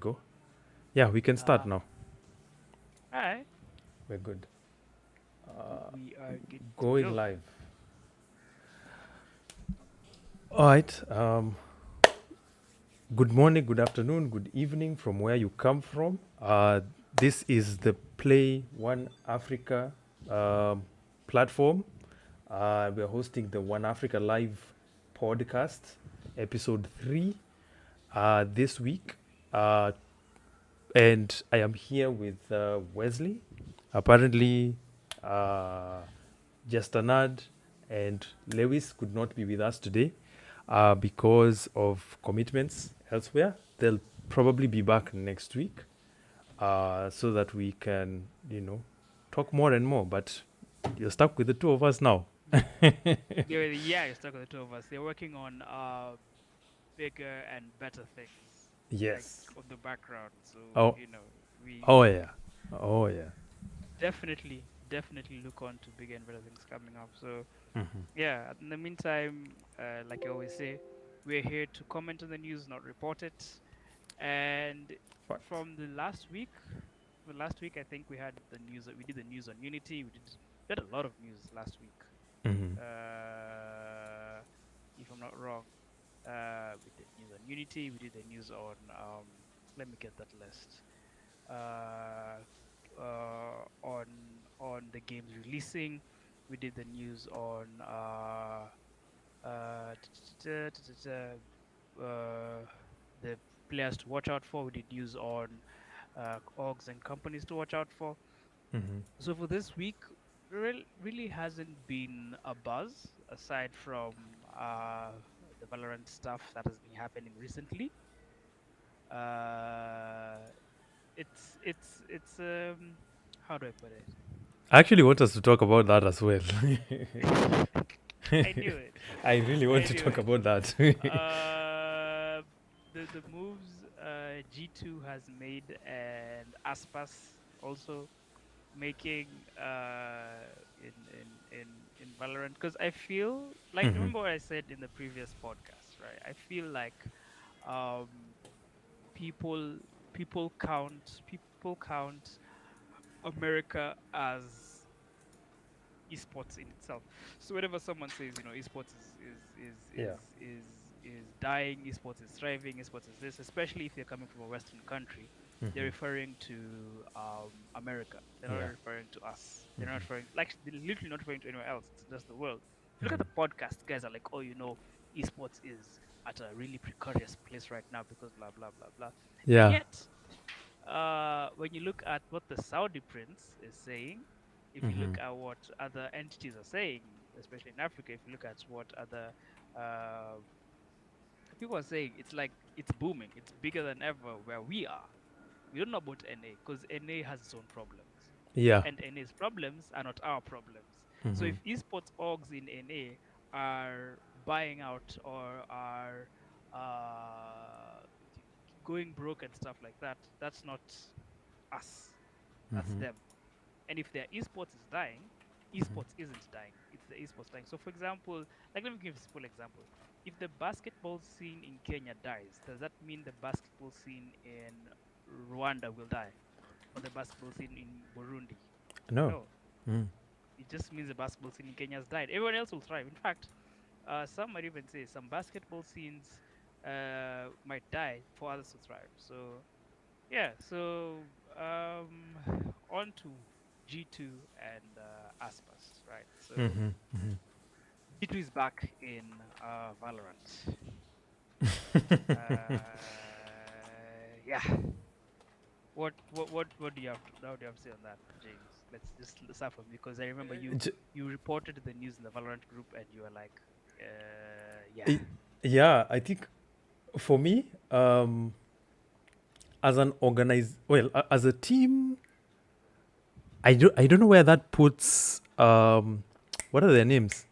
Go. Yeah, we can start Uh, now. Alright, We're good. we are good to Going go. live. All right. Good morning, good afternoon, good evening from where you come from. This is the Play One Africa platform. We're hosting the One Africa Live podcast, episode 3, this week. Uh, and I am here with Wesley. Apparently, uh, JUSTANERD and Lewis could not be with us today because of commitments elsewhere. They'll probably be back next week so that we can, talk more and more. But you're stuck with the two of us now. Yeah, you're stuck with the two of us. They're working on bigger and better things, like Yes. on the background. So Oh, we oh yeah. Oh yeah. definitely look on to bigger and better things coming up. So Mm-hmm. yeah, in the meantime, like I always say, we're here to comment on the news, not report it. And Fact. from the last week I think we had the news. We did the news on Unity. We had a lot of news last week. Mm-hmm. uh, if I'm not wrong. We did news on Unity. We did the news on. Let me get that list. Uh, on the games releasing. We did the news on the players to watch out for. We did news on orgs and companies to watch out for. Mm-hmm. So for this week, really hasn't been a buzz aside from the Valorant stuff that has been happening recently. Uh, it's how do I put it? I actually want us to talk about that as well. I knew it. I really want I to knew talk it. about that. Uh, the moves G2 has made and Aspas also making in in in Valorant, because I feel like, Mm-hmm. remember what I said in the previous podcast, right? I feel like um people people count America as esports in itself. So whenever someone says, esports Yeah. is dying, esports is thriving, esports is this, especially if they're coming from a Western country, they're Mm-hmm. referring to America. They're not Yeah. referring to us. They're not Mm-hmm. referring, like, they're literally not referring to anywhere else. It's just the world. If you look at Mm-hmm. the podcast, guys are like, oh, esports is at a really precarious place right now because blah blah blah blah. And Yeah. yet, when you look at what the Saudi prince is saying, if you Mm-hmm. look at what other entities are saying, especially in Africa, if you look at what other uh, people are saying, it's like it's booming. It's bigger than ever where we are. We don't know about NA because NA has its own problems, Yeah. and NA's problems are not our problems. So Mm-hmm. if esports orgs in NA are buying out or are uh, going broke and stuff like that, that's not us. That's Mm-hmm. them. And if their esports is dying, esports isn't dying. It's the esports dying. So, for example, like, let me give a simple example. If the basketball scene in Kenya dies, does that mean the basketball scene in Rwanda will die, or the basketball scene in Burundi? No. No. Mm. It just means the basketball scene in Kenya has died. Everyone else will thrive. In fact, some might even say some basketball scenes might die for others to thrive. So yeah, so on to G2 and Aspas, right? So Mm-hmm. Mm-hmm. G2 is back in Valorant. Uh, yeah. What do you have what do you have to say on that, James? Let's start from you, because I remember you reported the news in the Valorant group and you were like, yeah. Y- yeah, I think for me, as an as a team, I don't know where that puts what are their names?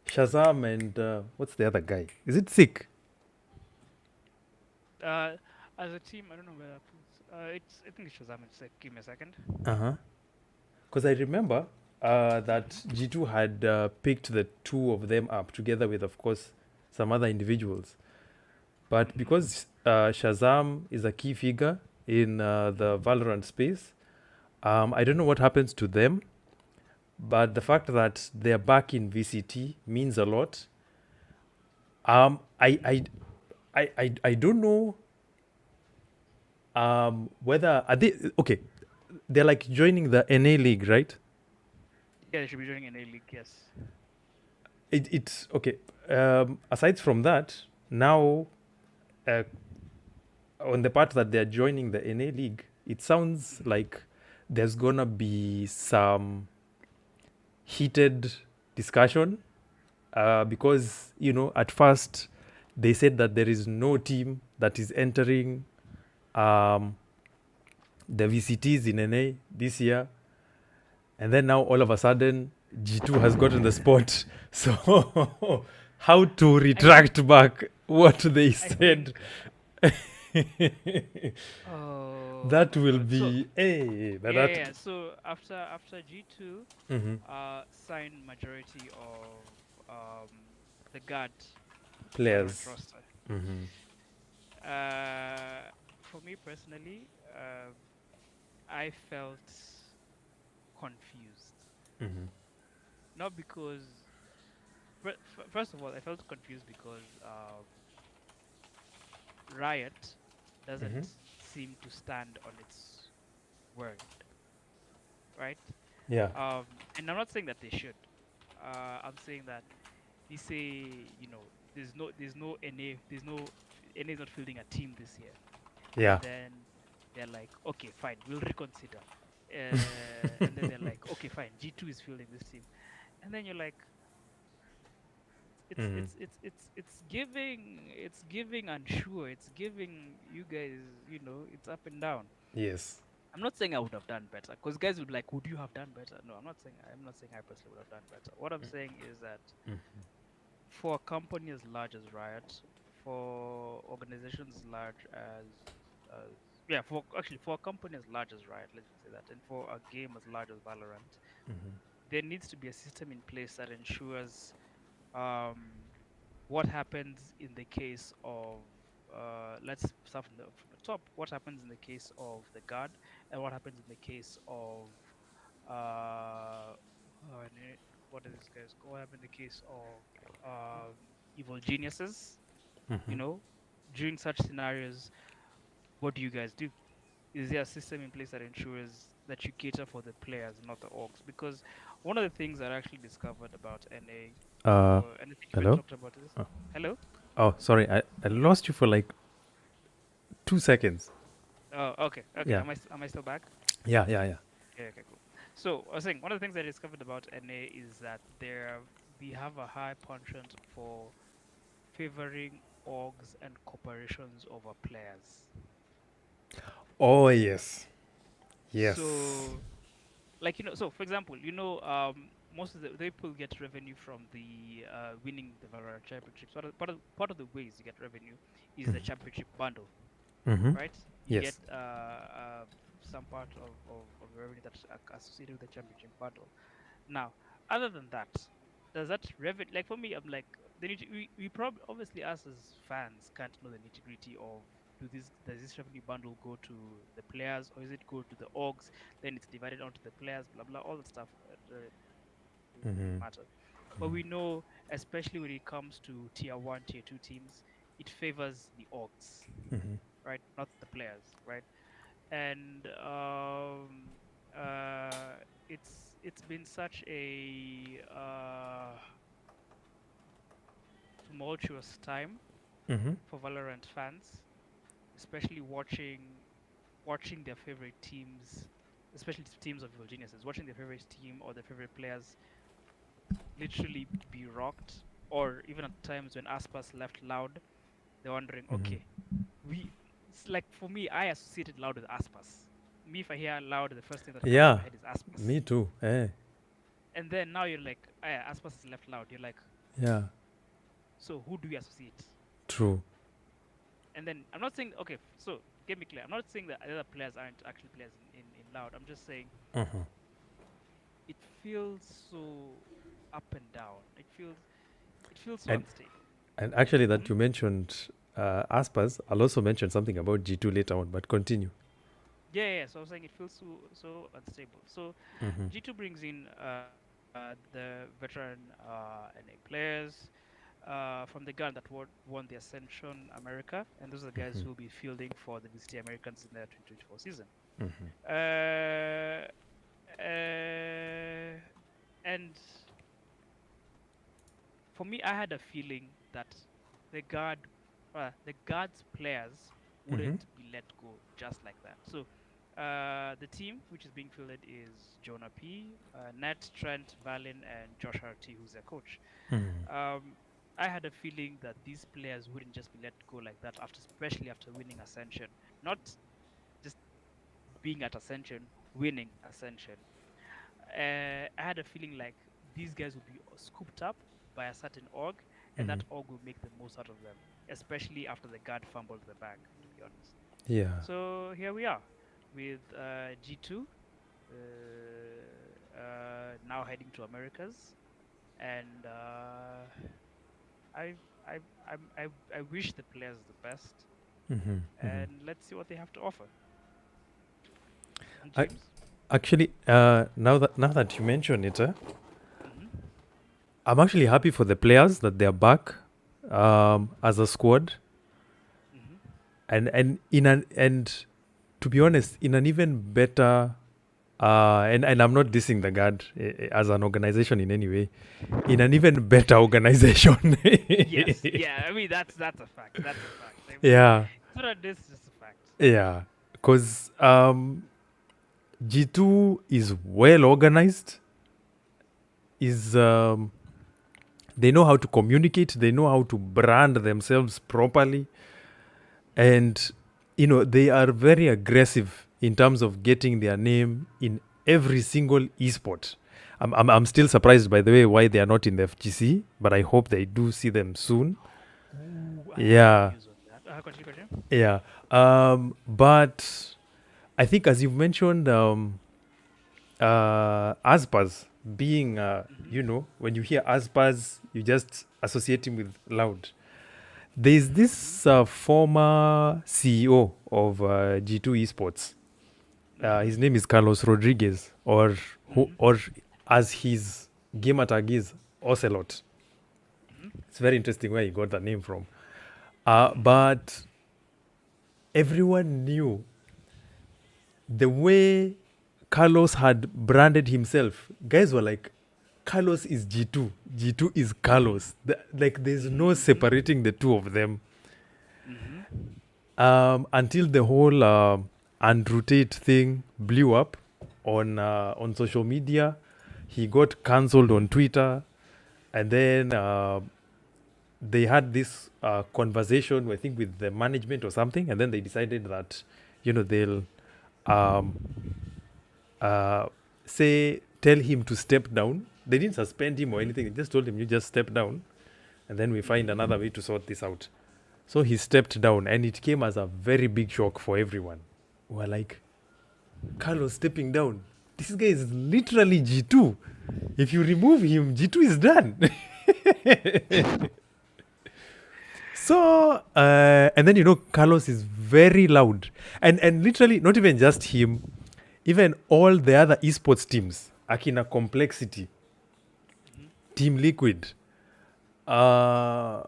Shazam and what's the other guy? Is it Sick? Uh, as a team, I don't know where that puts. It's I think it's Shazam. It's like, give me a second. Uh-huh. Because I remember that Hmm. G2 had picked the two of them up together with, of course, some other individuals. But because Shazam is a key figure in the Valorant space, I don't know what happens to them, but the fact that they're back in VCT means a lot. I don't know whether are they okay. They're like joining the NA league, right? Yeah, they should be joining an A League, yes. It's okay. Aside from that, now uh, on the part that they're joining the NA league, it sounds like there's gonna be some heated discussion because at first they said that there is no team that is entering um, the VCTs in NA this year, and then now all of a sudden G2 has gotten the spot. So how to retract back what they I said? Oh That my will God. So be but yeah, that. yeah. So after G2 Mhm. signed majority of the guard Valorant Players. roster. Hmm. For me personally, I felt confused. Hmm. Not because first of all, I felt confused because Riot Hmm. doesn't seem to stand on its word, right? Yeah. And I'm not saying that they should. I'm saying that they say, there's no NA is not fielding a team this year, and Yeah. then they're like, okay, fine, we'll reconsider, and then they're like, okay, fine, G2 is fielding this team, and then you're like, Hmm. it's giving unsure, it's giving you guys, it's up and down. Yes. I'm not saying I would have done better, because guys would be like, would you have done better? No, I'm not saying I personally would have done better. What I'm saying is that for a company as large as Riot, for organizations as large as yeah, for a company as large as Riot, let's just say that, and for a game as large as Valorant, there needs to be a system in place that ensures um, what happens in the case of let's start from the top. What happens in the case of the guard, and what happens in the case of oh, what is this guys? What happened in the case of evil geniuses? You know, during such scenarios, what do you guys do? Is there a system in place that ensures that you cater for the players, not the orgs? Because one of the things that I actually discovered about NA, Uh, and I think you Hello. talked about this. Oh, Hello. oh, sorry. I lost you for like 2 seconds. Oh, okay, okay. Yeah. Am I still back? Yeah. Yeah. Yeah. Yeah, okay, cool. So I was saying one of the things I discovered about NA is that we have a high penchant for favoring orgs and corporations over players. Oh yes. Yes. So, like, so for example, most of the people get revenue from the winning the Valorant championship. So part of the ways you get revenue is the championship bundle, Mm-hmm. right? You get Yes. some part of revenue that's associated with the championship bundle. Now, other than that, does that revenue, like for me, I'm like, we probably, obviously, us as fans can't know the nitty gritty of, does this revenue bundle go to the players, or is it go to the orgs, then it's divided onto the players, blah blah, all that stuff doesn't matter. But we know, especially when it comes to tier one, tier two teams, it favors the orgs, right? Not the players, right? And it's been such a tumultuous time Mm-hmm. for Valorant fans, especially watching their favorite teams, especially teams of evil geniuses, watching their favorite team or their favorite players literally be rocked, or even at times when Aspas left Loud, they're wondering, okay, it's like, for me, I associated Loud with Aspas. Me, if I hear Loud, the first thing that comes to Yeah. my head is Aspas. Me too. Eh. And then now you're like, ah, yeah, Aspas is left Loud. You're like, Yeah. so who do we associate? True. And then I'm not saying, okay, so get me clear. I'm not saying that other players aren't actually players in Loud. I'm just saying it feels so up and down. It feels so And unstable. And actually, that Mhm. you mentioned Aspas, I'll also mention something about G2 later on, but continue. Yeah. So I was saying it feels so unstable. So Mm-hmm. G2 brings in the veteran NA players from the gun that won the Ascension America, and those are the guys who will be fielding for the VCT Americans in their 2024 season. Mm-hmm. Uh, and for me, I had a feeling that the guard, the guards players Mm-hmm. wouldn't be let go just like that. So the team which is being fielded is Jonah P, Nat, Trent, Valin, and Josh RT, who's their coach. Mm-hmm. Um, I had a feeling that these players wouldn't just be let go like that, especially after winning Ascension. Not just being at Ascension, winning Ascension. I had a feeling like these guys will be scooped up by a certain org, and Mm-hmm. that org will make the most out of them, especially after the guard fumbled the bag, to be honest. Yeah. So here we are with G2 now heading to Americas, and I, I wish the players the best, Mm-hmm. Mm-hmm. and let's see what they have to offer. And I, James? actually, now that you mention it, Mm-hmm. I'm actually happy for the players that they're back as a squad, Mm-hmm. and to be honest, in an even better and I'm not dissing the guard as an organization in any way, in an even better organization. Yes, yeah. I mean that's a fact. That's a fact. I mean, Yeah, it's not this is just a fact. yeah, because G2 is well organized. Is They know how to communicate. They know how to brand themselves properly, and they are very aggressive in terms of getting their name in every single esport. I'm still surprised, by the way, why they are not in the FGC, but I hope they do see them soon. Ooh, I have some Yeah, news on that. Continue. yeah. But I think, as you've mentioned, Aspas being, Mm-hmm. when you hear Aspas, you just associate him with loud. There's Mm-hmm. this former CEO of G2 Esports. Mm-hmm. His name is Carlos Rodriguez, Mm-hmm. or as his gamer tag is, Ocelot. Mm-hmm. It's very interesting where he got the name from. Mm-hmm. But everyone knew the way Carlos had branded himself. Guys were like, Carlos is G2, G2 is Carlos. Like, there's no Mm-hmm. separating the two of them. Mm-hmm. Until the whole Andrew Tate thing blew up on social media. He got cancelled on Twitter, and then they had this conversation, I think, with the management or something, and then they decided that they'll um, uh, tell him to step down. They didn't suspend him or Mm-hmm. anything. They just told him, you just step down, and then we find Mm-hmm. another way to sort this out. So he stepped down, and it came as a very big shock for everyone. We're like, Carlos stepping down. This guy is literally G2. If you remove him, G2 is done. So, and then Carlos is very loud, and literally not even just him, even all the other esports teams, Akina Complexity, Mm-hmm. Team Liquid, uh,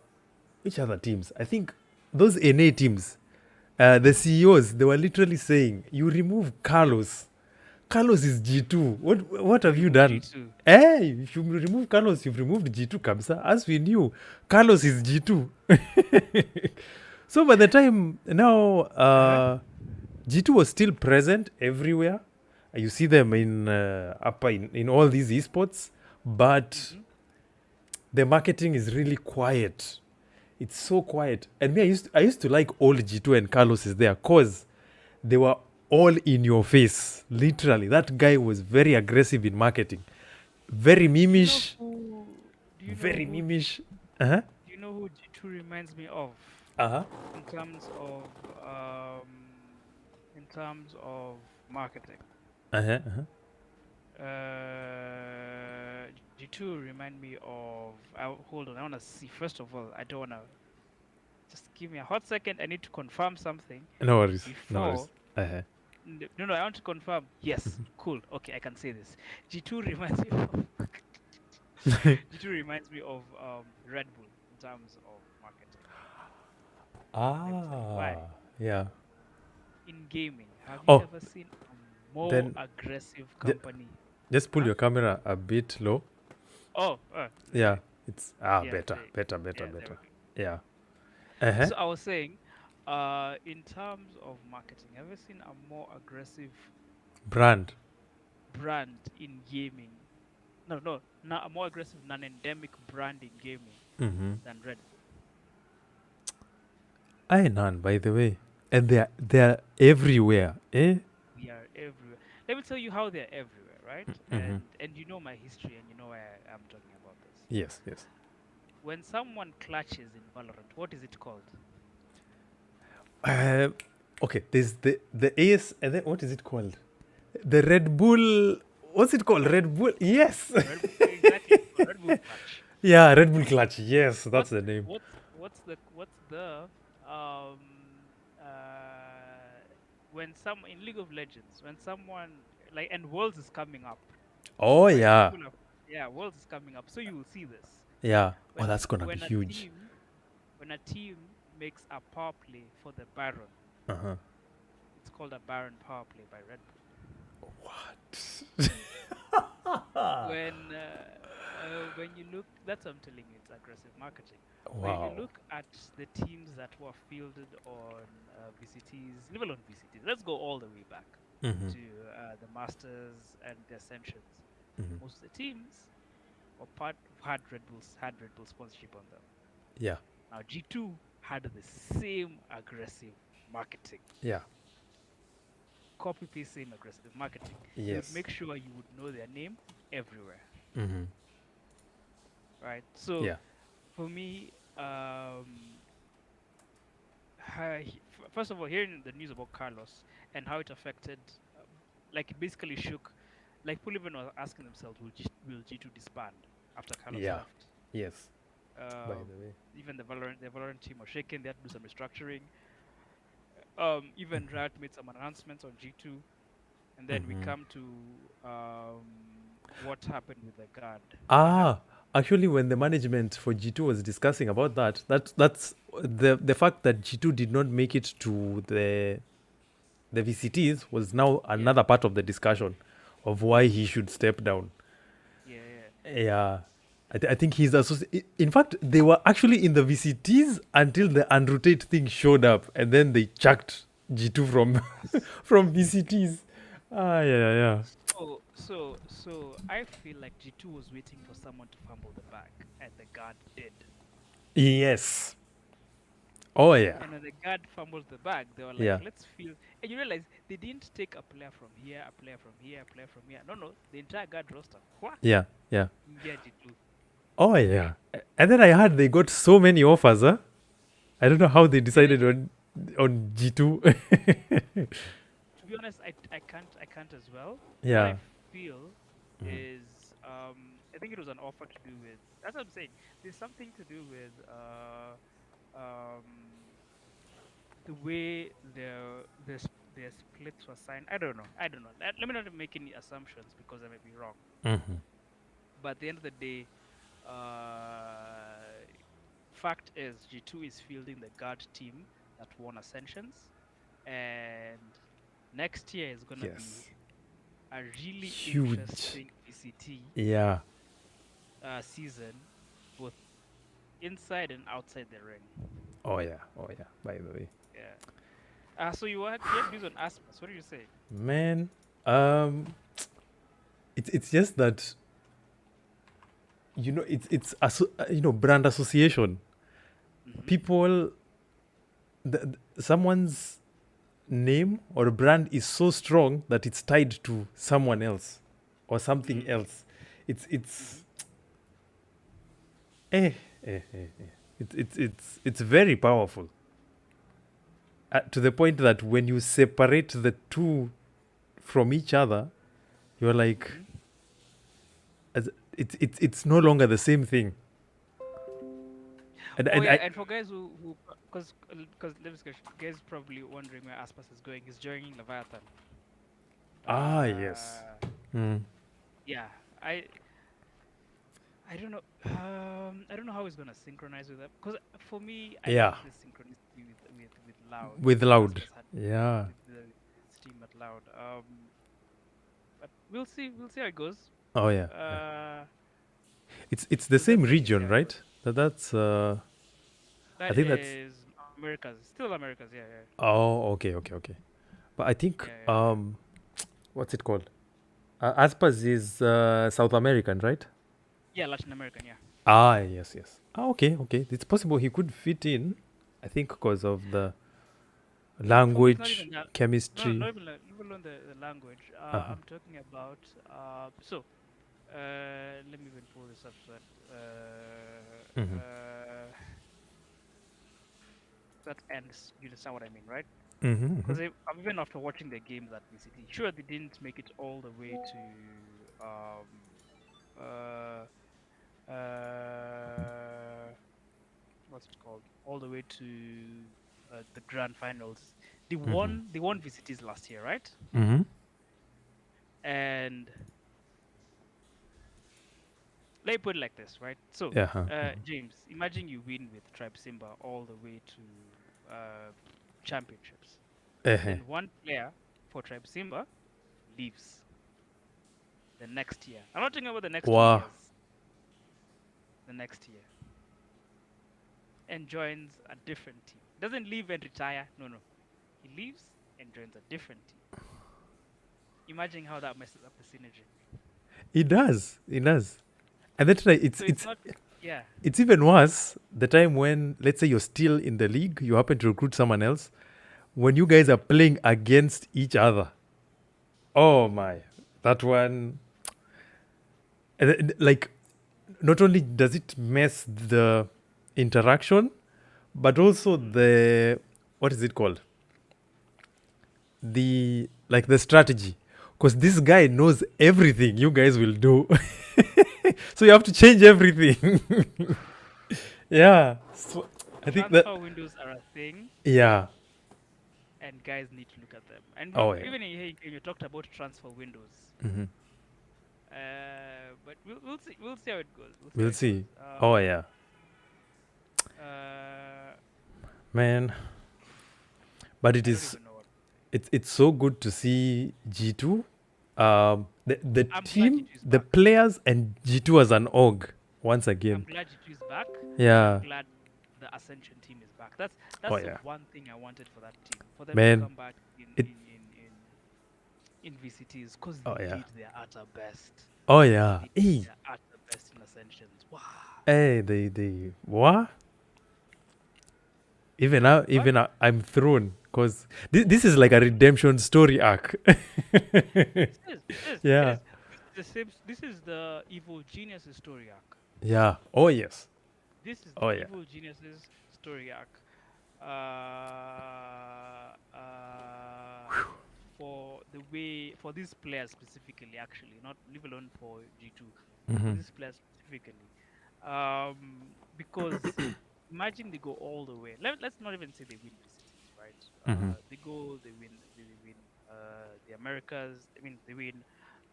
which other teams? I think those NA teams, the CEOs, they were literally saying, "You remove Carlos. Carlos is G2. What have you Remove done? G2. If you remove Carlos, you've removed G2, Kamsa. As we knew, Carlos is G2." So by the time now, Uh-huh. G2 was still present everywhere. You see them in upper in all these esports, but Mm-hmm. the marketing is really quiet. It's so quiet. And me, I used to like old G2 and Carlos is there, cause they were all in your face. Literally, that guy was very aggressive in marketing, very Do you know mimish, who? Do you know very who? mimish. Uh huh. Do you know who G2 reminds me of Uh huh. in terms of marketing? Uh huh. Uh huh. G2 G2 remind me of. Hold on, I want to see. First of all, I don't want to. Just give me a hot second. I need to confirm something No worries. No before. worries. Uh-huh. No, I want to confirm. Yes, cool. Okay, I can say this. G2 reminds me of. G2 reminds me of Red Bull in terms of marketing. Let me tell you why. Yeah. In gaming, have you Oh, ever seen a more then aggressive j- company? just pull Huh? your camera a bit low. Oh, Yeah. It's yeah, better. yeah, there we go. Yeah. Uh-huh. So I was saying, in terms of marketing, have you seen a more aggressive Brand. brand in gaming? No, not a more aggressive non-endemic brand in gaming Mm-hmm. than Red Bull. I none, by the way. And they're everywhere. Eh? They are everywhere. Let me tell you how they're everywhere, right? Mm-hmm. And you know my history, and you know why I'm talking about this. Yes, yes. When someone clutches in Valorant, what is it called? Uh, okay, there's the AS, and then what is it called? The Red Bull. What's it called? Red Bull. Yes. Exactly. It's called Red Bull clutch. Yeah, Red Bull Clutch. Yes, that's What's the name. what's the um uh when some in League of Legends, when someone like, and Worlds is coming up, Oh right? yeah, Yeah, Worlds is coming up, so you will see this yeah. Oh, when that's gonna be when a huge. team makes a power play for the Baron. Uh huh. It's called a Baron power play by Red What? Bull. When you look, that's what I'm telling you, it's aggressive marketing. When you Wow. look at the teams that were fielded on VCTs, level on VCTs, let's go all the way back Mm-hmm. to the Masters and the Ascensions. Mm-hmm. Most of the teams or part had Red Bull sponsorship on them. Yeah. Now G2 had the same aggressive marketing, Yeah. copy paste same aggressive marketing. They would Yes. make sure you would know their name everywhere, Mm-hmm. right? So Yeah. for me, first of all, hearing the news about Carlos and how it affected, like it basically shook, like people even were asking themselves, will G2 disband after Carlos Yeah. left? Yes. By Um, the way. Even the Valorant team was shaken. They had to do some restructuring. Even Riot made some announcements on G2, and then we Mm-hmm. come to what happened with the guard. Ah, actually, when the management for G2 was discussing about that's the fact that G2 did not make it to the VCTs was now Yeah, another part of the discussion of why he should step down. yeah, Yeah, I think he's associated. In fact, they were actually in the VCTs until the Andrew Tate thing showed up, and then they chucked G2 from yeah. from VCTs. Ah, yeah. So I feel like G2 was waiting for someone to fumble the bag, and the guard did. Yes. Oh yeah. And when the guard fumbled the bag, they were like, Yeah. let's feel. And you realize they didn't take a player from here, a player from here, a player from here. No, the entire guard roster. What? Yeah. Yeah. Ingia G2. Oh yeah. And then I heard they got so many offers, huh? I don't know how they They did. decided on G2. To be honest, I can't as well. What I Yeah. feel Mhm. is, I think it was an offer to do with. That's what I'm saying. There's something to do with um, the way their splits were signed. I don't know. Let me not make any assumptions because I may be wrong. Mhm. But at the end of the day, uh, fact is G2 is fielding the guard team that won Ascensions, and next year is gonna be Yes. a really Huge. interesting VCT Yeah. season, both inside and outside the ring. Oh yeah. Oh yeah. By the way, Yeah. So you had views on Aspas. What do you say? man, um, it's just that brand association. Mm-hmm. People, someone's name or brand is so strong that it's tied to someone else or something Mm-hmm. else. Mm-hmm. It's eh, eh, eh, eh. It's very powerful to the point that when you separate the two from each other, you're like, Mm-hmm. it's no longer the same thing. And Oh and yeah, I and for guys who because let me guys probably wondering where Aspas is going. He's joining Leviathan. yes. Uh, Mm. yeah, I don't know. I don't know how he's gonna synchronize with that. Because for me, I Yeah, like the synchronicity with Loud. with loud. Aspas had Yeah, with the his team at Loud. But we'll see. We'll see how it goes. oh yeah, yeah. Uh, It's the we'll same definitely see region, how it goes. right? That's I That think that's is Americas. Still Americas. Yeah, yeah, oh okay. But I think yeah, yeah, yeah. what's it called? Aspas is South American, right? Yeah, Latin American. Yeah. Yes. Okay. It's possible he could fit in. I think because of the For me, it's not language, even that. No, chemistry. not even not even the language. Uh-huh. I'm talking about. Let me even pull this up so that Mm-hmm. that ends. You understand what I mean, right? Mm-hmm. Mm-hmm. Because even after watching the games at VCT, sure they didn't make it all the way to what's it called? All the way to the grand finals. Mm-hmm. They won VCTs last year, right? Mm-hmm. And let me put it like this, right? So, Yeah. Huh. James, imagine you win with Tribe Simba all the way to championships. Uh-huh. Then one player for Tribe Simba leaves the next year. I'm not talking about the next two Wow. years. The next year. And joins a different team. Doesn't leave and retire. No. He leaves and joins a different team. Imagine how that messes up the synergy. It does. It does. And that's right. So it's not, yeah. It's even worse the time when, let's say, you're still in the league, you happen to recruit someone else. When you guys are playing against each other, oh my, that one, like, not only does it mess the interaction, but also Mm. the, what is it called? The strategy. Because this guy knows everything you guys will do. So you have to change everything. Yeah. So I think that, Transfer windows are a thing, yeah. and guys need to look at them. And Oh, yeah. even when you talked about transfer windows, Mm-hmm. but we'll see. We'll see how it goes. We'll see how We'll it goes. see. Oh, yeah. Uh, Man. But I don't even know what to say. it's so good to see G2, the I'm glad team, G2 is the back. players, and G2 as an org once I'm again. glad G2 is back, and I'm Yeah. glad the Ascension team is back. Oh That's the yeah. one thing I wanted for that team, for them to Man. come back It. in VCTs, because Oh they yeah. did their utter best. Oh yeah. They did Hey. their utter best in Ascensions. Wow. Hey. They. What? Even now, What? I'm thrown because this is like a redemption story arc. It Yeah. is. This is the same. This is the evil geniuses story arc. Yeah. Oh yes. This is the Oh yeah. evil geniuses story arc. For the way for these players specifically, actually, not leave alone for G2, for Mm-hmm. these players specifically, because imagine they go all the way. Let's not even say they win VCTs, right? Mm-hmm. They win the Americas. I mean, they win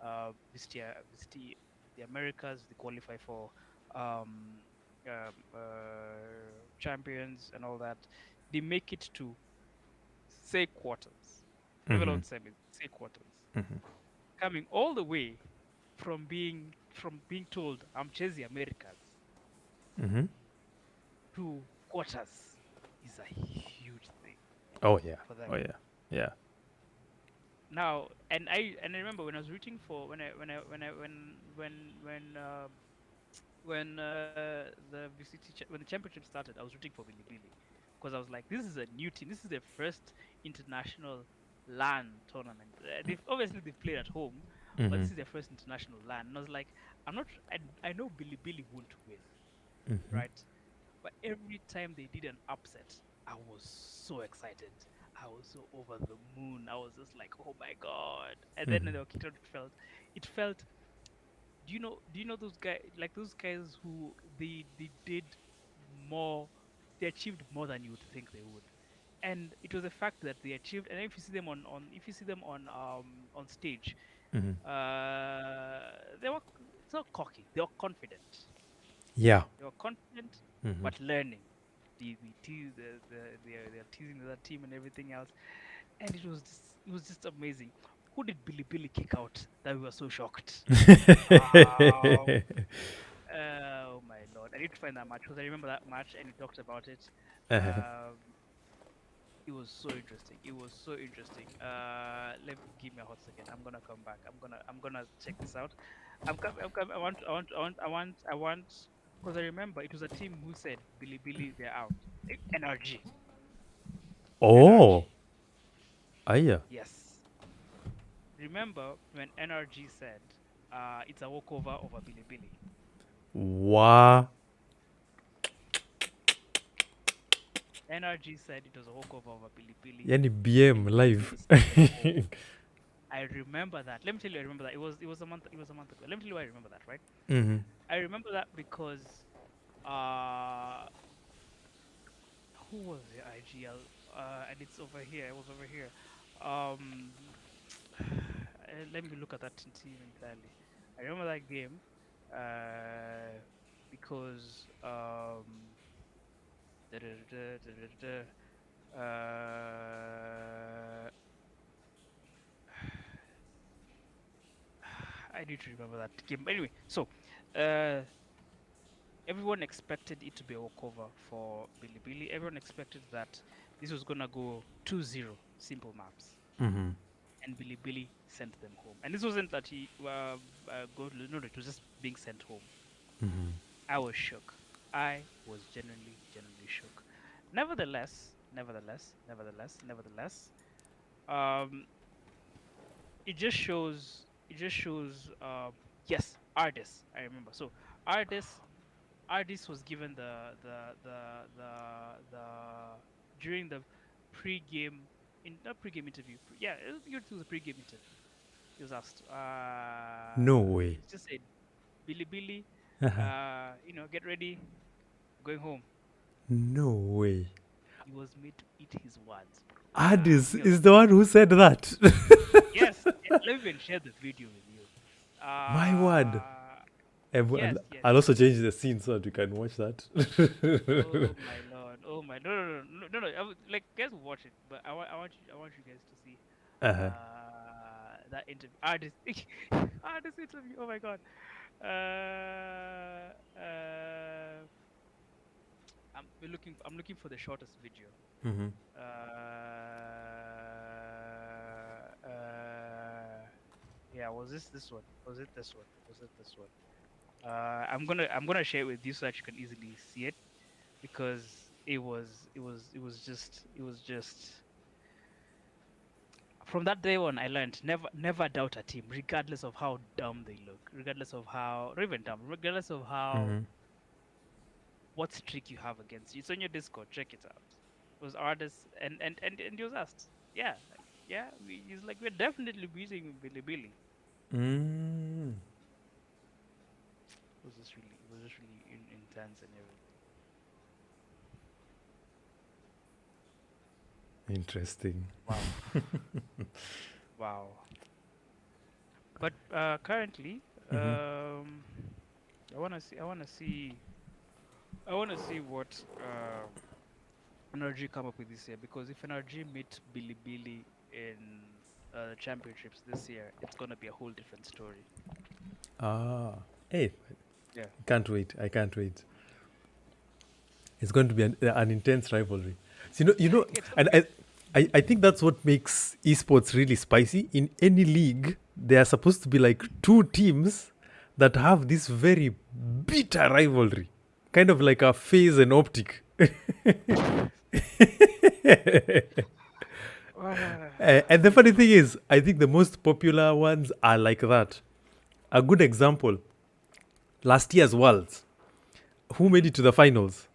VCT, the Americas. They qualify for um, champions and all that. They make it to say quarters. Level Mm-hmm. out semis, say quarters. Mm-hmm. Coming all the way from being told I'm chasing Americas Mm-hmm. to quarters is a huge thing Oh yeah. for them. Oh yeah. Yeah. Now, and I remember when I was rooting for when the when the championship started, I was rooting for Bilibili because I was like, this is a new team. This is their first international LAN tournament. They've played at home, but Mm-hmm. this is their first international LAN. And I was like, I'm not. I know Bilibili won't win, Mm-hmm. right? But every time they did an upset, I was so excited. I was so over the moon. I was just like, oh my god! And then Mm-hmm. the Okito it felt Do you know those guys, like those guys who they did more, they achieved more than you would think they would, and it was a fact that they achieved. And if you see them if you see them on stage, Mhm. they were, it's not cocky, they were confident. Yeah. They were confident, Mhm. but learning. The tease, they're teasing the other team and everything else, and it was just amazing. Who did Billy kick out that we were so shocked? Um, oh my lord! I need to find that match because I remember that match and we talked about it. Uh-huh. Um, it was so interesting. It was so interesting. Give me a hot second. I'm gonna come back. I'm gonna check this out. I want. I want. I want. I want. I want. Because I remember it was a team who said Billy, they're out. NRG. Oh, NRG. yeah. Yes. Remember when NRG said, it's a walkover over Billy. Wow. NRG said it was a walkover over Billy, Yani BM and live. Billy sent them home. I remember that. Let me tell you, I remember that. It was a month. It was a month ago. Let me tell you why I remember that. Right. Mm-hmm. I remember that because uh, who was the IGL? And it's over here. It was over here. Um, let me look at that team entirely. I remember that game because da, da, da, da, da, da, I need to remember that game. Anyway, so uh, everyone expected it to be a walkover for Billy. Everyone expected that this was gonna go 2-0, simple maps, Mm-hmm. and Billy sent them home. And this wasn't that he no, it was just being sent home. Mm-hmm. I was shook. I was genuinely shook. Nevertheless, um, it just shows yes, Ardis. I remember. So Ardis was given the during the pre-game in not pre-game interview. Yeah, it was a pre-game interview. He was asked. No way. He just said, Billy, get ready, going home. No way. He was made to eat his words, bro. Addis He was is the one who said that. yes. Let me even share the video with you. My word. Yes, yes. I'll also change the scene so that you can watch that. Oh my lord. Oh my no. Like guys will watch it, but I want you guys to see Uh-huh. that interview. This this interview. Oh my god. Uh, I'm looking for the shortest video. Mm-hmm. Yeah, was this one? Was it this one? Was it this one? I'm gonna share it with you so that you can easily see it because it was just from that day on I learned never doubt a team regardless of how dumb they look, regardless of how or even dumb, regardless of how Mm-hmm. what streak you have against you. It's on your Discord, check it out. It was artists and he was asked, yeah, yeah, he's like we're definitely beating Billy. Mm. It was just really intense and everything. Interesting. Wow. Wow. But currently, Mm-hmm. I wanna see what NRG come up with this year because if NRG meet Billy in the championships this year, it's gonna be a whole different story. Ah. Hey, Yeah. can't wait. I can't wait. It's going to be an intense rivalry. So, It's gonna and be I think that's what makes esports really spicy. In any league, there are supposed to be like two teams that have this very bitter rivalry, kind of like a phase and optic. And the funny thing is, I think the most popular ones are like that. A good example, last year's Worlds. Who made mhm. it to the finals?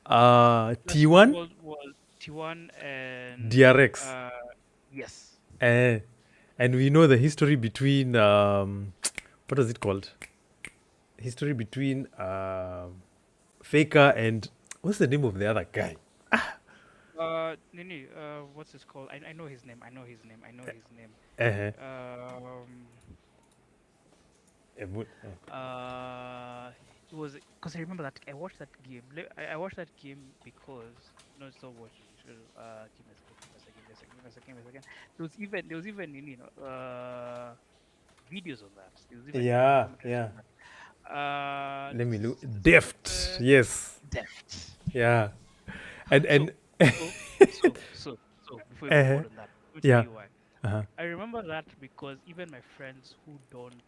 Last year's T1, world was T1 and DRX. yes. And we know the history between what was it called? History between Faker and what's the name of the other guy? Nini, what's this called? I know his name. I know his name. I know his name. Uh-huh. It was because I remember that I watched that game. I watched that game because no, it's not watching. Give me a second. Give me a second. Give me a second. Give me a second. There was even videos on that. There was even Yeah, documentaries yeah. on that. Let me look. Deft. Yes. Deft. Yeah. And So before we move on on that, let me tell yeah. you why. Uh-huh. I remember that because even my friends who don't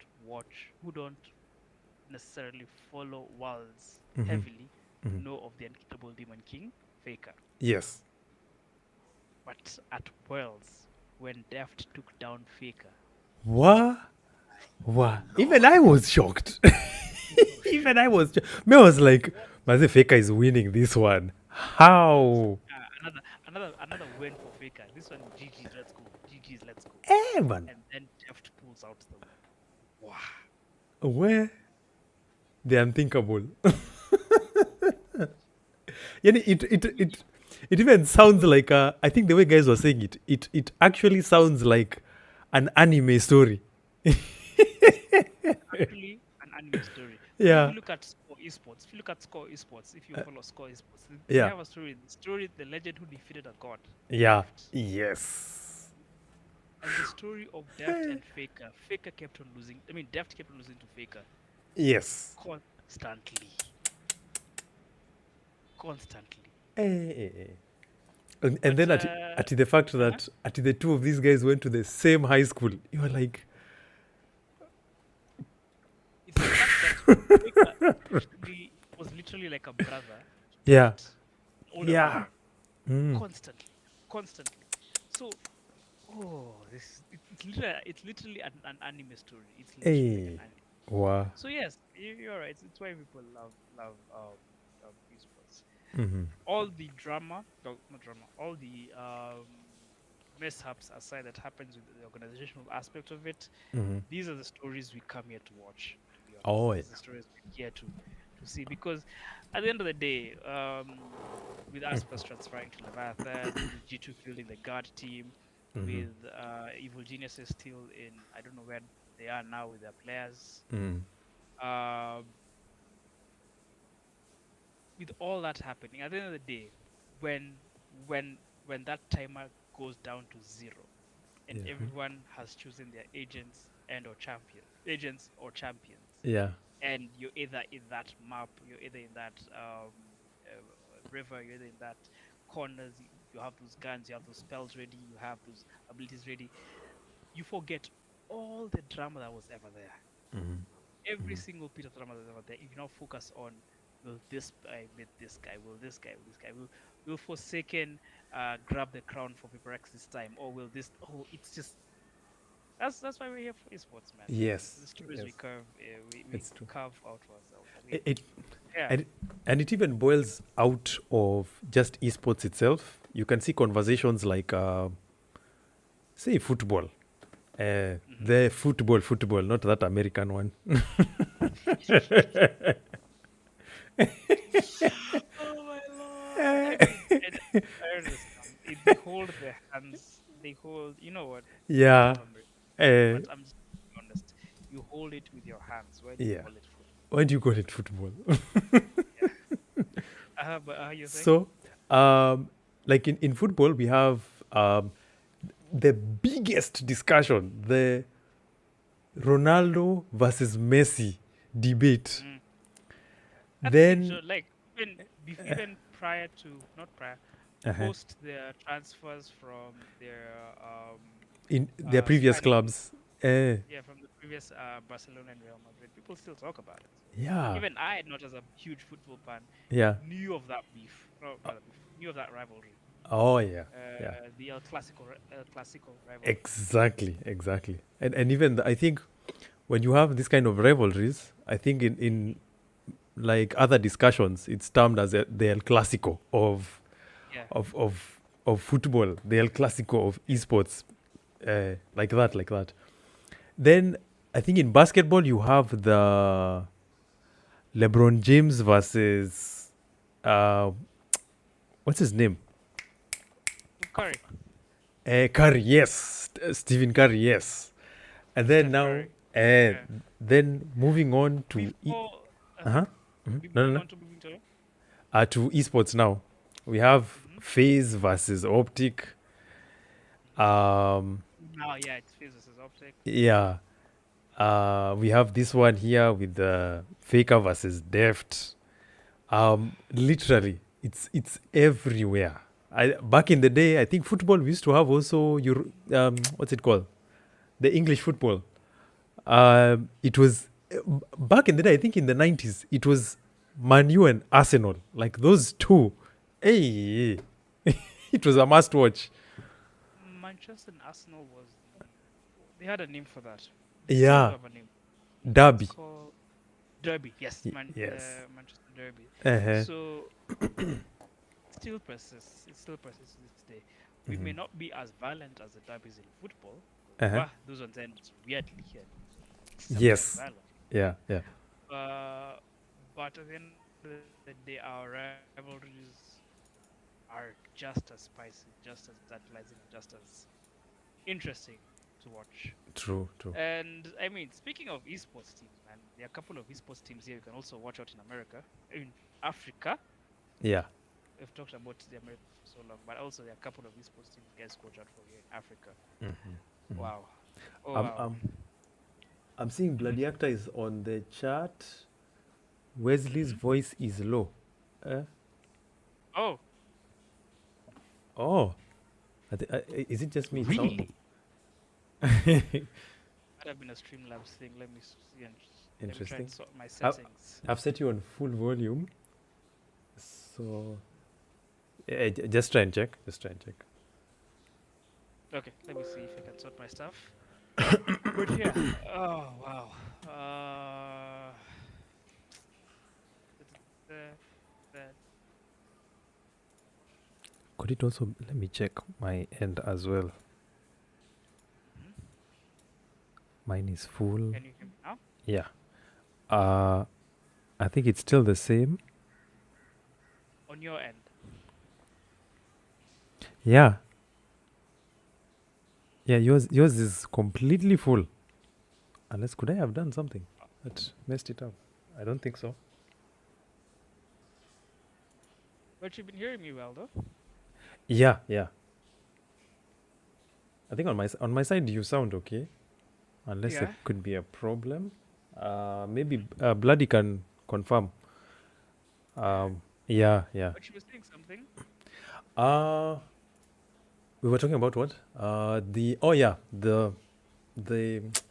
necessarily follow Worlds heavily, know of the unkickable Demon King, Faker. Yes. But at Worlds, when Deft took down Faker, What? Even I was shocked. Even I was. Me was like, Maze Faker is winning this one. How? another win for Faker. This one, GG's, let's go. GG's, let's go. Man. And then Deft pulls out the wow. Where? The unthinkable. Yeah, it even sounds like I think the way guys were saying it actually sounds like an anime story. Actually, an anime story. Yeah. If you look at Score Esports, if you follow Score Esports, they Yeah. have a story. The story, the legend who defeated a god. Yeah. Deft. Yes. And the story of Deft and Faker. Faker kept on losing. I mean, Deft kept on losing to Faker Yes. constantly. And then at the fact that at the two of these guys went to the same high school, you were like, It's the fact that Faker was literally like a brother. yeah, Older yeah, brother, constantly. So, it's literally an anime story. It's literally like an anime. wow, So yes, you're right. It's why people love esports. All the drama, not drama, all the mishaps aside that happens with the organizational aspect of it, these are the stories we come here to watch. To be honest, these are the stories we're here to see, because at the end of the day, with Aspers transferring to Mwatha, with G2 fielding the guard team, with Evil Geniuses still in, I don't know where they are now with their players. With all that happening, at the end of the day, when that timer goes down to 0, and everyone has chosen their agents or champions, yeah, and you're either in that map, you're either in that river, you're either in that corners, you have those guns, you have those spells ready, you have those abilities ready, you forget all the drama that was ever there. Every single bit of drama that was ever there. If you now focus on, will this guy beat this guy? Will this guy? Will Forsaken grab the crown for Paper X this time? Or will this? Oh, it's just that's why we're here for esports, man. yes. The stories we carve, we carve out for ourselves. And it even boils out of just esports itself. You can see conversations like, say, football. The football, not that American one. Oh my lord! I understand. They hold their hands. They hold. You know what? Yeah. But I'm just being honest. You hold it with your hands. Why do you call it football? Why do you call it football? But you saying? So, like in football, we have the biggest discussion, the Ronaldo versus Messi debate. Then, so, like even prior to post their transfers from their in their previous clubs. From the previous Barcelona and Real Madrid, people still talk about it. Yeah. Even I, not as a huge football fan, knew of that beef. Knew of that rivalry. Oh yeah. The El Clasico rivalry. Exactly. And even I think when you have this kind of rivalries, I think in like other discussions, it's termed as the El Clasico of football, the El Clasico of esports, like that. Then I think in basketball you have the LeBron James versus uh, what's his name? Curry, Curry, yes. Stephen Curry, yes. And then Steph now, Curry. uh, Yeah. then moving on to Before, uh-huh. No, no, moving no. on to moving to. To esports now. We have Mm-hmm. Phase versus Optic. Um, Now, yeah, it's physics is optic. yeah. We have this one here with the Faker versus Deft. Literally, it's everywhere. Back in the day, I think football we used to have also your what's it called? The English football. It was back in the day. I think in the 90s, it was Man U and Arsenal. Like those two. Hey, it was a must watch. Manchester and Arsenal was they had a name for that. They still Yeah, have a name. It's Derby. called Derby. Yes, Yes. Manchester Derby. Uh-huh. So it still persists. It still persists to this day. We may not be as violent as the derbies in football. Uh-huh. But those ones end weirdly and sometimes Yes. violent. Yeah. Yeah. Uh, but at the end of the day, our rivalries are just as spicy, just as tantalizing, just as interesting to watch. True. True. And I mean, speaking of esports teams, man, there are a couple of esports teams here you can also watch out in America. In Africa, Yeah. we've talked about the Americans for so long, but also there are a couple of esports teams you guys watch out for here in Africa. Wow. Oh, Um. wow. Um. I'm seeing Mhm. Bloody Actor is on the chat. Wesley's Mhm. voice is low. Uh, Oh, oh. Is it just me? It really? sound Might have been a Streamlabs thing. Let me see and let me try and interesting. sort my I've, settings. I've set you on full volume. So just try and check. Just try and check. Okay, let me see if I can sort my stuff. But yeah. Oh wow. Uh, that Could it also let me check my end as well? Mine is full. can you hear me now? Yeah. I think it's still the same. On your end. Yeah. Yeah, yours is completely full. Unless could I have done something that messed it up? I don't think so. But you've been hearing me well though. Yeah, yeah. I think on my side you sound okay. Unless Yeah. there could be a problem. Maybe Bloody can confirm. Yeah, yeah. But you were saying something. Uh we were talking about what? The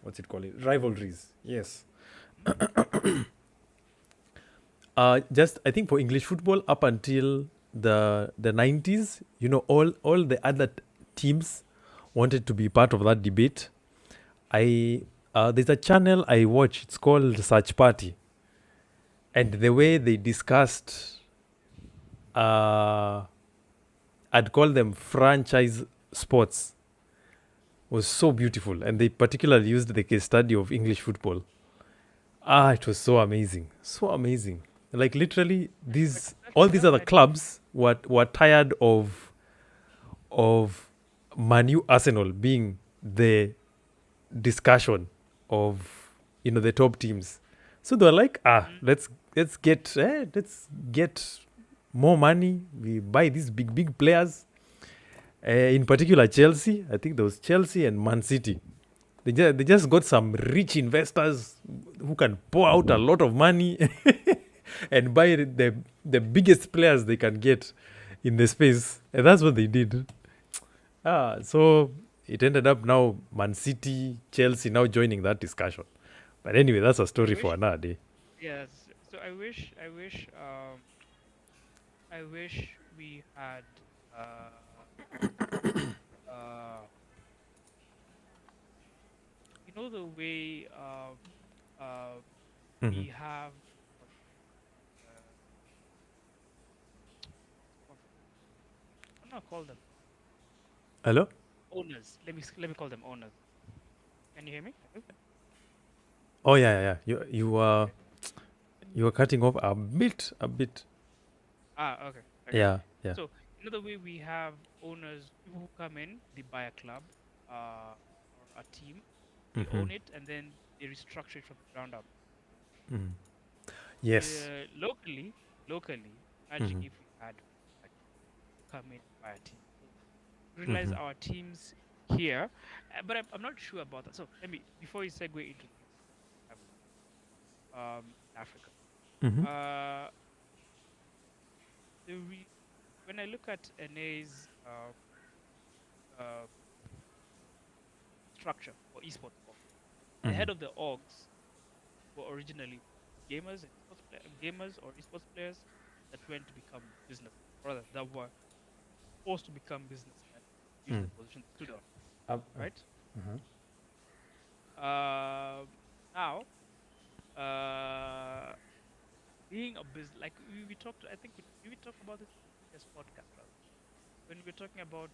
what's it called? Rivalries. Yes. Just I think for English football up until the 90s, all the other teams wanted to be part of that debate. There's a channel I watch. It's called Search Party, and the way they discussed, uh, I'd call them franchise sports, was so beautiful, and they particularly used the case study of English football. It was so amazing, so amazing. Like literally, But all these other I clubs were tired of Manu Arsenal being the discussion of the top teams. So they were like, let's get more money. We buy these big players. In particular, Chelsea. I think there was Chelsea and Man City. They just got some rich investors who can pour out a lot of money and buy the biggest players they can get in the space. And that's what they did. So it ended up now Man City, Chelsea now joining that discussion. But anyway, that's a story for wish. another day. Yes. So I wish we had uh the way Mhm. we have uh, what- I'm not call them Hello? owners. Let me call them owners. Can you hear me? Hello? Oh yeah. Okay. You were cutting off a bit. Okay. Okay. Yeah. So another way we have owners, people who come in, they buy a club, or a team, they Mm-hmm. own it, and then they restructure it from the ground up. Mm. Yes. Locally, imagine Mm-hmm. if we had like come in and buy a team. So realize Mm-hmm. our teams here, but I'm not sure about that. So let me before you segue into things we have in Africa. Mm-hmm. Uh, the re- when I look at NA's uh, structure for esports org, the Mm-hmm. head of the orgs were originally gamers or esports players that went to become business, rather that were forced to become businessmen due to Mm. the position they stood on, Uh, right? uh-huh. Um, Now, uh, being a business, like we talked, I think we talked about this in the previous podcast, rather. When we're talking about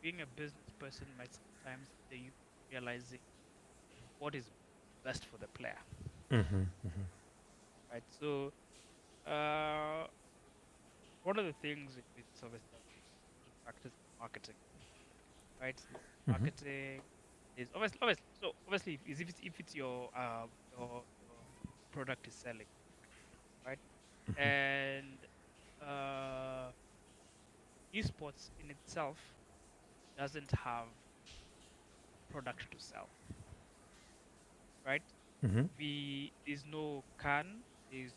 being a business person might sometimes hinder you realizing what is best for the player, Mm-hmm. Mm-hmm. right? So, uh, one of the things in business obviously factors is marketing, right? Mm-hmm. Marketing is obviously so obviously if it's your product is selling, right? And uh, esports in itself doesn't have a product to sell, right? Mm-hmm. There's no can, there's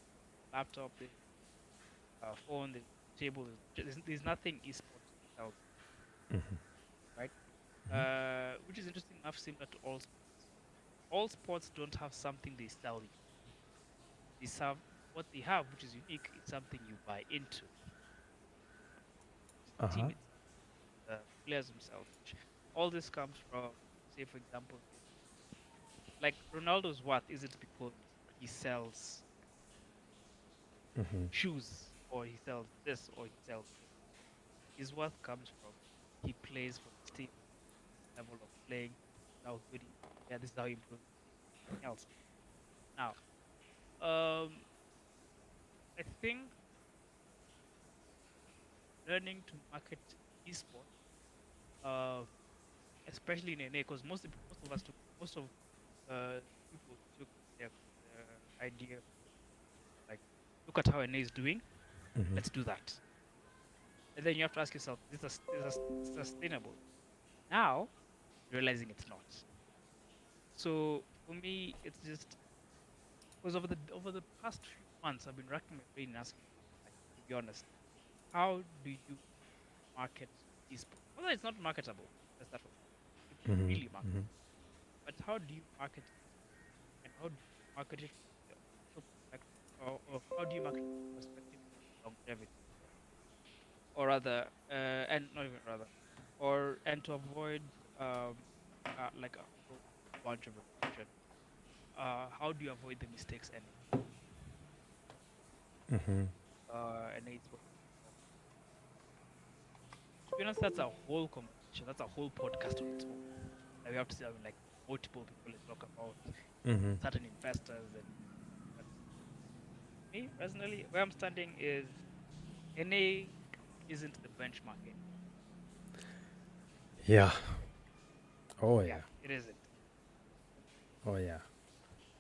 laptop, there's phone, there's table, there's nothing esports sells, right? Which is interesting enough, similar to all sports. All sports don't have something they sell you. They have what they have, which is unique. It's something you buy into, which is the Uh-huh. team itself, the players themselves. All this comes from, say, for example, like Ronaldo's worth isn't because he sells Mm-hmm. shoes or he sells this or he sells this. His worth comes from he plays for his team, level of playing, how good he, yeah, this is how he improves everything else. Now, um, I think learning to market esports, uh, especially in NA, because most of us took most of people took their idea like look at how NA is doing, Mm-hmm. let's do that, and then you have to ask yourself, is this sustainable? Now realizing it's not. So for me, it's just because over the past few months, I've been racking my brain and asking, like, to be honest, how do you market esports? Well, it's not marketable. That's that. It's not Mm-hmm. really marketable. Mm-hmm. But how do you market it? And how do you market it from the also perspective, or how do you market it from the perspective of longevity, or rather, and not even rather, and to avoid like a whole bunch of repetition. How do you avoid the mistakes Mm-hmm. and it's to be honest, that's a whole conversation. That's a whole podcast on its own. That we have to sit down with like multiple people and talk about Mm-hmm. certain investors and but me personally, where I'm standing is NA isn't the benchmark anymore. Yeah. Oh Yeah, yeah. it isn't. Oh yeah.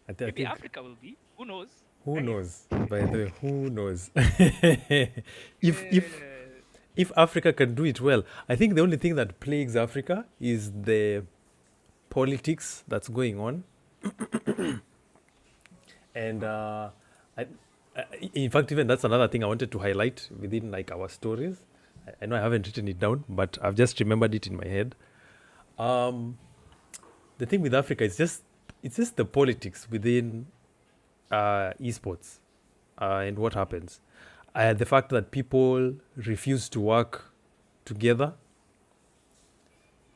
I Maybe think Africa will be. Who knows? who Right? knows? By the way, who knows? if if Yeah. if Africa can do it well, I think the only thing that plagues Africa is the politics that's going on, and I, in fact, even that's another thing I wanted to highlight within like our stories. I know I haven't written it down, but I've just remembered it in my head. Um, the thing with Africa is just it's just the politics within esports and what happens. The fact that people refuse to work together,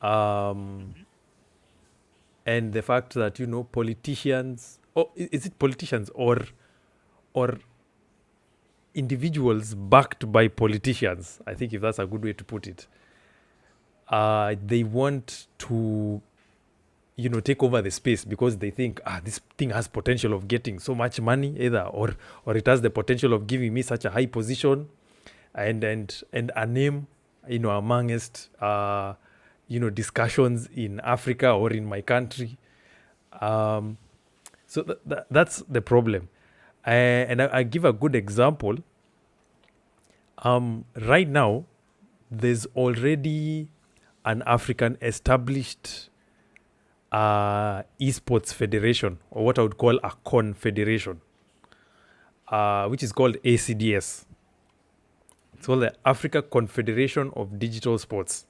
um, Mhm. and the fact that politicians, or is it politicians or individuals backed by politicians? I think if that's a good way to put it. They want to take over the space because they think this thing has potential of getting so much money either, or it has the potential of giving me such a high position and a name, amongst discussions in Africa or in my country. So that's the problem. And I give a good example. Right now, there's already an African established esports federation, or what I would call a confederation, which is called ACDS. It's called the Africa Confederation of Digital Sports.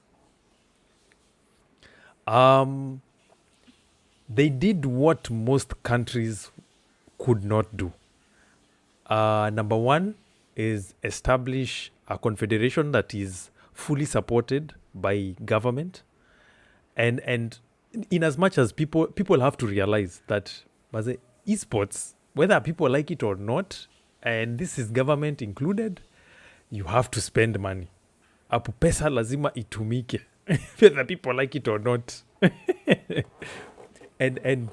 They did what most countries could not do. Number one is establish a confederation that is fully supported by government, and in as much as people have to realize that esports, whether people like it or not, and this is government included, you have to spend money. Apo pesa lazima itumike whether people like it or not. and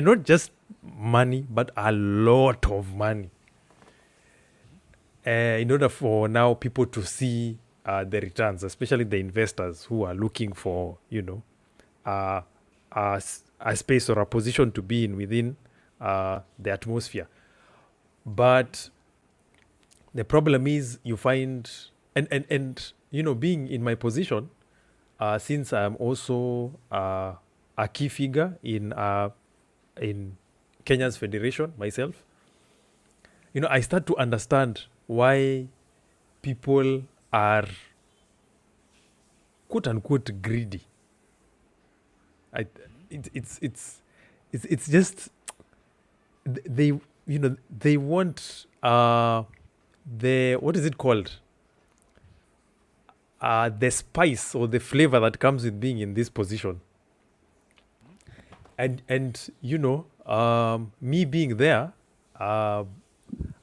not just money, but a lot of money, in order for now people to see the returns, especially the investors who are looking for a space or a position to be in within the atmosphere. But the problem is, you find, and being in my position, since I'm also a key figure in Kenya's federation myself, I start to understand why people are quote unquote greedy. It's just they want the, what is it called, the spice or the flavor that comes with being in this position. And me being there,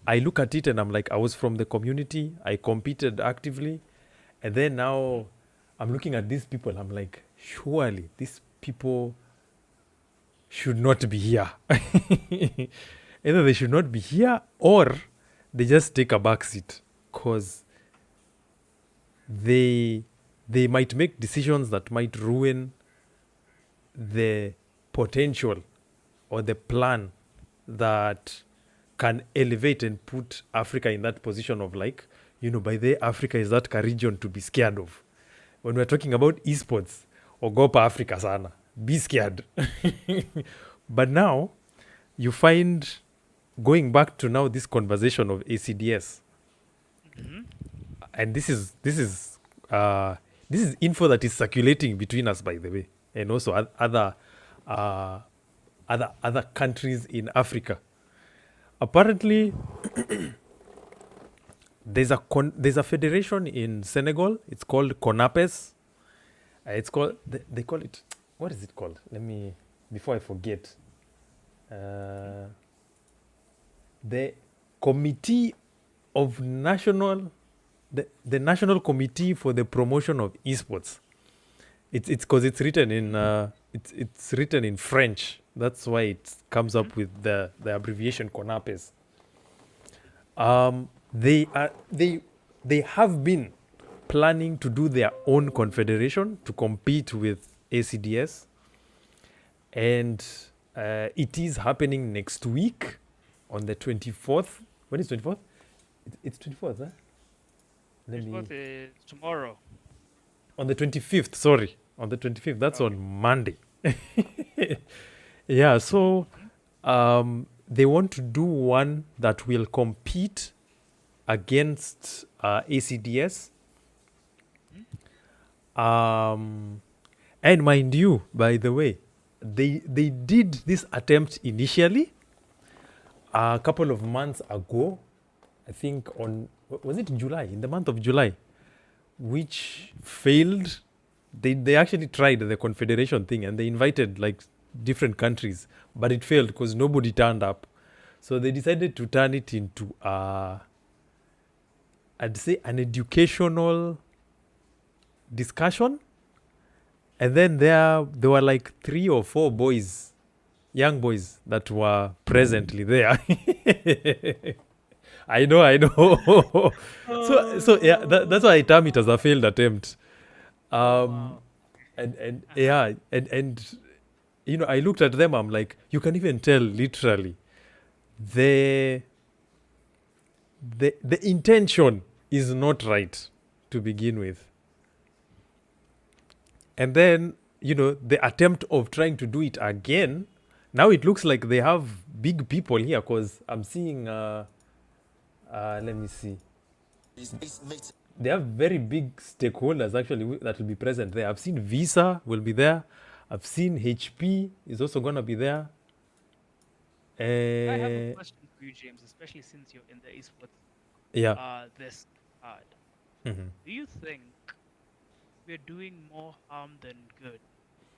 I look at it and I'm like, I was from the community, I competed actively, and then now I'm looking at these people, I'm like, surely these people should not be here. Either they should not be here, or they just take a back seat, because they might make decisions that might ruin the potential or the plan that can elevate and put Africa in that position of, like, by the Africa is that region to be scared of. When we're talking about esports, ogopa Africa sana, be scared. But now you find, going back to now this conversation of ACDS, and this is info that is circulating between us, by the way, and also other countries in Africa. Apparently, there's a federation in Senegal. It's called CONAPES. It's called, they call it, what is it called? Let me, before I forget. The Committee of National, the National Committee for the Promotion of Esports. It's because it's written in it's written in French. That's why it comes up with the abbreviation CONAPES. They have been planning to do their own confederation to compete with ACDS, and it is happening next week on the 24th. When is 24th? It's 24th, huh? 24th is tomorrow. On the 25th, sorry. On the 25th, that's on Monday. Yeah, so they want to do one that will compete against ACDS. And mind you, by the way, they did this attempt initially a couple of months ago. I think was it July? In the month of July, which failed. They actually tried the confederation thing, and they invited like different countries, but it failed because nobody turned up. So they decided to turn it into I'd say an educational discussion And then there were like 3 or 4 boys, young boys that were presently there. I know. So yeah, that's why I term it as a failed attempt. Oh Um, wow. and Uh-huh. yeah, and I looked at them. I'm like, you can even tell literally the the intention is not right to begin with, and then the attempt of trying to do it again. Now it looks like they have big people here because I'm seeing. Let me see. They have very big stakeholders actually that will be present there. I've seen Visa will be there. I've seen HP is also gonna be there. I have a Uh, question for you, James, especially since you're in the esports yeah. this hard. Mhm. Do you think we're doing more harm than good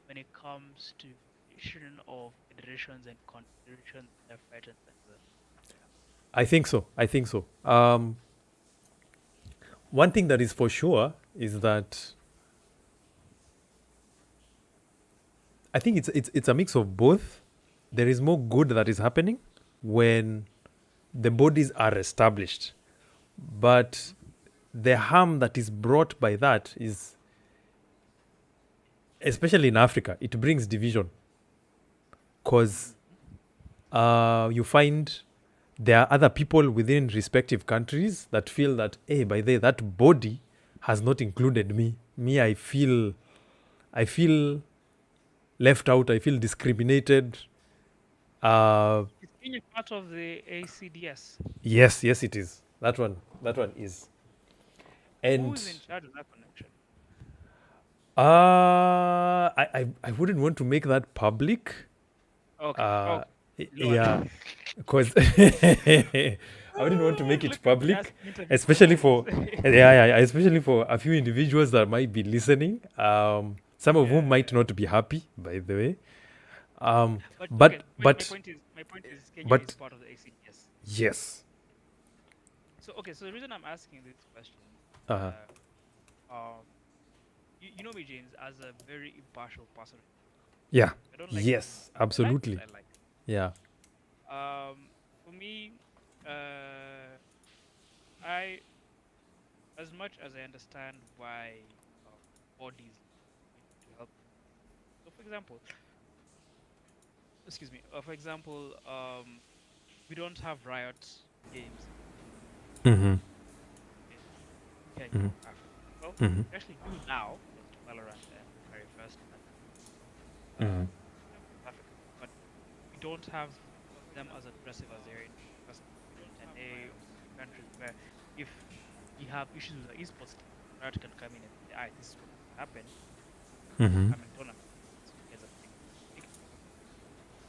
when it comes to creation of federations and confederations that fight and center? I think so. I think so. One thing that is for sure is that I think it's a mix of both. There is more good that is happening when the bodies are established, but the harm that is brought by that is, especially in Africa, it brings division because you find there are other people within respective countries that feel that, hey, by the way, that body has not included me. Me, I feel left out. I feel discriminated. Uh, Is Kenya part of the ACDS? yes, it is. That one is. Who And is in charge of that connection? I wouldn't want to make that public. Okay, Uh, okay. You don't yeah, want because I wouldn't want to make it look at me public, asking interview especially questions. for yeah, especially for a few individuals that might be listening. Some of whom might Yeah. not be happy, by the way. But okay, But but my point is Kenya is but part of the ACDS. yes. So okay, so the reason I'm asking this question, Uh, uh, um, you know me, James, as a very impartial person. yeah. I don't like saying Yes. I like what Absolutely. I like. Yeah. For me, uh, I as much as I understand why bodies need to help. So, for example, excuse me. For example, we don't have riot games Mm-hmm. in Kenya Mm-hmm. or Africa. Well, Mm-hmm. we actually do now, thanks to Valorant and very first Mm-hmm. Africa, but we don't have them as aggressive as they're in first and they countries where if we have issues with the esports team, Riot can come in and say, "Ah, this is what happened. Mm-hmm. Coming tournament, so you guys are big."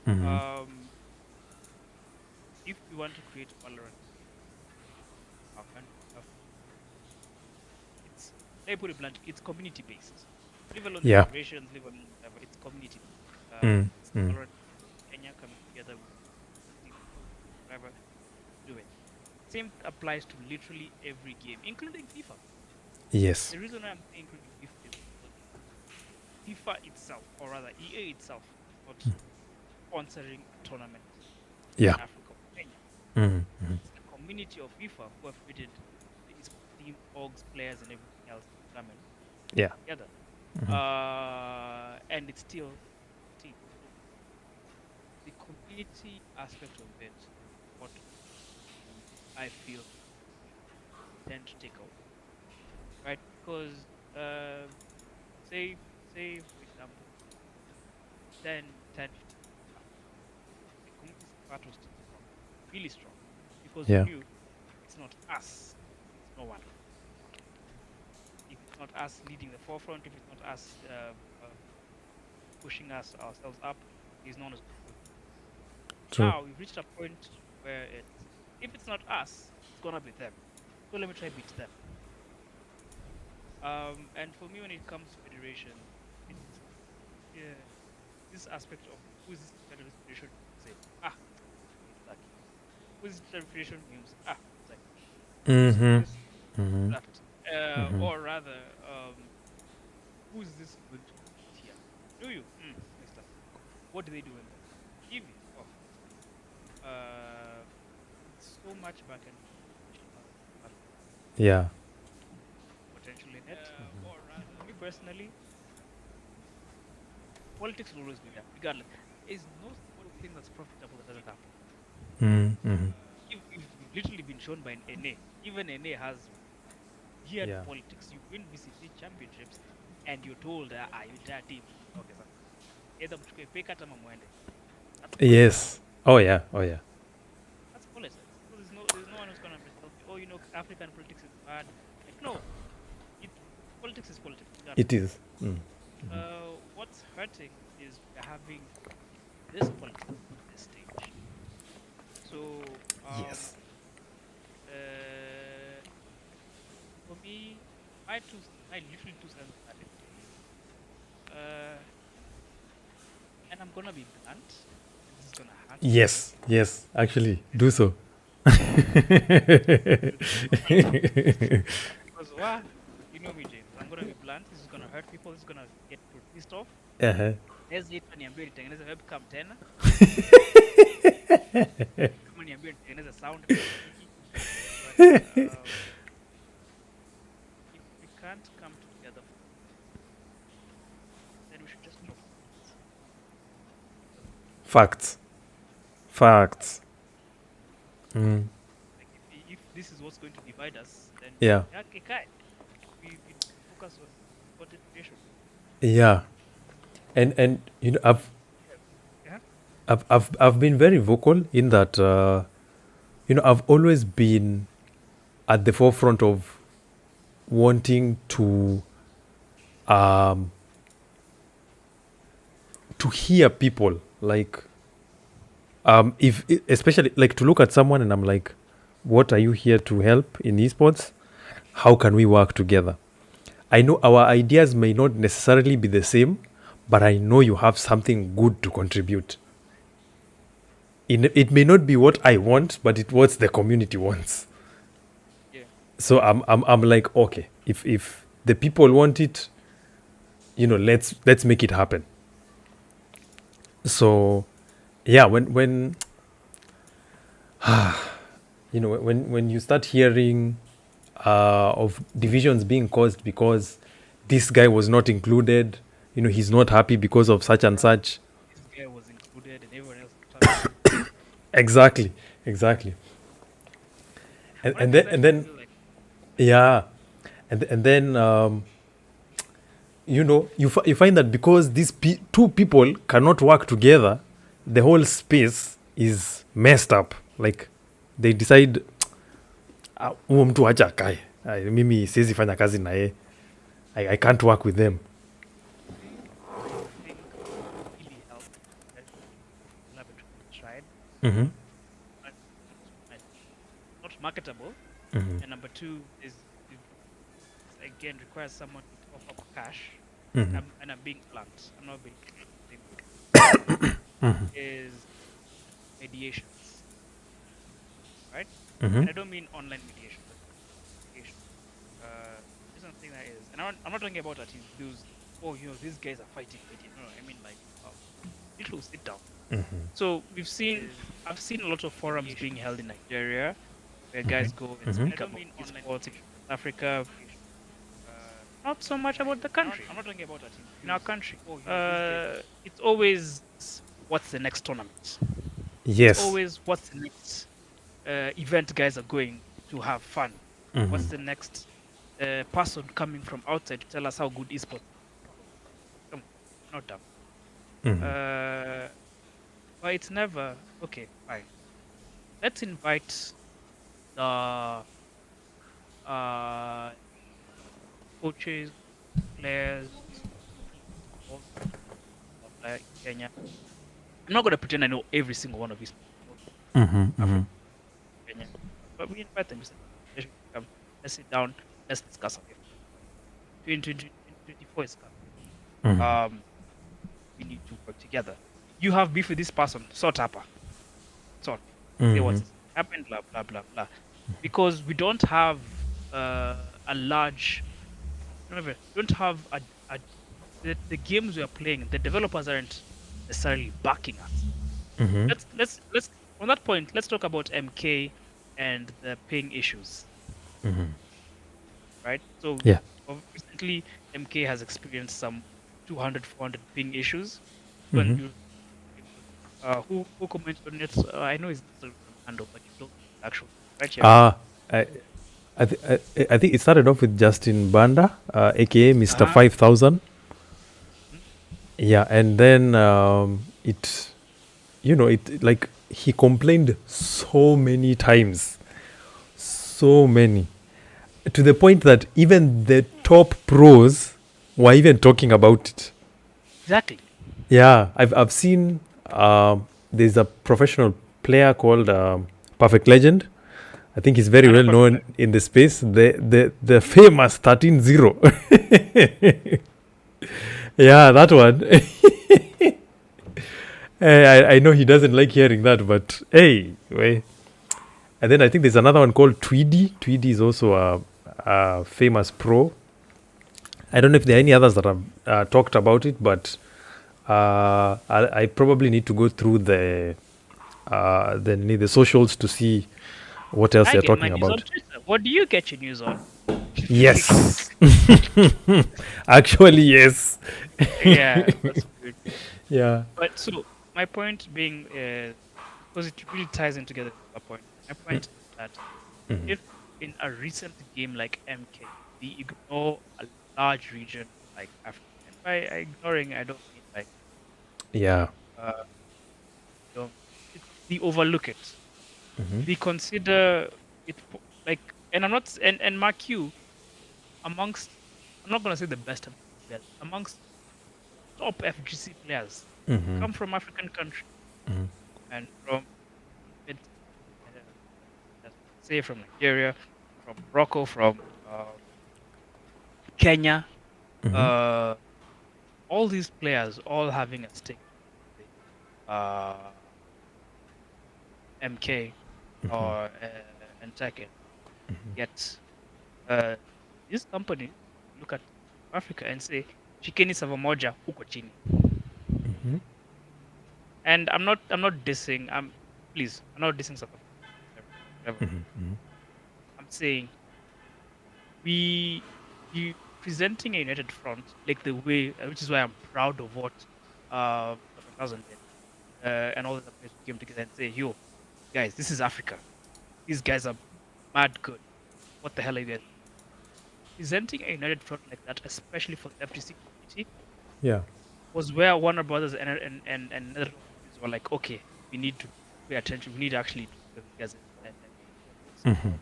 Mm-hmm. Um, if we want to create Valorant, our country, it's let me put it bluntly, it's community based. Leave alone the Yeah. federations, leave alone whatever. It's community. It's Mm-hmm. Valorant Kenya coming together with team, whatever, do it. Same applies to literally every game, including FIFA. Yes. The reason why I'm saying including FIFA is because FIFA itself, or rather EA itself, is not sponsoring a tournament Yeah. in Africa or Kenya. Mm-hmm. It's the community of FIFA who have created the esports team, orgs, players, and everything else to come and Yeah. together. And it's still a team. So the community aspect of it, what I feel tend to take out, right? Because say for example, 10, 15 back, the community part was still strong, really strong, because we Yeah. knew it's not us, it's no one. If it's not us leading the forefront, if it's not us pushing us ourselves up, there's no one who's going to do it. True. Now we've reached a point where if it's not us, it's gonna be them. So let me try beat them. And for me, when it comes to federation, it's yeah, this aspect of who's this federation? Say, ah, we do that. Who's this federation? Names, ah, it's like this, Mm-hmm. this, Mm-hmm. that, Mm-hmm. or rather, who's this going to beat here? Do you? Next up. What do they do in there? Give it. Oh. So much back end Yeah. potential in it. Me personally, politics will always be there, regardless. There's no single thing that's profitable that doesn't happen. Mm-hmm. You've literally been shown by an NA. Even NA has geared Yeah. politics. You win BCC championships, and you're told, you entire team. Okay, sir. Either mchukue pay cut ama muende. That's politics. Yes. Oh yeah. Oh yeah. That's politics. So there's no one who's gonna tell you, oh, African politics is bad. Like, no, politics is politics. It is. What's hurting is we're having this politics at this stage. So Yes. for me, I literally two cents at it. And I'm gonna be blunt. This is gonna hurt. Yes. Yes. Actually, do so. Because you know me, James. I'm gonna be blunt. This is gonna hurt people. This is gonna get pissed off. Uh-huh. There's it niambie nitengeneze webcam tena. Kama niambie nitengeneze sound. But, if we can't come together, then we should just move. Facts. Facts. Like if this is what's going to divide us, then Yeah. okay, we focus on content creation. Yeah. And Yeah. I've been very vocal in that I've always been at the forefront of wanting to hear people, like if especially like to look at someone and I'm like, what are you here to help in esports? How can we work together? I know our ideas may not necessarily be the same, but I know you have something good to contribute. It may not be what I want, but it's what the community wants. Yeah. So I'm like, okay, if the people want it, let's make it happen. So yeah, when when you start hearing of divisions being caused because this guy was not included, he's not happy because of such and such. This guy was included and everyone else was Exactly. And then yeah, and then you find that because these two people cannot work together, the whole space is messed up. Like they decide, huo mtu acha akae, mimi siwezi fanya kazi na yeye, I can't work with them. think really helped that collaborative tried. Mm-hmm. Not marketable. Mm-hmm. And number two is again requires someone to offer up cash. Mm-hmm. And I'm being blunt. I'm not being Mm-hmm. is mediations. Right? Mm-hmm. And I don't mean online mediation, but mediation. There's something that is, and I'm not talking about that those, these guys are fighting. No, I mean like, little sit down. Mm-hmm. So I've seen a lot of forums being held in Nigeria where guys go and speak about esports in Africa. Not so much about the country. I'm not talking about that in our country. It's always what's the next tournament. Yes. Always what's the next event guys are going to have fun. Mm-hmm. What's the next person coming from outside to tell us how good esports? Come on, not dumb. Mm-hmm. But it's never okay. Fine. Let's invite the coaches, players, of like Kenya. I'm not gonna pretend I know every single one of these. Mm-hmm. Kenya, but we invite them. They should come. Let's sit down. Let's discuss. Okay. 2024 is coming. Mm-hmm. We need to work together. You have beef with this person, sort up. Sort. Mm-hmm. Say what's happened, blah blah blah blah. Because we don't have a large. Remember, we don't have a the games we are playing, the developers aren't necessarily backing us. Mm-hmm. Let's on that point, let's talk about MK and the ping issues, Mm-hmm. right? So Yeah. recently, MK has experienced some 200, 400 ping issues. When Mm-hmm. you who commented on it? I know it's not handle, but you don't actually right here. Ah, I, I think it started off with Justin Banda, aka Mr. Uh-huh. 5000. Mhm. Yeah, and then it, it like he complained so many times, so many, to the point that even the top pros were even talking about it. Exactly. Yeah, I've seen. There's a professional player called Perfect Legend. I think he's very I know well known perfect. in the space. The famous 13-0. Yeah, that one. I know he doesn't like hearing that, but hey, way. And then I think there's another one called Tweedy. Tweedy is also a famous pro. I don't know if there are any others that have talked about it, but I probably need to go through the socials to see what else I they're get my talking news on about. Twitter. What do you get your news on? Yes. Actually, yes. Yeah, that's good. Yeah. But so my point being, because it really ties in together with my point. My point is that Mhm. if in a recent game like MK, we ignore a large region like Africa, and by ignoring, I don't mean like Yeah. uh, don't we overlook it. Mhm. We consider it like, and I'm not, and mark you amongst. I'm not gonna say the best of players amongst top FGC players Mhm. come from African countries Mhm. and from let's say from Nigeria, from Morocco, from Kenya. Mhm. Uh, all these players all having a stake in MK or and Tekken. Yet these companies look at Africa and say shikeni sava moja huko chini. Mhm. And I'm not dissing. I'm not dissing South Africa. Whatever. Mhm. I'm saying we you presenting a united front like the way, which is why I'm proud of what Dr. Thousand did, and all the players who came together and say, "Yo, guys, this is Africa. These guys are mad good. What the hell are you guys?" Presenting a united front like that, especially for the FTC community, Yeah. was where Warner Brothers and other companies were like, "Okay, we need to pay attention. We need to actually do this guys and solve this Mhm.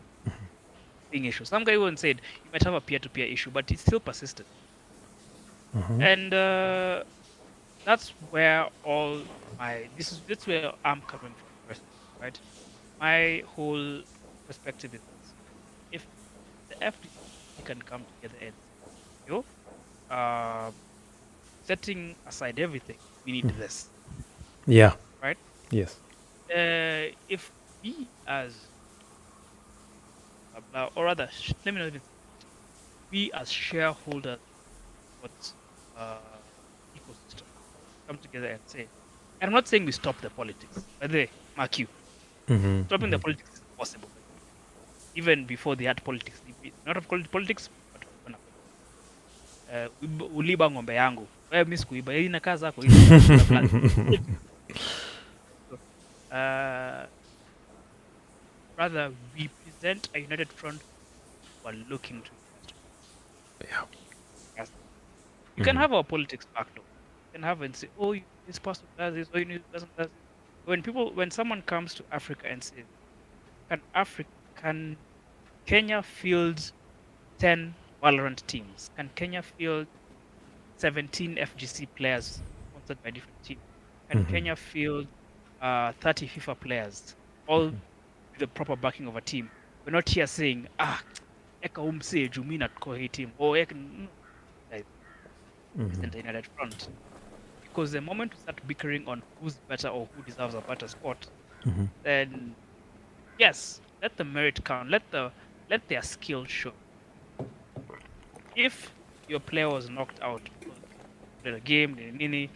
thing issue." Some guy even said you might have a peer-to-peer issue, but it's still persistent. Mhm. And that's where all my this where I'm coming from personally, right? My whole perspective is this: if the FTC can come together and say, "Yo, uh, setting aside everything, we need this," Yeah. right? Yes. If we as or rather, let me know if it's we as shareholders, what uh, ecosystem come together and say, and I'm not saying we stop the politics, by the way, mark you, Mhm. stopping the politics is possible. Even before they had politics, not of politics, but kuna uliba ng'ombe yangu, wewe mimi sikuiba, hii inakaa zako hizi bla bla. So, uh, rather we present a united front while looking to invest. Yeah. Yes. You can Mhm. have our politics back though. You can have and say, oh, this person does this, or this person does this. When someone comes to Africa and says, can Kenya field 10 Valorant teams? Can Kenya field 17 FGC players sponsored by different teams? Can Mhm. Kenya field 30 FIFA players, all with the proper backing of a team? We're not here saying, eka umse jumina tuko hii team. Or no, guys, Mhm. isn't a united front. Because the moment we start bickering on who's better or who deserves a better spot, Mhm. then yes, let the merit count. Let their skill show. If your player was knocked out because played a game, you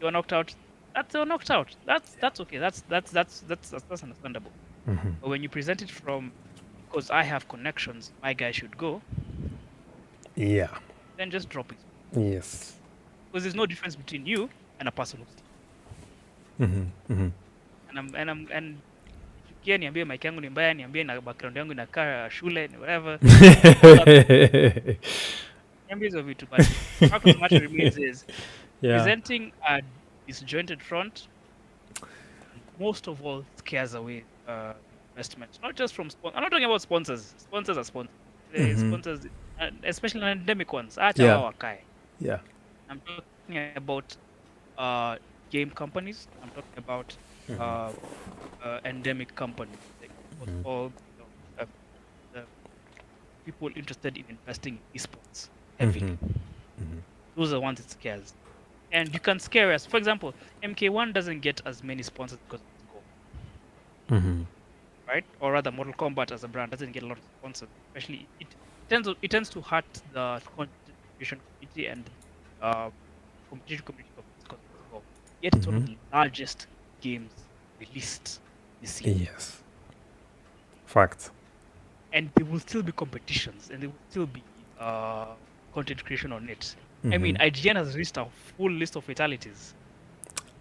were knocked out. That's knocked out. That's okay. That's understandable. But when you present it from, because I have connections, my guy should go, Yeah. then just drop it. Yes. Because there's no difference between you and a person who's and kia niambie mic yangu ni mbaya, niambie na background yangu inakaa shule ni whatever. Niambie hizo vitu, but fact of the matter remains is presenting a disjointed front most of all scares away investment, not just from sponsors. I'm not talking about sponsors. Sponsors are sponsors. Sponsors, especially endemic ones. Yeah. I'm talking about game companies. I'm talking about endemic companies, like all the people interested in investing in esports heavily. Those are the ones it scares. And you can scare us. For example, MK1 doesn't get as many sponsors because of its goal. Right? Or rather, Mortal Kombat as a brand doesn't get a lot of sponsors. Especially, it tends to hurt the content creation community and competition community because of its goal. Yet it's one of the largest games released this year. Yes. Fact. And there will still be competitions, and there will still be content creation on it. I mean, IGN has released a full list of fatalities.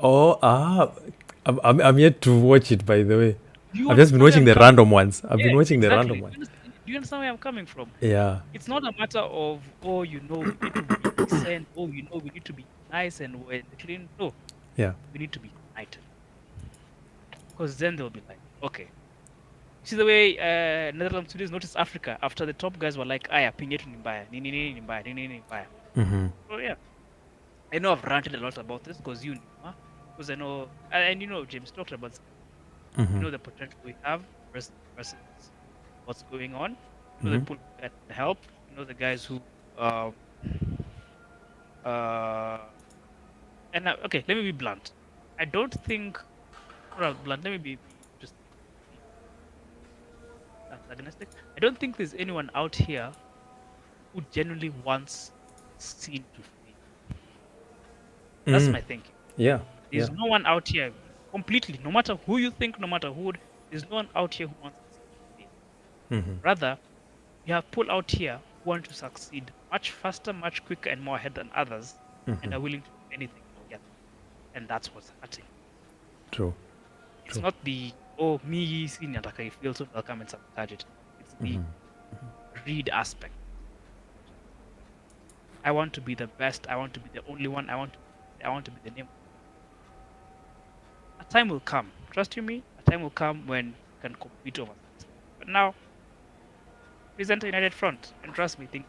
I'm yet to watch it, by the way. You I've just been watching the understand random ones. I've been watching the exactly. random ones. Do you understand where I'm coming from? Yeah. It's not a matter of, we need to be decent, we need to be nice and clean. No. Yeah. We need to be united. Because then they'll be like, okay. See the way Netherlands Studios noticed Africa after the top guys were like, aya, ping yetu ni mbaya, nini mbaya. So yeah. I know I've ranted a lot about this because you know, because I know, and you know, James talked about, you know, the potential we have versus what's going on. You know, the people that help. You know, the guys who, and okay, let me be blunt. I don't think, blunt. Let me be just antagonistic. I don't think there's anyone out here who genuinely wants scene to fail. That's my thinking. Yeah. There's no one out here completely, no matter who you think, no matter who, there's no one out here who wants to succeed. Rather, you have people out here who want to succeed much faster, much quicker, and more ahead than others, and are willing to do anything to get them. And that's what's hurting. True. It's not the, me seeing that I feel so I'll come and sabotage it. It's the read aspect. I want to be the best. I want to be the only one. I want to be the name. A time will come. Trust you me. A time will come when you can compete over that. But now, present a united front, and trust me, think.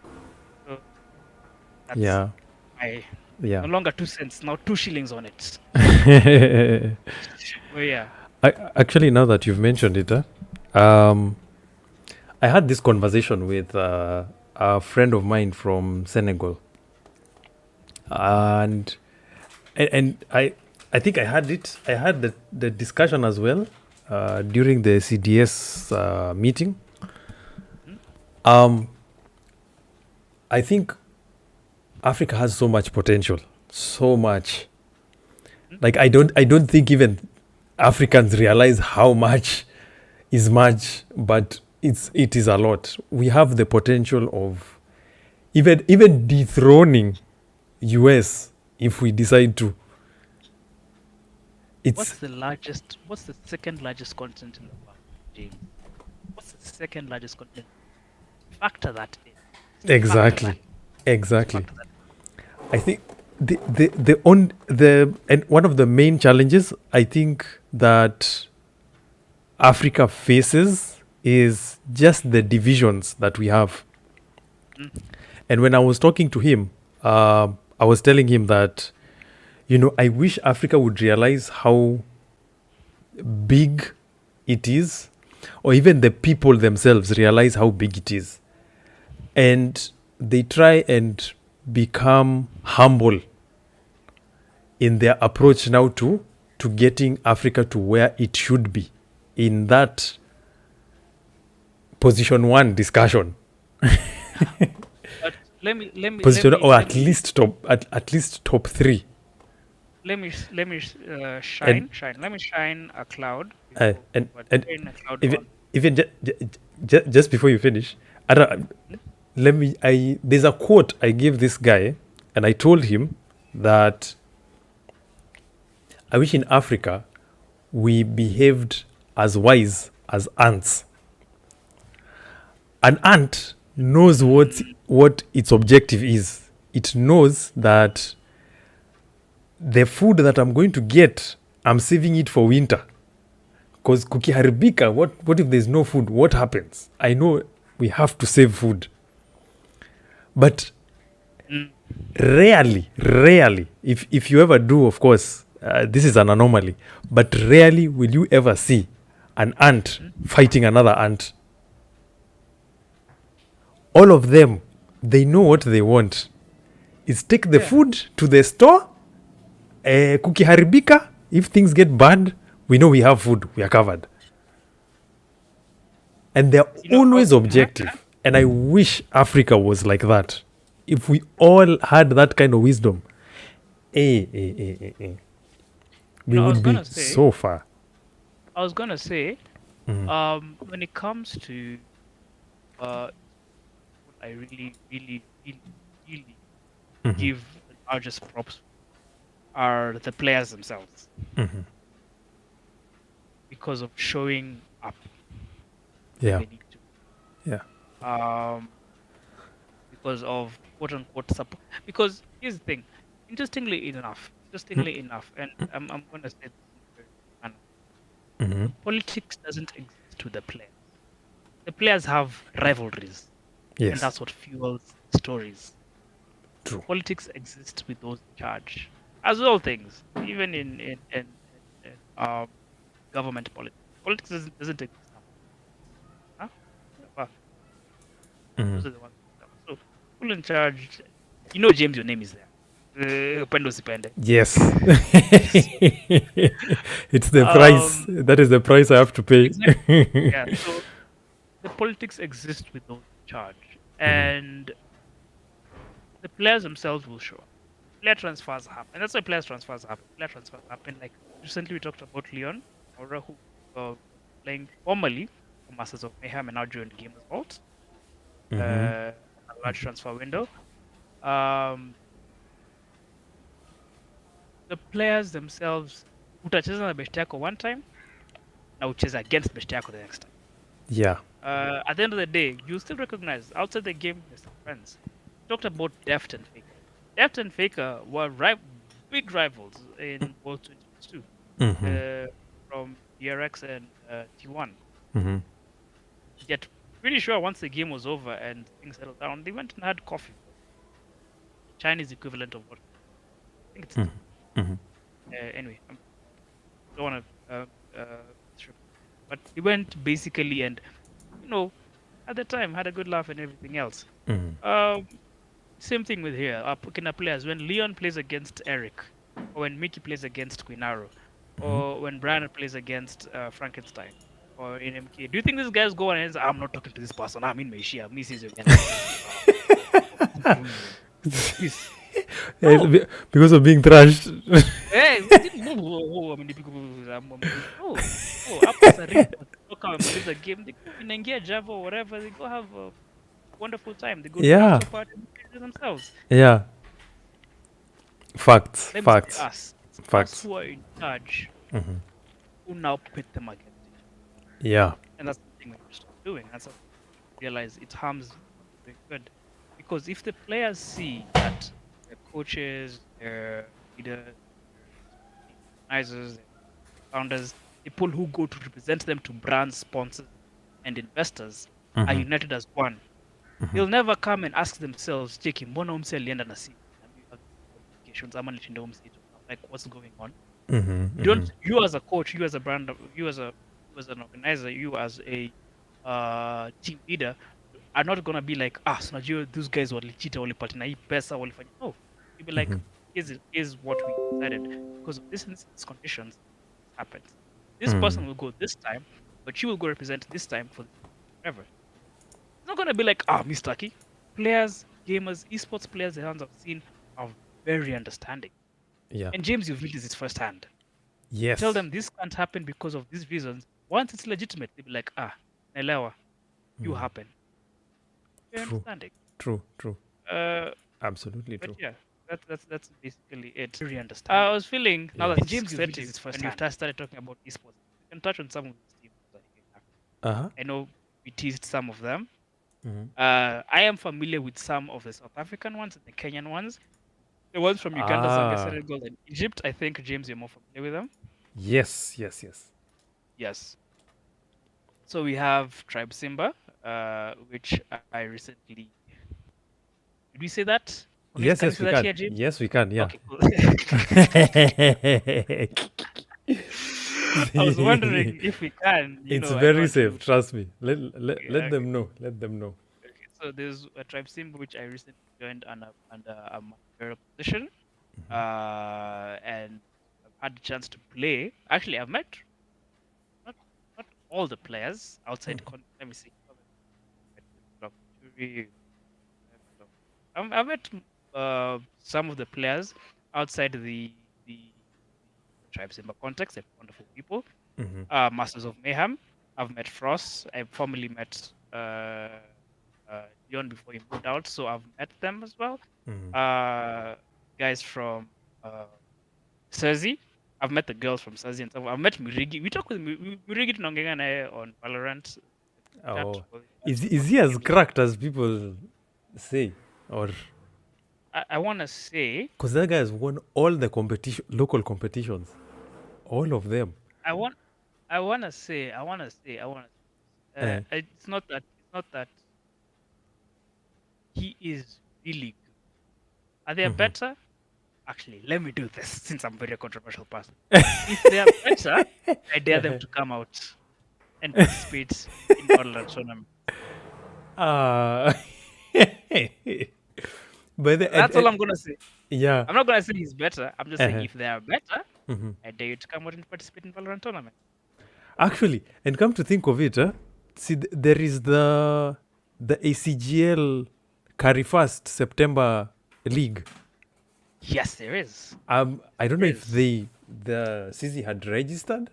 So that's no longer 2 cents, now 2 shillings on it. Well, yeah. Actually, now that you've mentioned it, I had this conversation with a friend of mine from Senegal, and I think I had the discussion as well during the CDS meeting. I think Africa has so much potential, so much. Like I don't think even Africans realize how much is much, but it is a lot. We have the potential of even dethroning US if we decide to. What's the second largest continent in the world, James? What's the second largest continent? Factor that in. Exactly. I think and one of the main challenges I think that Africa faces is just the divisions that we have. And when I was talking to him, I was telling him that, I wish Africa would realize how big it is, or even the people themselves realize how big it is. And they try and become humble in their approach now to getting Africa to where it should be in that position 1 discussion. position, or let at me least top 3. let me And shine. Let me shine a cloud uh, before, and but and shine a cloud even on. even just before you finish, I don't, Hmm? let me. There's a quote I gave this guy, and I told him that I wish in Africa we behaved as wise as ants. An ant knows what its objective is. It knows that the food that I'm going to get, I'm saving it for winter. Because kukiharibika, what if there's no food? What happens? I know we have to save food. But Mm. rarely, if you ever do, of course, this is an anomaly, but rarely will you ever see an ant Hmm? fighting another ant. All of them, they know what they want. Is take the Yeah. food to the store, kukiharibika, if things get bad, we know we have food, we are covered. And they're You know, always objective. And I wish Africa was like that. If we all had that kind of wisdom, we I was would be gonna say, so far. when it comes to what I really give the largest props are the players themselves because of showing up when Yeah, they need to. yeah. Um, because of quote unquote support. Because here's the thing, interestingly enough, and I'm gonna say this in a very manner. Mm-hmm. Politics doesn't exist with the players. The players have rivalries, and Yes, that's what fuels stories. true. Politics exists with those in charge, as well things, even in government politics. Politics doesn't exist now. Huh? Never. Those are the ones. So people in charge, James, your name is there. Upendo usipende. Yes. It's the price. Um, That is the price I have to pay. exactly. Yeah. So the politics exist with those in charge, and the players themselves will show up. Player transfers happen. That's why players transfers happen. Player transfers happen. Like recently, we talked about Leon Aura, who was playing formerly for Masters of Mayhem and now joined Game as Vault. A large transfer window. Um, the players themselves utacheza na best yako one time na ucheza against best yako the next time. Yeah. At the end of the day, you still recognize outside the game, you're still friends. Talked about Deft and Faker. Deft and Faker were big rivals in World 2022 from DRX and T1. Yet, pretty sure once the game was over and things settled down, they went and had coffee. Chinese equivalent of what I think it's tea. Anyway, I don't want to strip. But they went basically and, at the time had a good laugh and everything else. Same thing with here. Our Kina players, when Leon plays against Eric, or when Mickey plays against Quinaro, or when Brian plays against Frankenstein, or in MK, do you think these guys go and say, I'm not talking to this person, I'm in Meishia, Mrs. Please. No. Because of being trashed. Hey, I mean, hapo Sari kutoka wamaliza game, they go inaingia Java or whatever, they go have a wonderful time. They go to Yeah. after party and enjoy themselves. Yeah. Facts. Let me say Facts. us. It's us Facts. who are in charge who now pit them against each other. Yeah. And that's the thing we should stop doing. That's what we realize it harms very good. Because if the players see that their coaches, their leaders, their organizers, their founders, people who go to represent them to brands, sponsors, and investors are united as one, they'll never come and ask themselves, Cheki, mbona umse alienda na simu? Na mimi have qualifications, ama nilishinda huyu mse tu. Like, what's going on? You don't. You as a coach, you as a brand, you as an organizer, you as a team leader, are not gonna be like, so najua those guys walichita, walipata na hii pesa, walifanya. No, you'll be like, here's what we decided because of this and this conditions happened. This person will go this time, but you will go represent this time for forever. It's not gonna be like, Mr. Taki. Players gamers, esports players, the ones I've seen are very understanding. Yeah. And James, you've witnessed it firsthand. Yes. Tell them this can't happen because of these reasons. Once it's legitimate, they'll be like, Nelewa, you happen. Very True. understanding. True. Absolutely But true. yeah, that's basically it. Very understanding. I was feeling now that Yes. James, you've witnessed it firsthand. And we've started talking about esports. We can touch on some of these teams. Uh-huh. I know we teased some of them. Mhm. I am familiar with some of the South African ones and the Kenyan ones. The ones from Uganda, Zambia, Senegal, and Egypt. I think, James, you're more familiar with them. Yes. Yes. So we have Tribe Simba, which I recently. Did we say that? Yes, Can yes, we we say that can. here, James? Yes, we can. Yeah. Okay, cool. I was wondering if we can. It's I very want safe. to- Trust me. Let Okay. them know. Let them know. Okay, so there's a Tribe Simba which I recently joined under a managerial position, and I've had the chance to play. Actually, I've met not all the players outside. Let me see. I've met some of the players outside the Tribe Simba context. They're wonderful people. Masters of Mayhem. I've met Frost. I formerly met Dion before he moved out, so I've met them as well. Guys from Serzi. I've met the girls from Serzi and stuff. I've met Mirigi. We talk with Mirigi tunaongea naye on Valorant. Oh, is he as cracked as people say, or? I want to say, Because that guy has won all the local competitions, all of them. I want to say, it's not that he is really good. Are they better? Actually, let me do this since I'm a very controversial person. If they are better, I dare them to come out and participate in Valorant tournament. That's all I'm gonna say. Yeah. I'm not gonna say he's better. I'm just saying if they are better, I dare you to come out and participate in Valorant tournament. Actually, and come to think of it, see, there is the ACGL Carry Fast September League. Yes, there is. I don't know if the CZ had registered,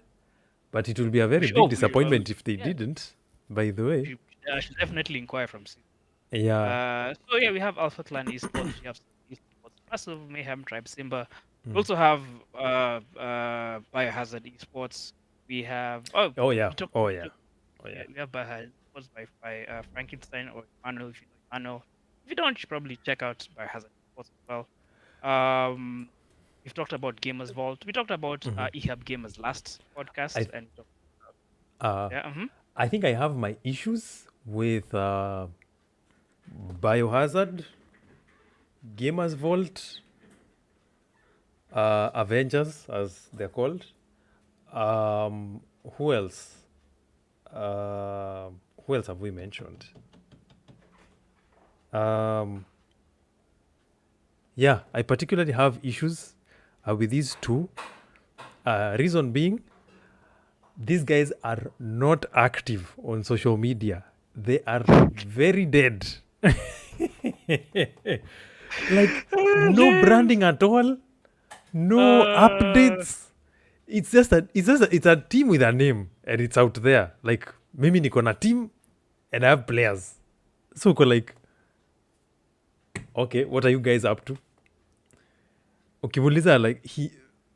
but it will be a very big disappointment if they didn't. By the way, I should definitely inquire from CZ. Yeah. So yeah, we have Alpha Clan Esports, we have Esports, Massive Mayhem, Tribe Simba. We also have Biohazard Esports. We have yeah. We have Biohazard Esports by Frankenstein or Emmanuel. If you know Emmanuel, if you don't, you should probably check out Biohazard Esports as well. We've talked about Gamers Vault. We talked about eHub Gamers last podcast, I think I have my issues with Biohazard, Gamers Vault, Avengers, as they're called. Who else? Who else have we mentioned? Yeah, I particularly have issues with these two. Reason being, these guys are not active on social media. They are very dead. Like, no branding at all, no updates. It's a team with a name, and it's out there. Like, maybe niko na team and I have players. So like, okay, what are you guys up to? Ukimuliza,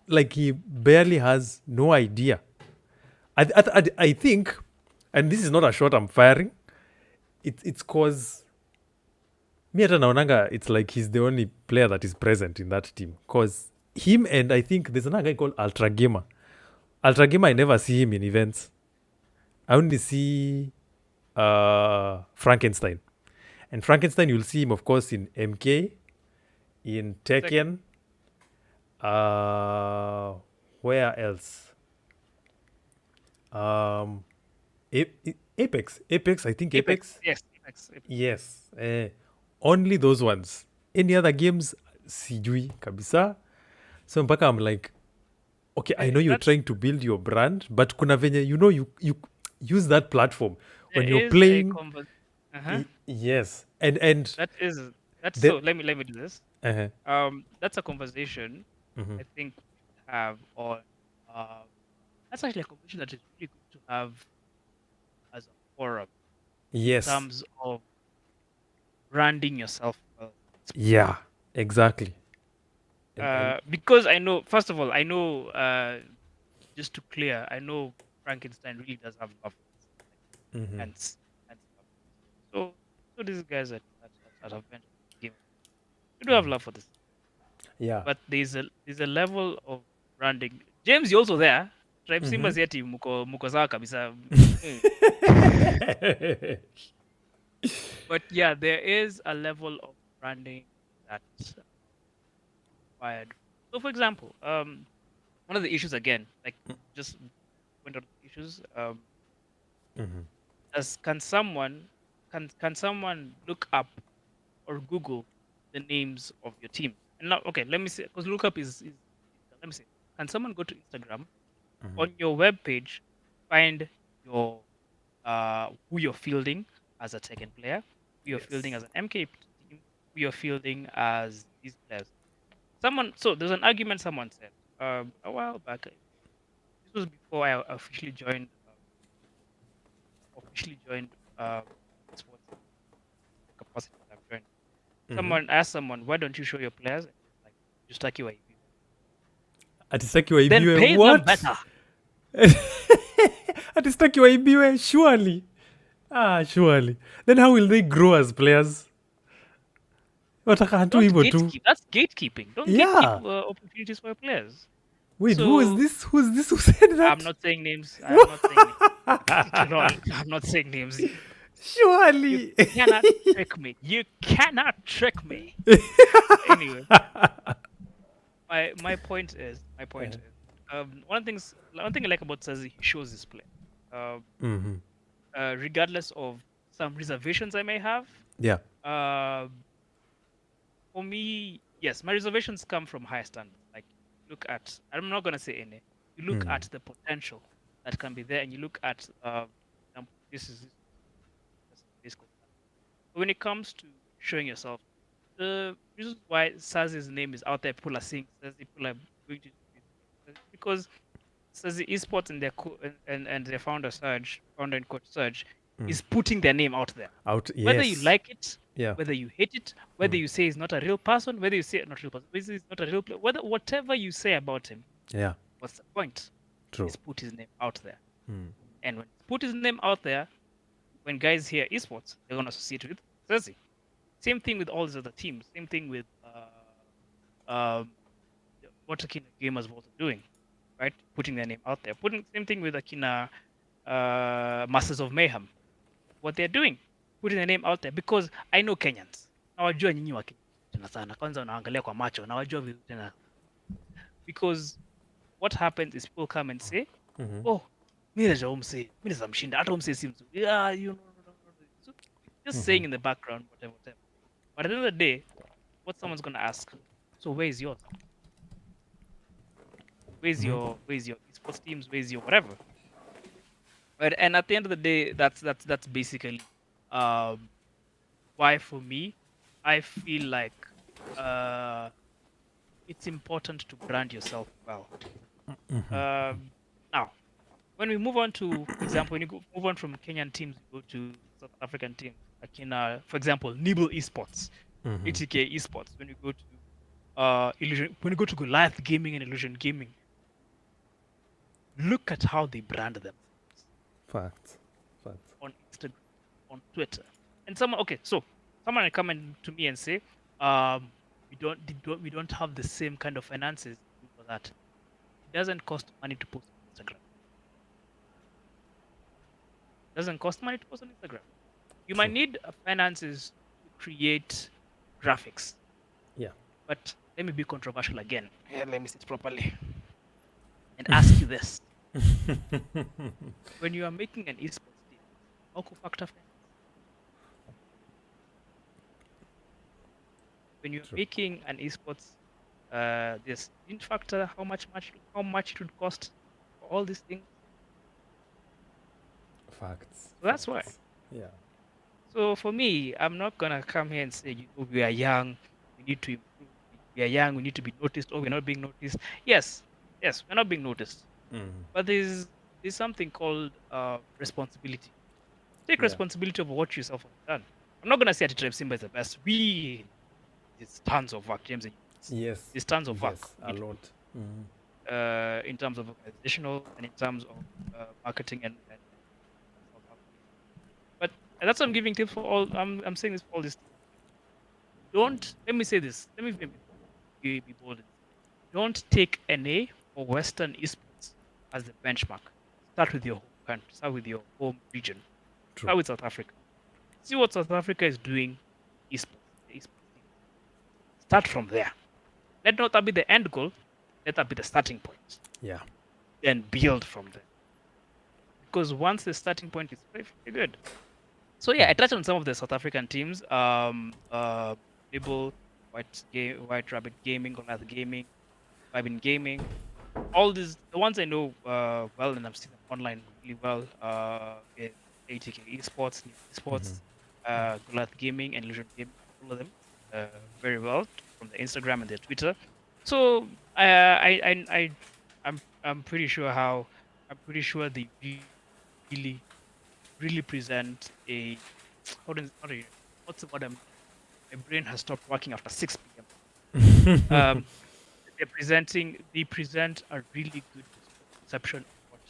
like he barely has no idea. I think, and this is not a shot I'm firing, it's cause me hata naonanga it's like he's the only player that is present in that team. Cause him and I think there's another guy called Ultra Gamer. Ultra Gamer, I never see him in events. I only see Frankenstein. And Frankenstein, you'll see him, of course, in MK, in Tekken. Where else? Apex. I think Apex. Yes, Apex. Yes. Only those ones. Any other games, sijui kabisa. So mpaka I'm like, okay, I know you're trying to build your brand, but kuna venye, you use that platform when you're playing. Uh-huh. Yes. And that is That's The, so. Let me do this. uh That's a conversation hmm I think we should have on. Uh, that's actually a conversation that is really good to have as a forum in Yes. terms of branding yourself well. Yeah. Exactly. And Because I know, first of all, I know, just to clear, I know Frankenstein really does have love for this, like, hmm and stuff. So these guys at Avengers Game, they do have love for this, yeah. but there's a level of branding. James, you're also there. Tribe Simba hmm Zeti muko sawa kabisa. Mm. But yeah, there is a level of branding that's required. So, for example, one of the issues again, like just went on issues. hmm As can someone look up or Google the names of your team? And now, okay, let me say, because lookup is let me say, can someone go to Instagram on your web page, find your who you're fielding as a second player, who you're fielding Yes. as an MK team, who you're fielding as these players. So there's an argument someone said a while back. This was before I officially joined sports capacity that I've joined. hmm Someone asked someone, "Why don't you show your players?" And he was like, "Justaki waibiwe." Atisaki Then waibiwe pay them what? better. Atisaki waibiwe surely. Surely. Then how will they grow as players? Wataka tu Don't hivyo tu. gatekeep. That's gatekeeping. Don't gatekeep Yeah. opportunities for your players. Wait, who is So this? Who is this who said I'm that? not saying names. I'm not saying names. I'm not saying names. You Surely. cannot trick me. You cannot trick me. Anyway, my point is one thing I like about Sazi, he shows his play. Um, hmm Regardless of some reservations I may have. Yeah. Um, for me, yes, my reservations come from higher standards. Like, look at, I'm not gonna say any. You look Mm. at the potential that can be there, and you look at, this. When it comes to showing yourself, the reason why Sazi's name is out there, people are seeing Sazi, people are going to because Sazi Esports and and their founder and coach Serge, is putting their name out there. Out. Whether you Yes. like it, Yeah. whether you hate it, whether you say he's not a real person, whether you say not real person, whether he's not a real player, whatever you say about him, Yeah. what's the point? True. He's put his name out there. Mm. And when he's put his name out there, when guys hear esports, they're gonna associate with Cersei. Same thing with all these other teams. Same thing with what Akina gamers were also doing, right? Putting their name out there. Same thing with Akina Masters of Mayhem. What they're doing, putting their name out there because I know Kenyans. Nawajua nyinyi wa Kenya sana. Kwanza unaangalia kwa macho, nawajua vizuri tena. Because what happens is people come and say, "Oh, mimi najua umse, mimi naweza mshinda, hata umse si mzuri." Yeah, you know, no. So, just saying in the background, whatever. But at the end of the day, what someone's gonna ask, so where is yours? Where's your esports teams? Where's your whatever? Right? And at the end of the day, that's basically why for me, I feel like it's important to brand yourself well. Now, when we move on to, for example, when you move on from Kenyan teams, you go to South African teams, like in, for example, Nibble Esports, ATK Esports. When you go to when you go to Goliath Gaming and Illusion Gaming, look at how they brand themselves Facts. Facts. on Instagram, on Twitter, and someone will come to me and say, we don't have the same kind of finances for that. It doesn't cost money to post on Instagram. It doesn't cost money to post on Instagram. You might need finances to create graphics. Yeah. But let me be controversial again. Yeah, let me sit properly and ask you this: when you are making an esports team, how could factor finance? When you're making an esports, this didn't factor how much it would cost for all these things. Facts. So that's why. Yeah. So for me, I'm not gonna come here and say, we are young, we need to improve. We are young, we need to be noticed, or we're not being noticed. Yes, yes, we're not being noticed. Mm. But there's something called responsibility. Take Yeah. responsibility of what yourself have done. I'm not gonna say Atitrep Simba is the best. There's tons of work, James. Yes. There's tons of work Yes. we A need to lot. Mm. do, in terms of organizational and in terms of marketing and South Africa. But that's why I'm giving tips for all. I'm saying this for all this. Don't let me say this. Let me be bold. Don't take NA or Western esports as the benchmark. Start with your home country. Start with your home region. True. Start with South Africa. See what South Africa is doing. Esports. The esports team. Start from there. Let not that be the end goal. Let that be the starting point. Yeah. Then build from there. Because once the starting point is very, very good. So yeah, I touched on some of the South African teams. Dribble, White Rabbit Gaming, Goliath Gaming, Vibin Gaming. All these, the ones I know well, and I've seen them online really well. Is ATK Esports, New Esports, Goliath Gaming, and Illusion Gaming. All of them very well from their Instagram and their Twitter. So I'm pretty sure they really really present a what's the word? My brain has stopped working after 6 p.m. They present a really good perception of what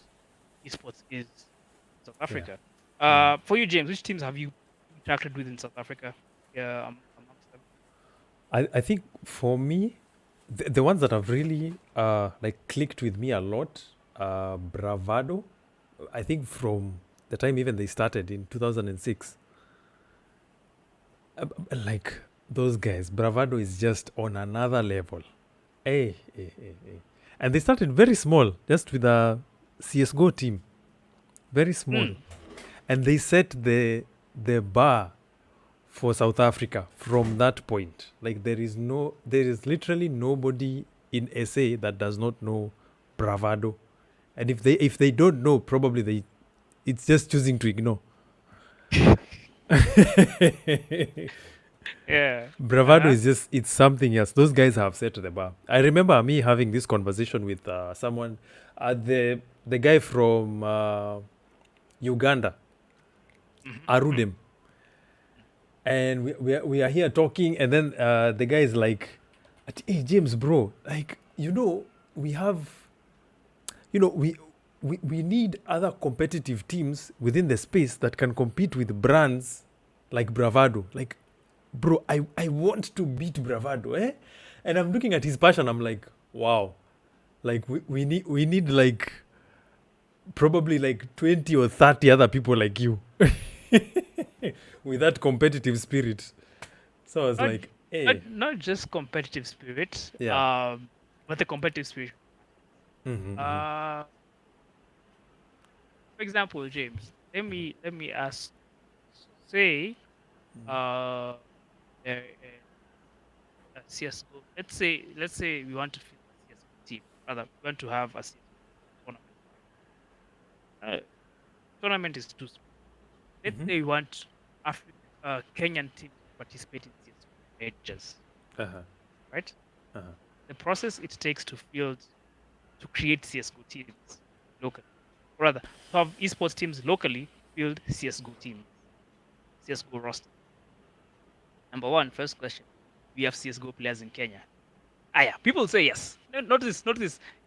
esports is in South Yeah. Africa. For you, James, which teams have you interacted with in South Africa? Yeah, amongst them. I think for me, the ones that have really like clicked with me a lot, Bravado. I think from the time even they started in 2006, like those guys, Bravado is just on another level. Hey, hey, hey, hey. And they started very small, just with a CS:GO team, very small, and they set the bar for South Africa from that point. Like there is literally nobody in SA that does not know Bravado, and if they don't know, probably it's just choosing to ignore. Yeah. Bravado is just, it's something else. Those guys have set the bar. I remember me having this conversation with someone, the guy from Uganda, Arudem, and we are here talking, and then the guy is like, "Hey James, bro, like we have, we need other competitive teams within the space that can compete with brands like Bravado. Like, bro, I want to beat Bravado, eh?" And I'm looking at his passion. I'm like, wow, like we need like probably like 20 or 30 other people like you with that competitive spirit. So I was Not, like, hey, not just competitive spirit, yeah. but the competitive spirit. Mm-hmm. Uh, for example, James, let me ask. Say, uh, CS:GO. Let's say we want to field a CS:GO team. Rather, we want to have a CS:GO tournament. Tournament is too small. Let's say we want Kenyan team to participate in CS:GO majors, right? The process it takes to create CS:GO teams locally, or rather, to have esports teams locally build CS:GO teams, CS:GO roster. Number one, first question: we have CS:GO players in Kenya? Yeah, people say yes. No, not this,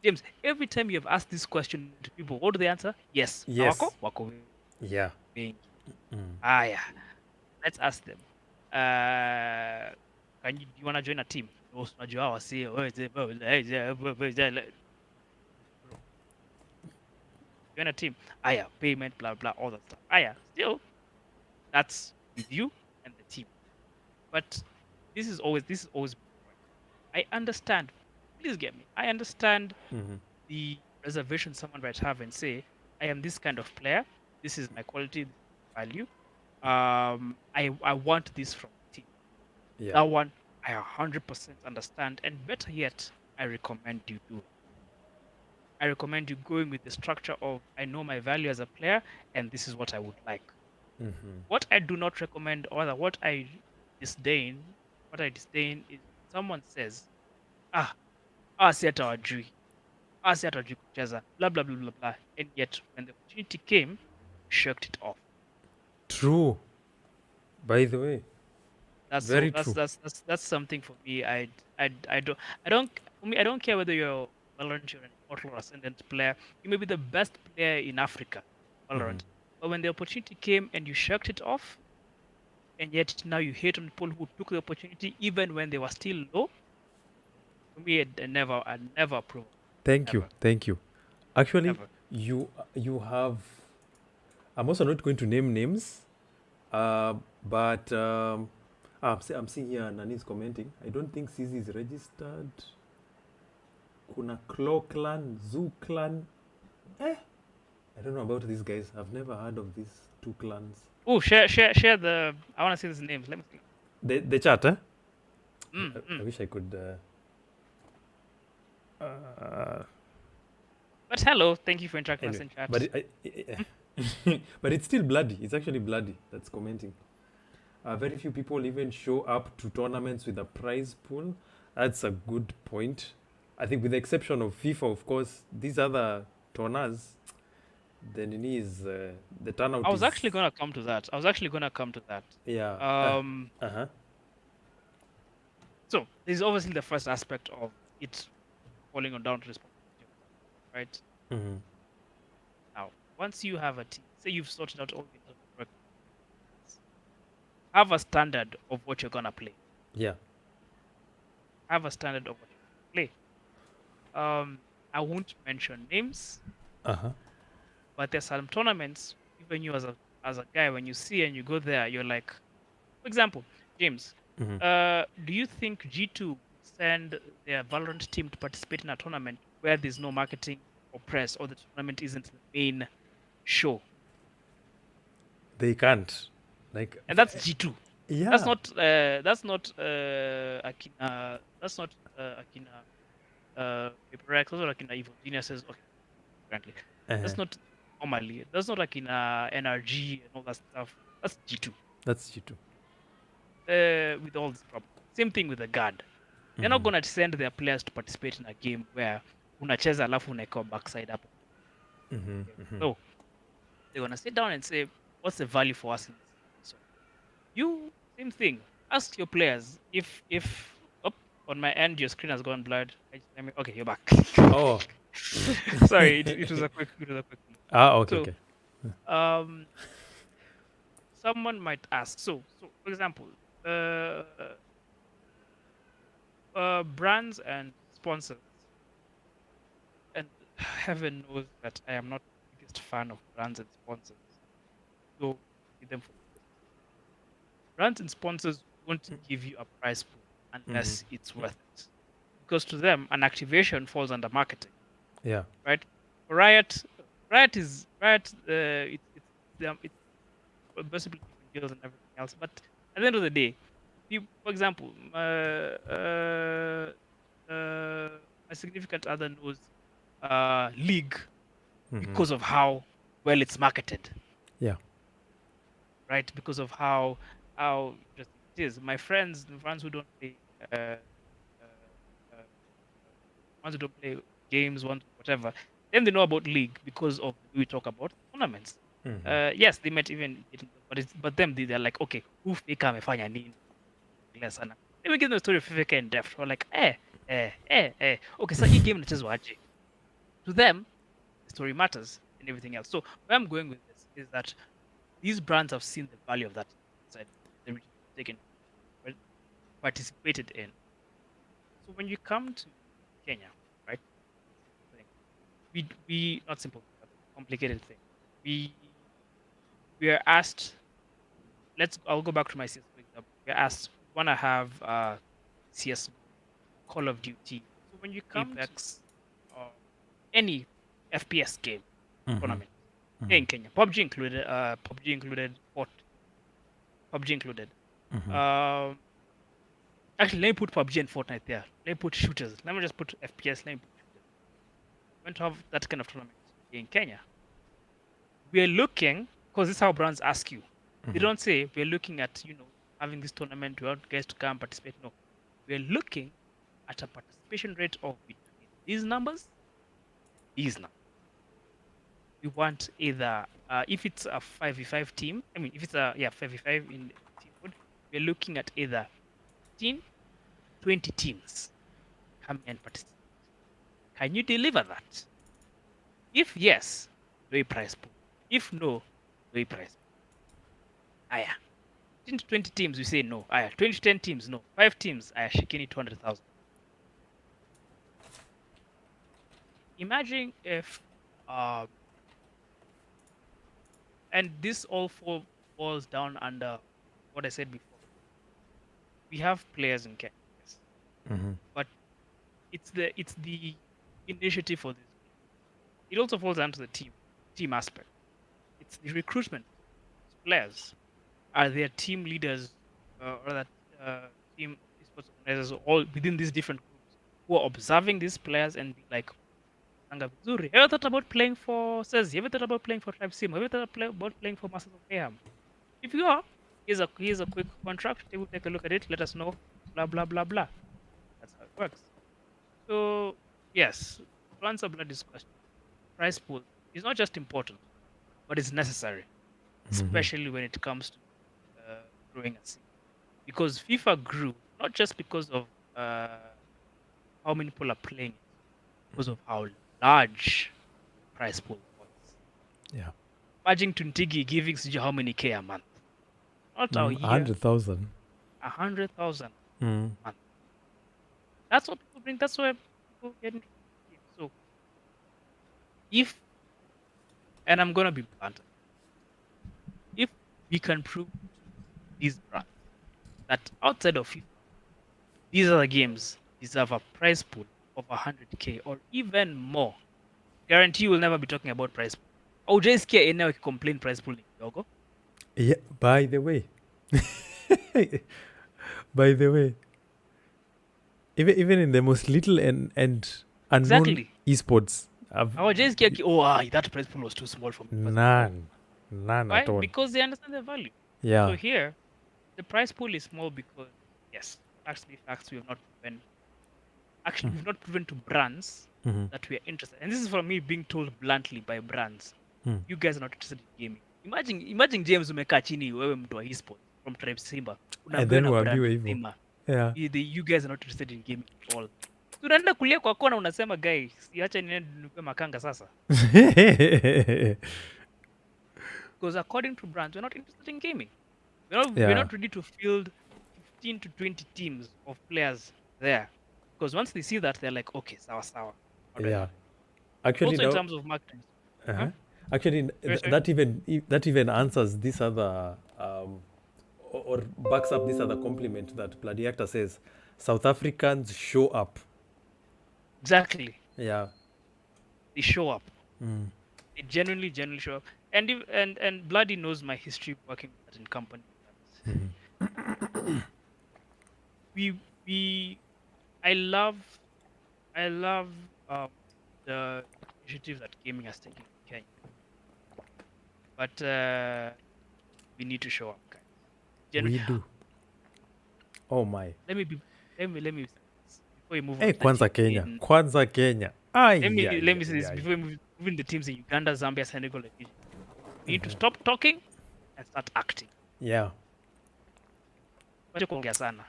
James. Every time you have asked this question to people, what do they answer? Yes. Yes. Wako. Yeah. Yeah. Let's ask them. Do you wanna join a team? Join a team. Yeah, payment, blah blah, all that stuff. Yeah, still, that's with you and the team. But this is always. I understand. Please get me. I understand the reservation someone might have and say, I am this kind of player. This is my quality, value. I want this from the team. Yeah. That one I 100% understand, and better yet, I recommend you do. I recommend you going with the structure of I know my value as a player, and this is what I would like. What I do not recommend, or what I disdain, is someone says, ah, si hata wajui, si hata wajui kucheza, blah blah blah blah blah, and yet when the opportunity came, shirked it off. True. By the way, That's very so. true. That's something for me. I don't. For me, I don't care whether you're Valorant, you're an Immortal or Ascendant player. You may be the best player in Africa, Valorant, but when the opportunity came and you shirked it off, and yet now you hate on people who took the opportunity even when they were still low. For me, I never approve. Thank you. Never. Thank you. Actually, Never. you have. I'm also not going to name names, but I'm seeing here Nani's commenting. I don't think CZ is registered. Kuna Claw Clan, Zoo Clan. I don't know about these guys. I've never heard of these two clans. Oh, share the. I want to see these names. Let me see. The chat, huh? I wish I could. But hello, thank you for interacting with us anyway, in chat. But it's still bloody. It's actually bloody that's commenting. Very few people even show up to tournaments with a prize pool. That's a good point. I think with the exception of FIFA, of course, these other tourners, the Nini is the turnout. I was actually gonna come to that. Yeah. So there's obviously the first aspect of it falling on down to responsibility, right? Now, once you have a team, say you've sorted out all the work, have a standard of what you're gonna play. Yeah. Have a standard of what you're gonna play. I won't mention names. But there's some tournaments, even you as a guy, when you see and you go there, you're like, for example, James, do you think G2 send their Valorant team to participate in a tournament where there's no marketing or press, or the tournament isn't the main show? They can't. And that's G2. Yeah. That's not Akina. That's not Akina. Paperx. That's not Akina Evil Geniuses. Okay, currently. That's not normally. That's not like in NRG and all that stuff. That's G2. That's G2. With all this problem. Same thing with the guard. They're not gonna send their players to participate in a game where unacheza alafu unaeka backside up. So they're gonna sit down and say, what's the value for us in this? So you, same thing. Ask your players if on my end your screen has gone blurred. Okay, you're back. Oh. Sorry, it was a quick. Okay. So, someone might ask. So for example, brands and sponsors, and heaven knows that I am not the biggest fan of brands and sponsors. So, brands and sponsors won't give you a prize pool unless it's worth it, because to them, an activation falls under marketing. Yeah. Right. Riot is Riot. It's basically deals and everything else. But at the end of the day, for example, my significant other knows League because of how well it's marketed. Yeah. Right, because of how just it is. My friends, the ones who don't play, ones who don't play games, whatever, then they know about League because of we talk about tournaments. Yes, they might even, but them they're like, okay, who Fika amefanya nini? Less sana. Let me give them the story of Fika in depth. We're like, okay, so hii game nachezwa aje? To them, the story matters and everything else. So where I'm going with this is that these brands have seen the value of that side, they've taken, participated in. So when you come to Kenya, right? We not simple, complicated thing. We are asked. I'll go back to my CS for example. We're asked, want to have CS, Call of Duty. So when you come Apex, any FPS game tournament in Kenya, PUBG included, PUBG included. Actually, let me put PUBG and Fortnite there. Let me put shooters. Let me just put FPS. Let me put shooters. We're going to have that kind of tournament in Kenya. We're looking, because this is how brands ask you. They don't say we're looking at, having this tournament, we want guys to come participate. No. We're looking at a participation rate of between these numbers. We want either, if it's a 5v5 team, if it's a 5v5 in team mode, we're looking at either 15, 20 teams come and participate. Can you deliver that? If yes, do a prize pool. If no, do a prize pool. 10 to 20 teams, we say no. 20 to 10 teams, no. 5 teams, shikini 200,000. Imagine if, and this all falls down under what I said before. We have players in Kenya, yes. But it's the initiative for this. It also falls down to the team aspect. It's the recruitment. Players are their team leaders or that team sports organizers all within these different groups who are observing these players and be like, have you ever thought about playing for SES? Have you ever thought about playing for Tribe Sim? Have you ever thought about playing for Masters of Mayhem? If you are, here's a quick contract. They will take a look at it. Let us know. Blah blah blah blah. That's how it works. So yes, to answer Bloody's question, prize pool is not just important, but it's necessary, especially when it comes to growing a scene. Because FIFA grew not just because of how many people are playing, because of how large prize pool was. Yeah. Imagine Tuntigi giving Siju how many K a month? Not a year. 100,000. 100,000 a month. That's what people bring. That's why people get into the game. So, and I'm gonna be blunt, if we can prove to these brands that outside of FIFA, these other games deserve a prize pool of 100K or even more, guarantee you will never be talking about prize pool. Au jaisikia eneo complain prize pool ni kidogo. Yeah, by the way. Even in the most little and unknown esports, Our jaisikia that prize pool was too small for me. None Why? at all. Because they understand the value. Yeah. So here, the prize pool is small because yes, facts we have not proven. Actually, we've not proven to brands that we are interested. And this is from me being told bluntly by brands. You guys are not interested in gaming. Imagine James umekaa chini wewe mtu wa esports from Tribe Simba. And then uambiwe hivyo. Yeah. You guys are not interested in gaming at all. Tunaenda kulia kwa kona unasema guy, siacha niende nipe makanga sasa. Because according to brands, we're not interested in gaming. We're not ready to field 15 to 20 teams of players there. Because once they see that, they're like, okay, sawa. Yeah. Actually, also in terms of marketing. Actually, that even answers this other or backs up this other compliment that Bloody Actor says. South Africans show up. Exactly. Yeah. They show up. They genuinely show up. And Bloody knows my history working in company. I love the initiative that gaming has taken in Kenya. But we need to show up, guys. We do. Oh my. Let me before we move on. Kwanza Kenya. Let me say this before we move in the teams in Uganda, Zambia, Senegal, and Egypt. We need to stop talking and start acting. Yeah. Wacha kuongea sana.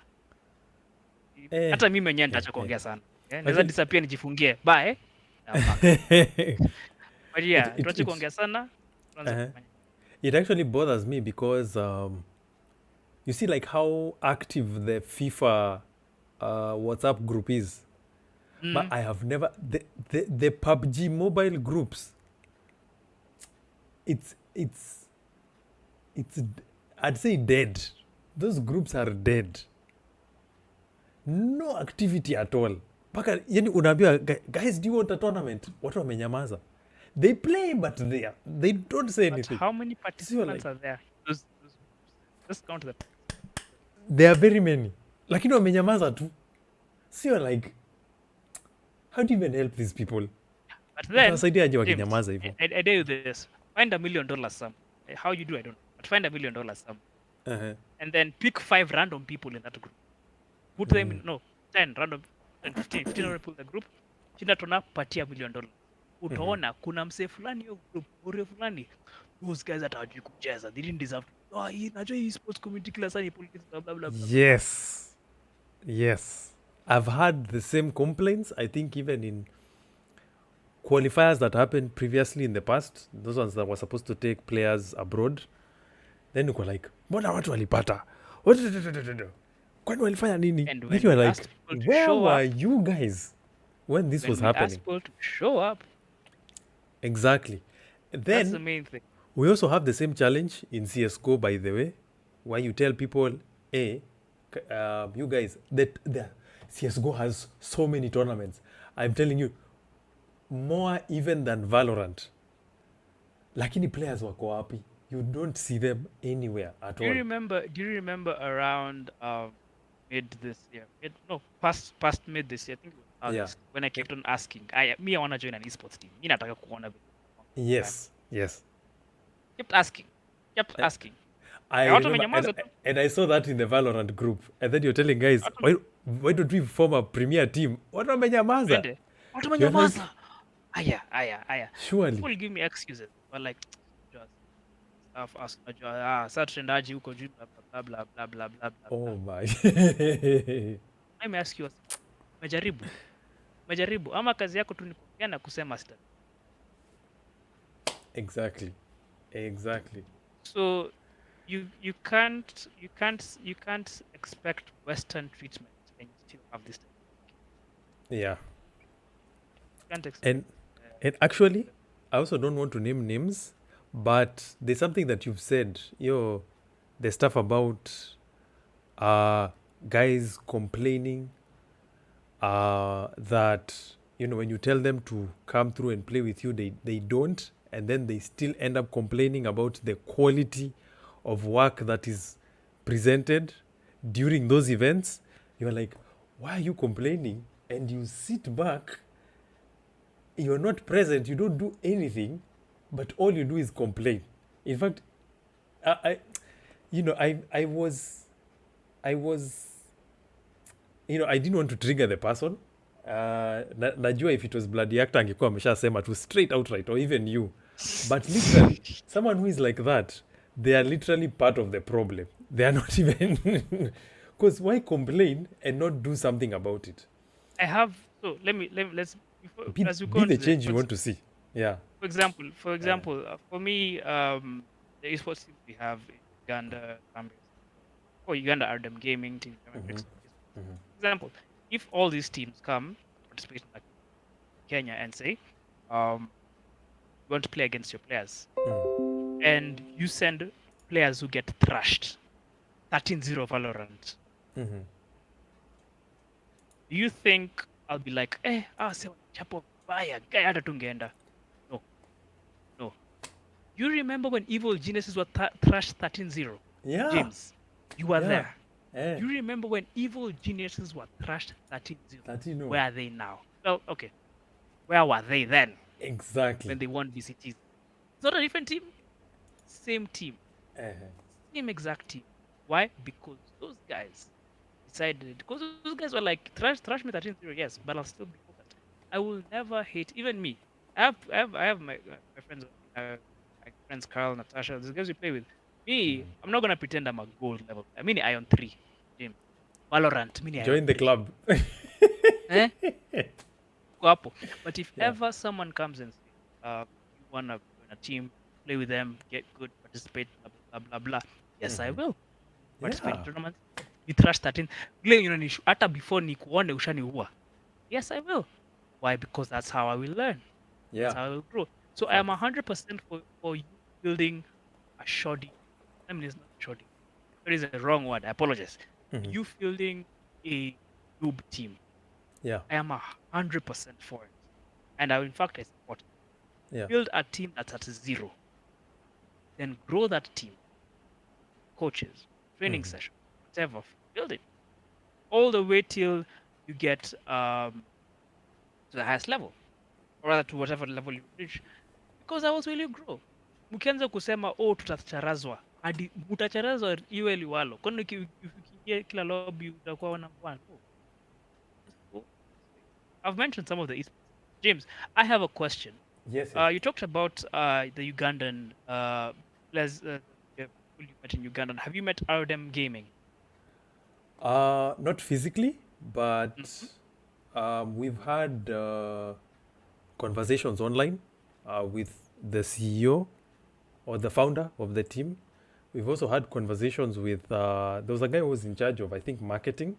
Hata mimi mwenyewe nitaacha kuongea sana. Naweza disappear nijifungie. Bye. But yeah, tuache kuongea sana. It actually bothers me because you see like how active the FIFA WhatsApp group is. But I have never the PUBG mobile groups. It's I'd say dead. Those groups are dead. No activity at all. Paka yani unaambia guys, do you want a tournament? Watu wamenyamaza. They play but they don't say anything. But how many participants are there? Just count them. There are very many. Lakini wamenyamaza tu. Sio like how do you even help these people? But then wasaidia aje wakinyamaza hivyo? I tell you this. Find $1 million sum. How you do I don't know. But find $1 million somewhere, Uh-huh. and then pick 5 random people in that group. Put them in 10 random and 15 random people in the group. Shinda tunapatia $1 million. Utaona kuna msee fulani hiyo group, ore fulani. Those guys that hawajui kucheza, they didn't deserve to. Najua hii sports community kila saa ni politics blah blah blah. Yes. I've had the same complaints. I think even in qualifiers that happened previously in the past, those ones that were supposed to take players abroad, then uko like, mbona watu walipata? Kwani walifanya nini? And Then when you are we like, asked people to where show were up, you guys when this was when we asked happening? people to show up, Exactly. that's the Then main thing. we also have the same challenge in CSGO, by the way, where you tell people, hey, you guys, that the CSGO has so many tournaments. I'm telling you, more even than Valorant. Lakini players wako wapi? You don't see them anywhere at Do you all. remember around mid this year? Past mid this year. I think it was Yeah. August, when I kept on asking. I want to join an esports team. Mi nataka kuona vile. Yes. Kept asking. I Watu remember, wamenyamaza tu. and I saw that in the Valorant group. And then you're telling guys, Watu- why don't we form a premier team? Watu wamenyamaza. Twende. Watu wamenyamaza. Aya. Surely. People give me excuses. But like, just ask sasa tutendaje huko juu blah blah blah blah blah blah. Oh my. Let me ask you, umejaribu ama kazi yako tu ni kuongea na kusema stuff. Exactly. So you can't expect Western treatment and you still have this. Yeah. You can't expect. And actually, I also don't want to name names, but there's something that you've said, the stuff about guys complaining that, when you tell them to come through and play with you, they don't, and then they still end up complaining about the quality of work that is presented during those events. You're like, why are you complaining? And you sit back, you're not present, you don't do anything, but all you do is complain. In fact, I didn't want to trigger the person. Najua if it was bloody actor angekuwa ameshasema tu straight outright, or even you. But literally, someone who is like that, they are literally part of the problem. They are not even... Because why complain and not do something about it? Let's as we go Be into the change you want to see. Yeah. For example, for me, the esports team we have in Uganda, Uganda Ardem Gaming team. For example, if all these teams come participate in Kenya and say, we want to play against your players, and you send players who get thrashed, 13-0 Valorant. Do you think I'll be like, say chapo baya, guy hata tungeenda? No. You remember when Evil Geniuses were thrashed 13-0? Yeah. James, you were Yeah. there. You remember when Evil Geniuses were thrashed 13-0? 13-0. Where are they now? Well, okay. Where were they then Exactly. when they won BCTs? It's not a different team. Same team. Same exact team. Why? Because those guys decided, because those guys were like, thrash me 13-0, yes, but I'll still be focused. I will never hate, even me. I have my friends, my friends Carl, Natasha, these guys we play with. Me, I'm not going to pretend I'm a gold level. I mean, Ion 3. Jim. Valorant. Join the club. Go up. But if ever someone comes and says, you want to join a team, play with them, get good, participate, blah, blah, blah, yes, I will. Participate in tournaments. You thrash 13. Hata before nikuone ushaniua. Yes, I will. Why? Because that's how I will learn. Yeah. That's how I will grow. So I am 100% for you building a shoddy. I mean, it's not shoddy. That is a wrong word. I apologize. You building a noob team. Yeah. I am 100% for it. And I support it. Yeah. Build a team that's at 0. Then grow that team. Coaches, training session, whatever. Build it. All the way till you get to the highest level. Or rather to whatever level you reach. Because that was where you grow. Mkianza kusema, tutacharazwa. hadi mutacharaza iwe liwalo, kwani ukiingia kila lobby utakuwa number one? Oh, I've mentioned some of the esports. James, I have a question. Yes, yes. You talked about the Ugandan players, people you met in Uganda. Have you met RDM Gaming? Not physically, but we've had conversations online with the CEO or the founder of the team. We've also had conversations with, there was a guy who was in charge of, I think, marketing,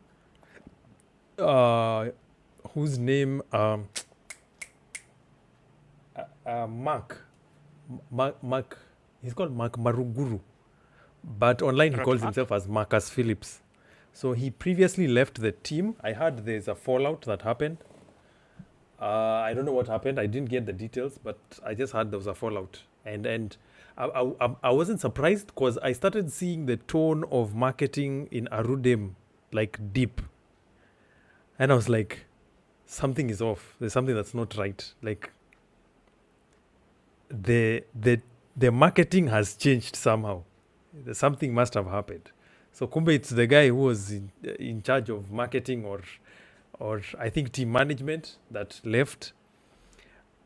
whose name, Mark, he's called Mark Maruguru, but online he calls himself as Marcus Phillips. So he previously left the team. I heard there's a fallout that happened. I don't know what happened. I didn't get the details, but I just heard there was a fallout. And I wasn't surprised because I started seeing the tone of marketing in Arudem like deep. And I was like, something is off. There's something that's not right. Like the marketing has changed somehow. Something must have happened. So kumbe it's the guy who was in charge of marketing or I think team management that left.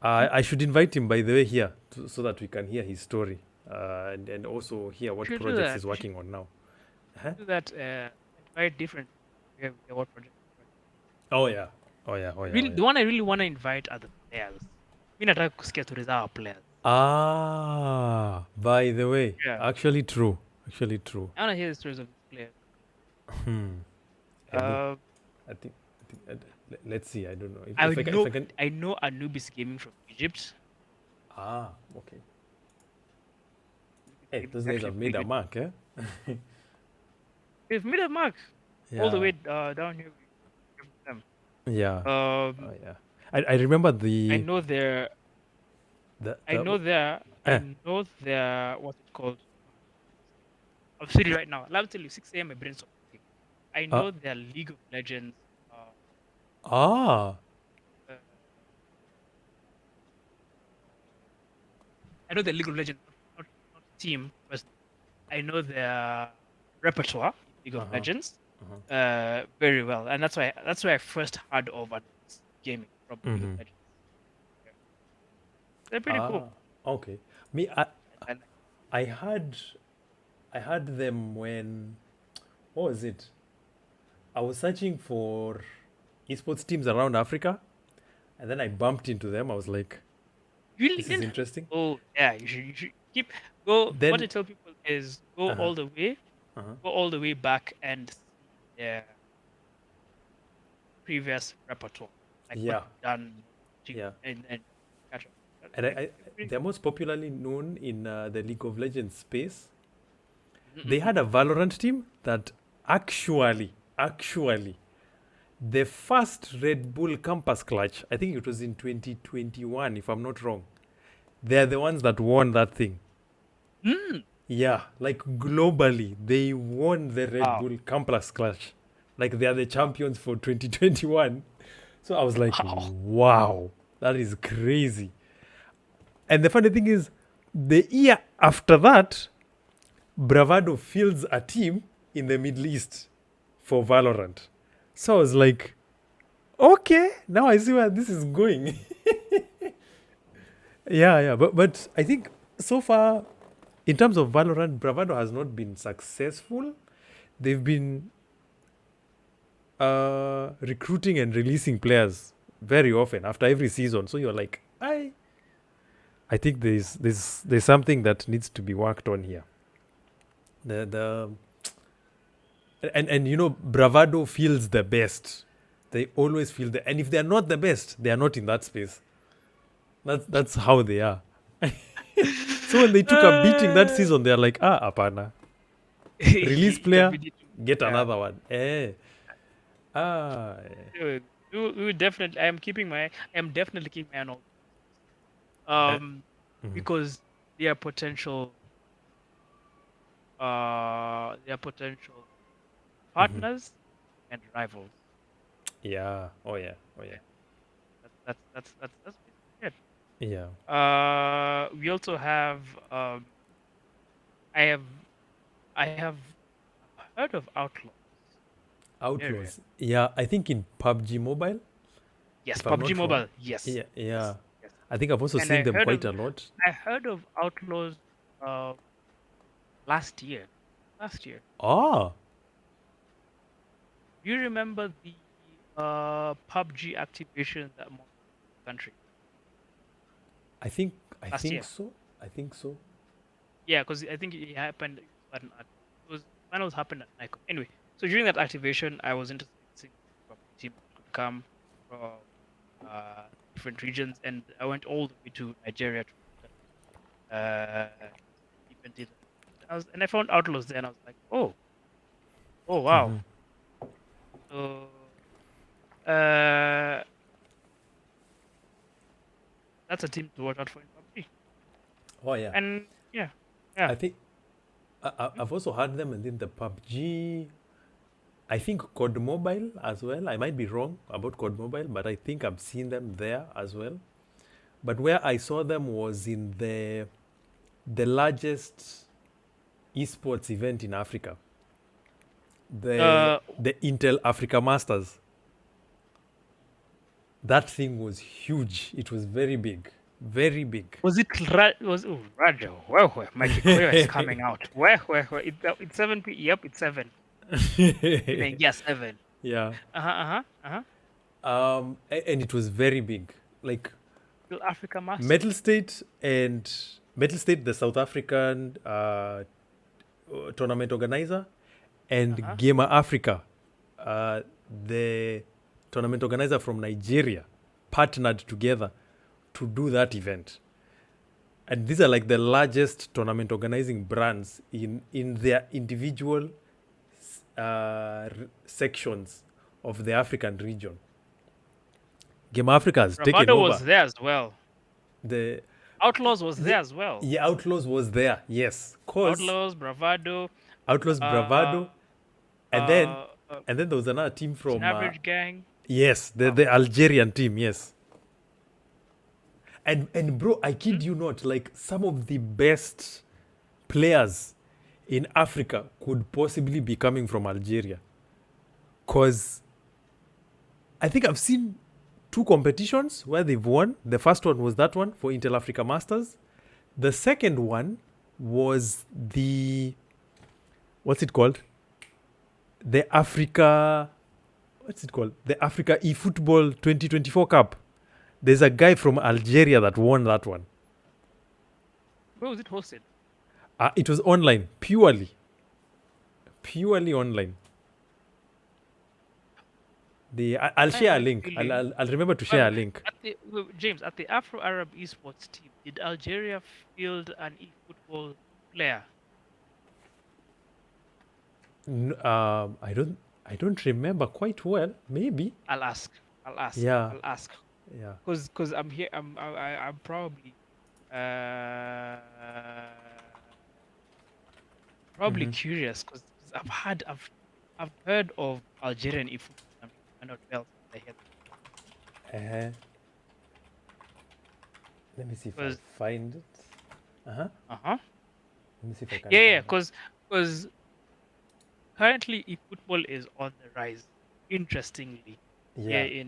I should invite him, by the way, here so that we can hear his story and also hear what projects he's working on now. Do that invite different. What project? Oh yeah. Really, the one I really want to invite are the players. Mi nataka kusikia stories za our players. By the way, Yeah. actually true. I want to hear the stories of the players. I think let's see. I don't know. I know Anubis Gaming from Egypt. Okay. Hey, those guys have made a mark, eh? They've made a mark all the way down here. Yeah. Yeah. I remember the. I know their. I know their. What's it called? I'm sitting right now. I'll tell you, 6 a.m. my brain's okay. I know their League of Legends. I know the League of Legends, not team, but I know their repertoire, League of Legends, very well, and that's why I first heard of gaming from League of Legends. Yeah. They're pretty cool. Okay. Me, I had them when, what was it? I was searching for esports teams around Africa, and then I bumped into them. I was like, this is interesting. Oh yeah, you should go. Then, what I tell people is go all the way, go all the way back and see their previous repertoire. Like done. And catch up. And they're most popularly known in the League of Legends space. They had a Valorant team that actually, the first Red Bull Campus Clutch, I think it was in 2021, if I'm not wrong. They're the ones that won that thing. Yeah, like globally, they won the Red Bull Campus Clutch. Like they are the champions for 2021. So I was like, wow, that is crazy. And the funny thing is, the year after that, Bravado fields a team in the Middle East for Valorant. So I was like, okay, now I see where this is going. Yeah. But I think so far, in terms of Valorant, Bravado has not been successful. They've been recruiting and releasing players very often after every season. So you're like, I think there's something that needs to be worked on here. And you know, Bravado feels the best. They always feel and if they're not the best, they are not in that space. That's how they are. So when they took a beating that season, they're like, apana. Release player, get another one. We definitely. I am definitely keeping my eye on. Because their potential partners and rivals. Yeah. Oh yeah. That's good. Yeah. We also have. I have I have heard of Outlaw area. Outlaws. Yeah, I think in PUBG Mobile, Yes, if I'm PUBG not wrong. Mobile. Yes, Yeah, yeah. yes, yes. I think I've also And seen them quite a lot. I heard of Outlaws uh last year. Last year. Ah, Do you remember the PUBG activation that most country I think I last think year? so. I think so. Yeah, because I think it happened it was finals happened at night. Anyway, so during that activation, I was interested in seeing from team that could come from uh, different regions, and I went all the way to Nigeria to look at event either. And I found Outlaws there, and I was like, oh wow. So uh, that's a team to watch out for in PUBG. Oh yeah. And yeah, I think I've also had them, and then the PUBG. I think COD Mobile as well. I might be wrong about COD Mobile, but I think I've seen them there as well. But where I saw them was in the largest esports event in Africa, the uh, the Intel Africa Masters. That thing was huge. It was very big, very big. was it was Raja? Where my Kikoyo is coming out. Where it's 7 p. Yep, it's 7. Evening, yeah, 7. Yeah. And it was very big. Like Still Africa Master. Metal State, the South African tournament organizer, and Gamer Africa, the tournament organizer from Nigeria, partnered together to do that event. And these are like the largest tournament organizing brands in their individual sections of the African region. Game Africa has taken Bravado over. was there as well. The Outlaws was there as well. Yeah, Outlaws was there. Yes, cause Outlaws, Bravado, Bravado, and then there was another team from Average Gang. yes, the Algerian team. Yes, and bro, I kid you not, like some of the best players in Africa could possibly be coming from Algeria, cause I think I've seen 2 competitions where they've won. The first one was that one for Intel Africa Masters. The second one was what's it called? The Africa eFootball 2024 Cup. There's a guy from Algeria that won that one. Where was it hosted? It was online, purely online. I'll share a link. I'll remember to share a link. James, at the Afro-Arab Esports team, did Algeria field an eFootball player? I don't remember quite well. Maybe. I'll ask. Yeah. I'll ask. Yeah. Because I'm here. I'm probably curious because I've heard of Algerian eFootball. I know well. Let me see if I find it. Let me see if I can. Yeah, because currently eFootball is on the rise. Interestingly, Yeah.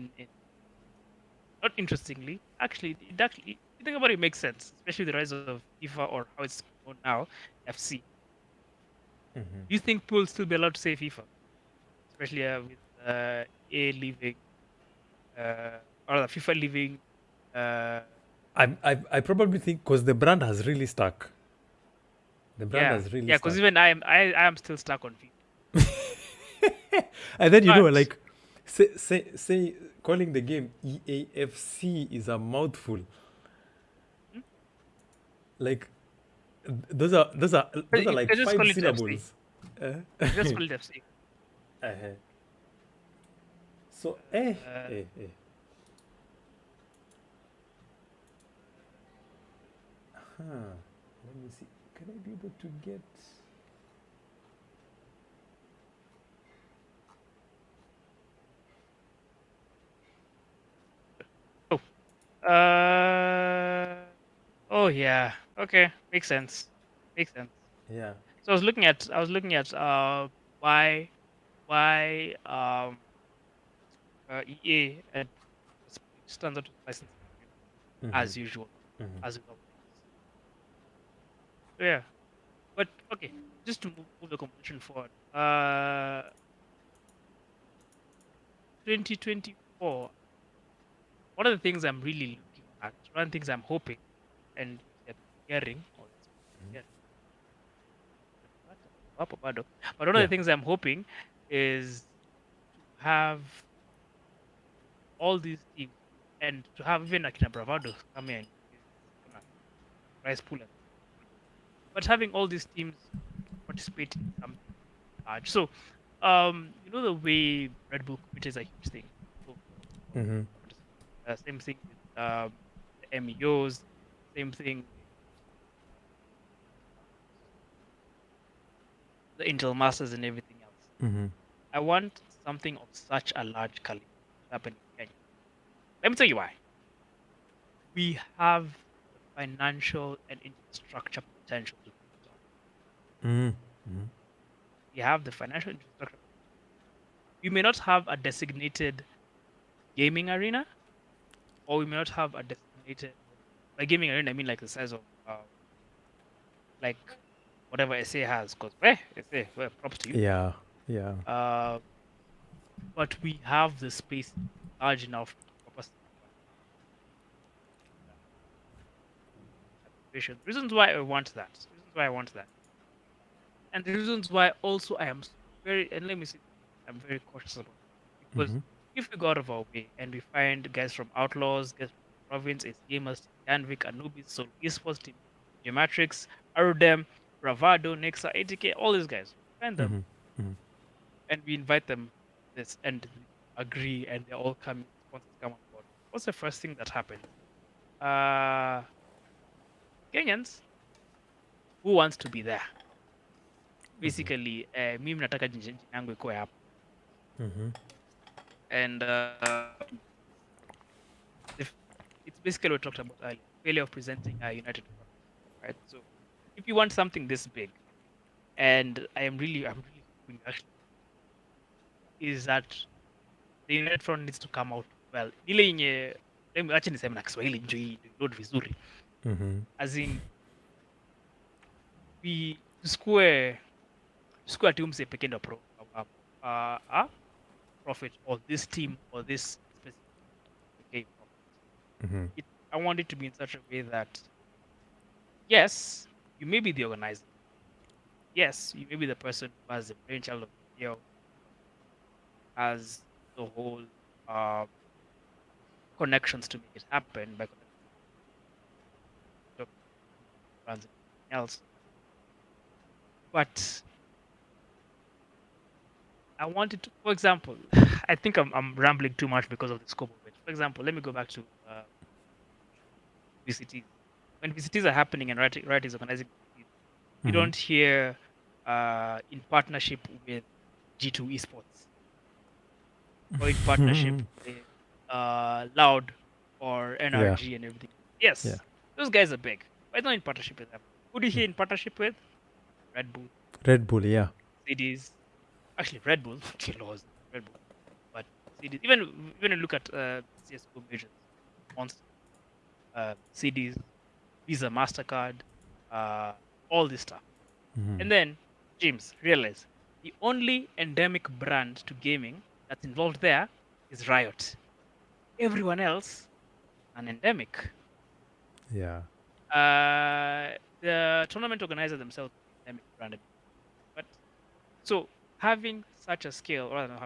Not interestingly, actually, you think about it, makes sense, especially the rise of FIFA or how it's known now, FC. Do you think people will still be allowed to say FIFA, especially with A leaving, or the FIFA leaving? I probably think because the brand has really stuck. The brand has really stuck. Because even I am still stuck on FIFA. And then like say calling the game EAFC is a mouthful. Like those are like 5 syllables. Just call it FC. So let me see. Can I be able to get? Oh yeah. Okay, makes sense. Yeah. So I was looking at why EA and standard license as usual, as with all things. So yeah, but okay, just to move the conversation forward. 2024. One of the things I'm really looking at, one of the things I'm hoping, and hearing, or hearing, but one of the Yeah. things I'm hoping is to have all these teams and to have even Akina Bravado come in on a prize pool, but having all these teams participate in something large. So, the way Red Bull community is a huge thing. So, Mm-hmm. same thing with the MEOs, same thing with the Intel Masters and everything else. Mm-hmm. I want something of such a large caliber to happen in Kenya. Let me tell you why. We have the financial and infrastructure potential to pull it off. Mm-hmm. We have the financial infrastructure. We may not have a designated gaming arena, or we may not have a designated, by gaming arena, I mean like the size of like whatever SA has, because SA, well, props to you. Yeah. Yeah. But we have the space large enough to proper reasons why I want that. Reasons why I want that. And the reasons why also I am very, and let me say, I'm very cautious about it. Because Mm-hmm. if we go out of our way and we find guys from Outlaws, guys from Province, it's Gamers, Danvik, Anubis, Soul Esports Team, Gematrix, Arudem, Bravado, Nexa, ATK, all these guys. Find them Mm-hmm. and we invite them this and agree and they're all coming, sponsors come on board. What's the first thing that happens? Kenyans who wants to be there. Basically, mimi nataka jina yangu ikuwe hapa. Mm-hmm. And it's basically what we talked about earlier, failure of presenting a united front, right? So if you want something this big, and I'm really hoping actually, is that the united front needs to come out well. Ile yenye acha niseme na Kiswahili ndio load vizuri. Mm-hmm. As in we square team say pekee ndio profit or this team or this specific profit. Mm-hmm. I want it to be in such a way that yes, you may be the organizer. Yes, you may be the person who has the brainchild of the video, has the whole connections to make it happen by connecting and else. But I wanted to, for example, I think I'm rambling too much because of the scope of it. For example, let me go back to VCTs. When VCTs are happening and Riot is organizing, you don't hear in partnership with G2 Esports or in partnership with Loud or NRG and everything. Yes, those guys are big. But not in partnership with them. Who do you hear in partnership with? Red Bull. Red Bull, yeah. CDs. Actually, Red Bull. Red Bull. But CDs. Even when you look at CSGO majors, Monster, CDs, Visa, MasterCard, all this stuff. And then, James, realize the only endemic brand to gaming that's involved there is Riot. Everyone else, an endemic. Yeah. The tournament organizer themselves, endemic branded. But so having such a scale, rather than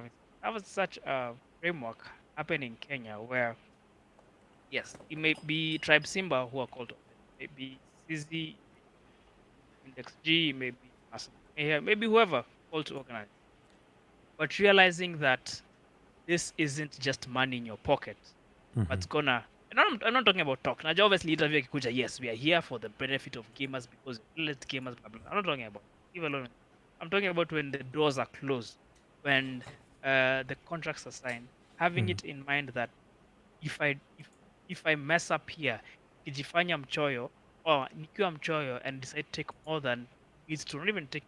having such a framework happen in Kenya where, yes, it may be Tribe Simba who are called, maybe CZ, Index G, maybe maybe whoever called to organize. But realizing that this isn't just money in your pocket, but it's gonna. And I'm not talking about talk. Now, obviously, interview Kikuja, yes, we are here for the benefit of gamers because let gamers. Blah, blah. I'm not talking about. Leave alone. I'm talking about when the doors are closed, when the contracts are signed. Having it in mind that if I mess up here, kijifanya mchoyo or nikiwa mchoyo and decide to take more than needs to not even take.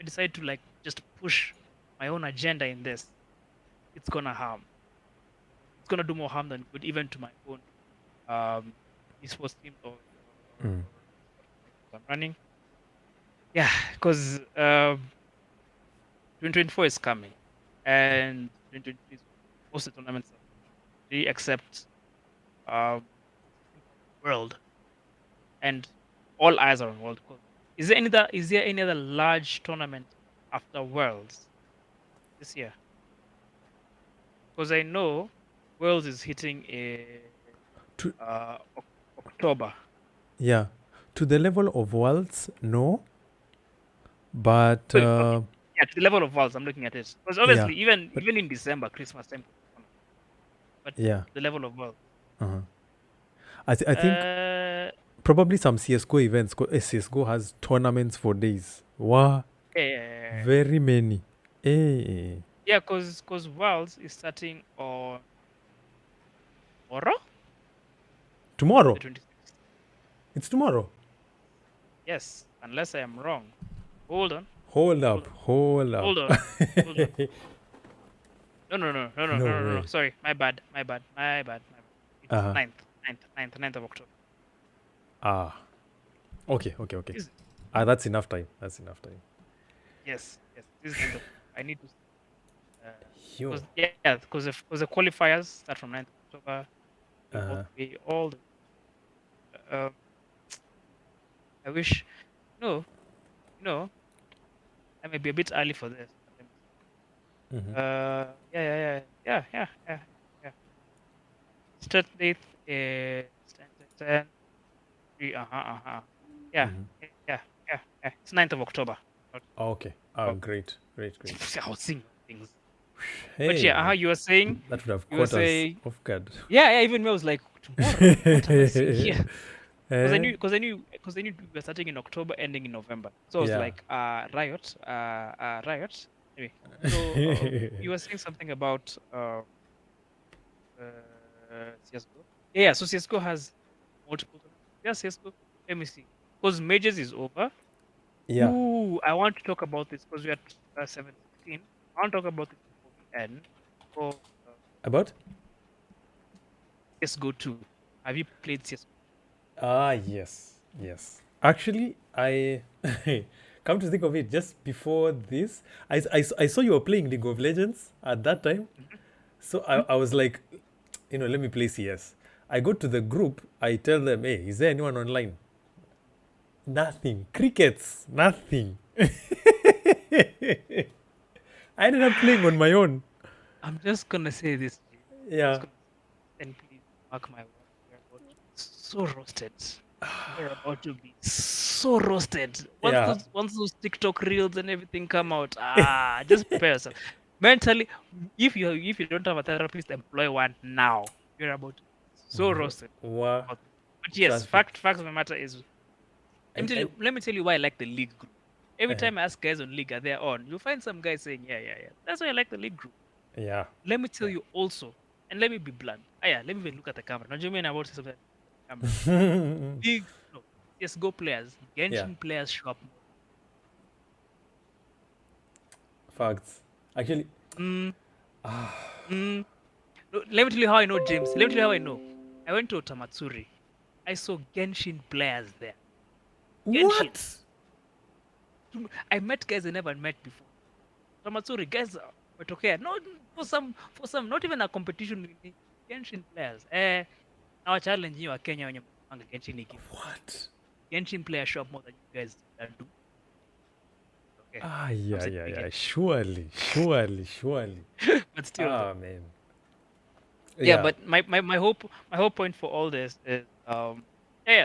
I decide to like just push my own agenda in this. It's gonna harm. It's gonna do more harm than good, even to my own esports team or Mm. I'm running. Yeah, because 2024 is coming, and 2023 is most of the tournaments are free except um, World, and all eyes are on World Cup. Is there any other large tournament after Worlds this year? Because I know Worlds is hitting To, October. yeah, to the level of Worlds, no, but Wait, okay. Yeah, to the level of Worlds, I'm looking at it. Because yeah, obviously, even but in December, Christmas time, but yeah, the level of Worlds. uh-huh. I think probably some CS:GO events. CS:GO has tournaments for days. Wow, Yeah, very many. Eh, yeah, because Worlds is starting on tomorrow, tomorrow. the 26th. It's tomorrow. Yes, unless I am wrong. Hold on, Hold hold up, on, hold up. hold on, hold on. No No. way. Sorry, my bad. It's Uh-huh. 9th of October. Ah, okay. Is That's enough time. That's enough time. yes. This is 9th of I need to Yo. because the qualifiers start from 9th of October. Uh-huh. All the I wish no, I may be a bit early for this. Mm-hmm. Yeah. Start date is 10. Yeah. Mm-hmm. It's 9th of October. Okay. Oh, Great. I was seeing things. But yeah, Hey, you were saying, that would have you were caught us saying, off guard. yeah, even me, I was like, tomorrow? What am I seeing here? Because Eh? I knew we were starting in October, ending in November. So I was Yeah. like, Riot. Anyway, so you were saying something about CSGO. Yeah, so CSGO has multiple. Yeah, CSGO. Let me see. Because Majors is over. Yeah. Ooh, I want to talk about this because we are 7:16. I want to talk about this before we end. For About? CSGO 2. Have you played CSGO? Ah, yes. Actually, I come to think of it, just before this, I saw you were playing League of Legends at that time. So I was like, let me play CS. I go to the group, I tell them, hey, is there anyone online? Nothing. Crickets. Nothing. I ended up playing on my own. I'm just gonna say this. Yeah. And please mark my words. We're about to be so roasted. We're about to be so roasted. Yeah. Once those TikTok reels and everything come out, just prepare yourself. Mentally, if you don't have a therapist, employ one now. You're about to be so roasted. Wow. But yes, Trust me. fact of the matter is, And let me tell you why I like the league group. Every uh-huh. time I ask guys on league, are they on? You'll find some guys saying, yeah. That's why I like the league group. Yeah. Let me tell you also, and let me be blunt. Let me even look at the camera. Now, you mean about to say something? Camera. Big, no, CSGO players, Yeah. Genshin players show up more. Facts. Actually. Mm, mm. No, let me tell you how I know, James. Let me tell you how I know. I went to Otamatsuri. I saw Genshin players there. Genshin. What? I met guys I never met before. Otamatsuri, guys okay. No, for some, not even a competition. Genshin players. Now challenge you, Kenya, when you Genshin. What? Genshin players show up more than you guys do. Okay. Yeah. Surely. But still, though. Man. Yeah. But my whole point for all this is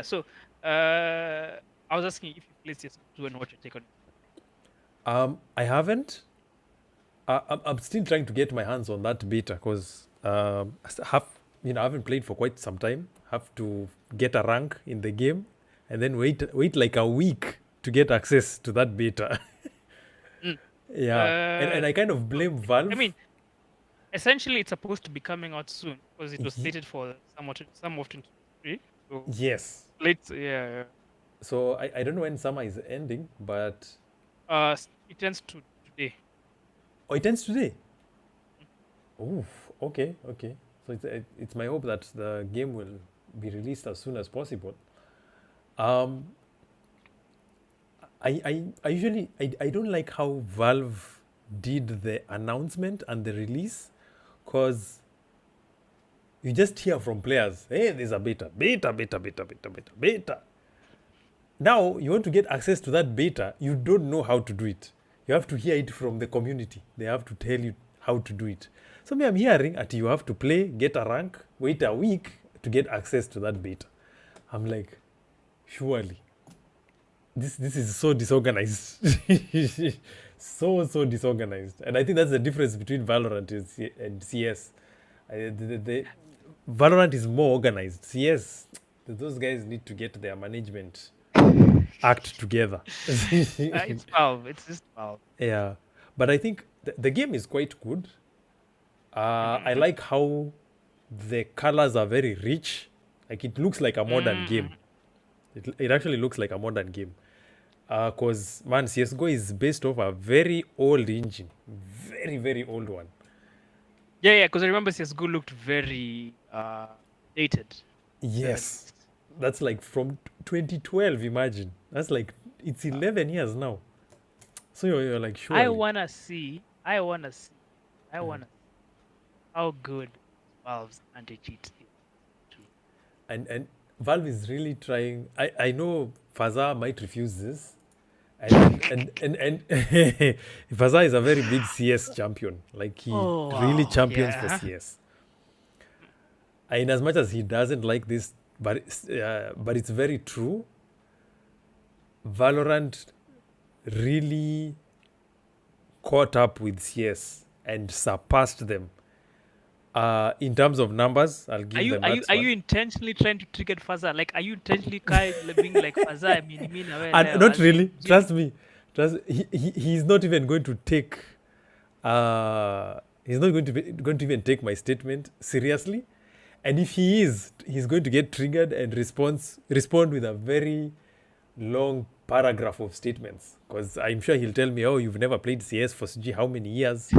So I was asking if you played CS2 and what your take on it. I haven't. I'm still trying to get my hands on that beta because I haven't played for quite some time. Have to get a rank in the game, and then wait like a week to get access to that beta. Yeah, and I kind of blame Valve. I mean, essentially, it's supposed to be coming out soon because it was slated for some of 2023. So yes. late, yeah. So I don't know when summer is ending, but It ends to today. oh, it ends today. Oof. Okay. Okay. So it's my hope that the game will be released as soon as possible. Um, I usually I don't like how Valve did the announcement and the release, cause you just hear from players, hey, there's a beta. Now you want to get access to that beta, you don't know how to do it. You have to hear it from the community. They have to tell you how to do it. So me, I'm hearing that you have to play, get a rank, wait a week to get access to that beta. I'm like, surely this is so disorganized. So disorganized. And I think that's the difference between Valorant and CS. The Valorant is more organized. CS, those guys need to get their management act together. It's Valve. It's just Valve. Yeah, but I think the game is quite good. I Mm-hmm. like how the colors are very rich. Like it looks like a modern Mm-hmm. game. It actually looks like a modern game. Because man, CS:GO is based off a very old engine, very old one. Yeah. Because I remember CS:GO looked very dated. Yes, 70s. that's like from 2012. Imagine that's like it's Uh, 11 years now. So you're like I surely, wanna see. I wanna see. I wanna see how good Valve's anti-cheat is. Too. and Valve is really trying. I know Faza might refuse this, and Faza is a very big CS champion. Like he Oh really wow! champions for Yeah. CS. In as much as he doesn't like this, but it's very true. Valorant really caught up with CS and surpassed them. In terms of numbers, I'll Are give you them are you that are you one. intentionally trying to trigger Faza? Like, are you intentionally being like Faza? I mean, And well, not as in really. Trust me. Trust. He's not even going to take. He's not going to even take my statement seriously. And if he is, he's going to get triggered and respond with a very long paragraph of statements. Because I'm sure he'll tell me, "Oh, you've never played CS for how many years?"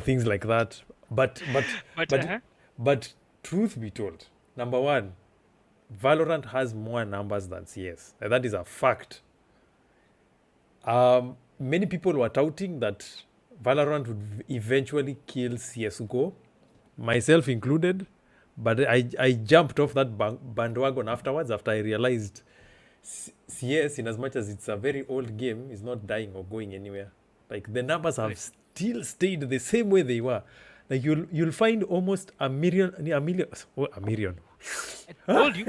Things like that. But but but but but truth be told, number one, Valorant has more numbers than CS. And that is a fact. Many people were touting that Valorant would eventually kill CSGO, myself included. But I jumped off that bandwagon afterwards after I realized CS, in as much as it's a very old game, is not dying or going anywhere. Like the numbers have wait, still stayed the same way they were. Like you'll find almost a million. I told you,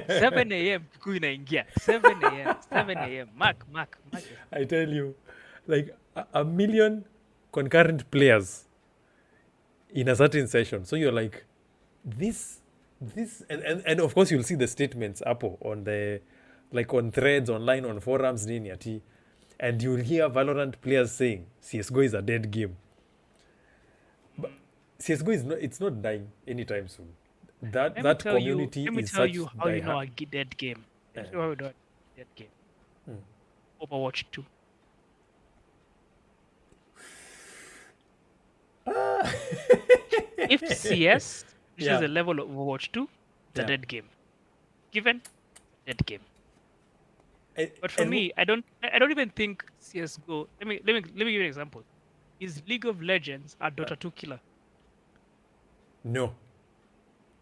7 a.m. Kikuyu inaingia. 7 a.m. 7 a.m. Mark your I tell you, like a million concurrent players in a certain session. So you're like, this, and of course you'll see the statements up on the, like on threads online on forums, and you'll hear Valorant players saying CS:GO is a dead game. But Mm. CS:GO is not, it's not dying anytime soon. That Let me that tell you. community Let me is tell such you how you die know hard. a dead game. Let me tell you how you know a dead game. Mm. Overwatch 2. If CS reaches Yeah, the level of Overwatch 2, it's a yeah. dead game. Given, dead game. And, But for and me, I don't even think CS:GO. Let me give you an example. Is League of Legends a Dota 2 killer? no,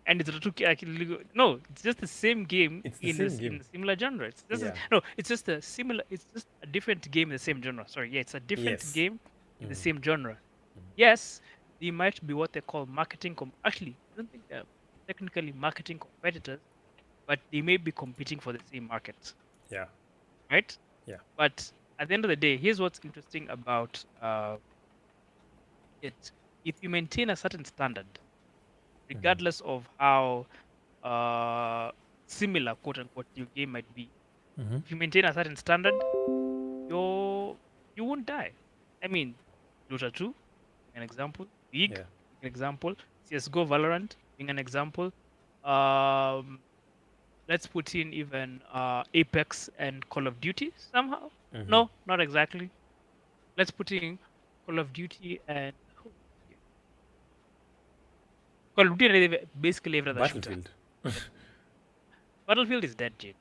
And it's Dota 2 no, it's just the same game it's the in same in game. a similar genre. Yeah. It's just a similar. It's just a different game in the same genre. Sorry, yeah, it's a different Yes. game in the Mm. same genre. Yes, they might be what they call marketing. Actually, I don't think they're technically marketing competitors, but they may be competing for the same market, Yeah. right? Yeah. But at the end of the day, here's what's interesting about it. If you maintain a certain standard, regardless of how uh, similar, quote unquote, your game might be, Mm-hmm. if you maintain a certain standard, you won't die. I mean, Dota 2, an example, League, Yeah. an example, CS:GO, Valorant, being an example. Um, let's put in even Apex and Call of Duty somehow. Mm-hmm. No, not exactly. Let's put in Call of Duty and Call of Duty and basically every other shooter. Battlefield. Battlefield is dead, Jim.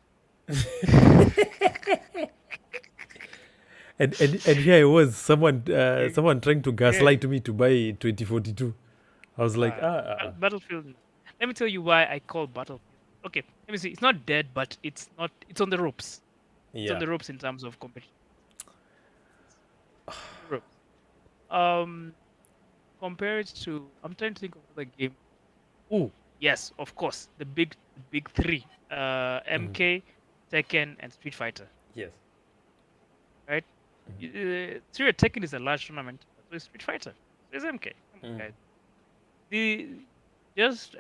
And here I was, someone Yeah. someone trying to gaslight me to buy 2042. I was like, Battlefield. Let me tell you why I call Battlefield. Okay, let me see. It's not dead, but it's not. It's on the ropes. It's on yeah. the ropes in terms of competition. Ropes. Um, compared to, I'm trying to think of the game. Oh, yes, of course, the big three. MK, Tekken, and Street Fighter. Yes. Right? Tekken is a large tournament. So it's Street Fighter. So it's MK. Come on, guys.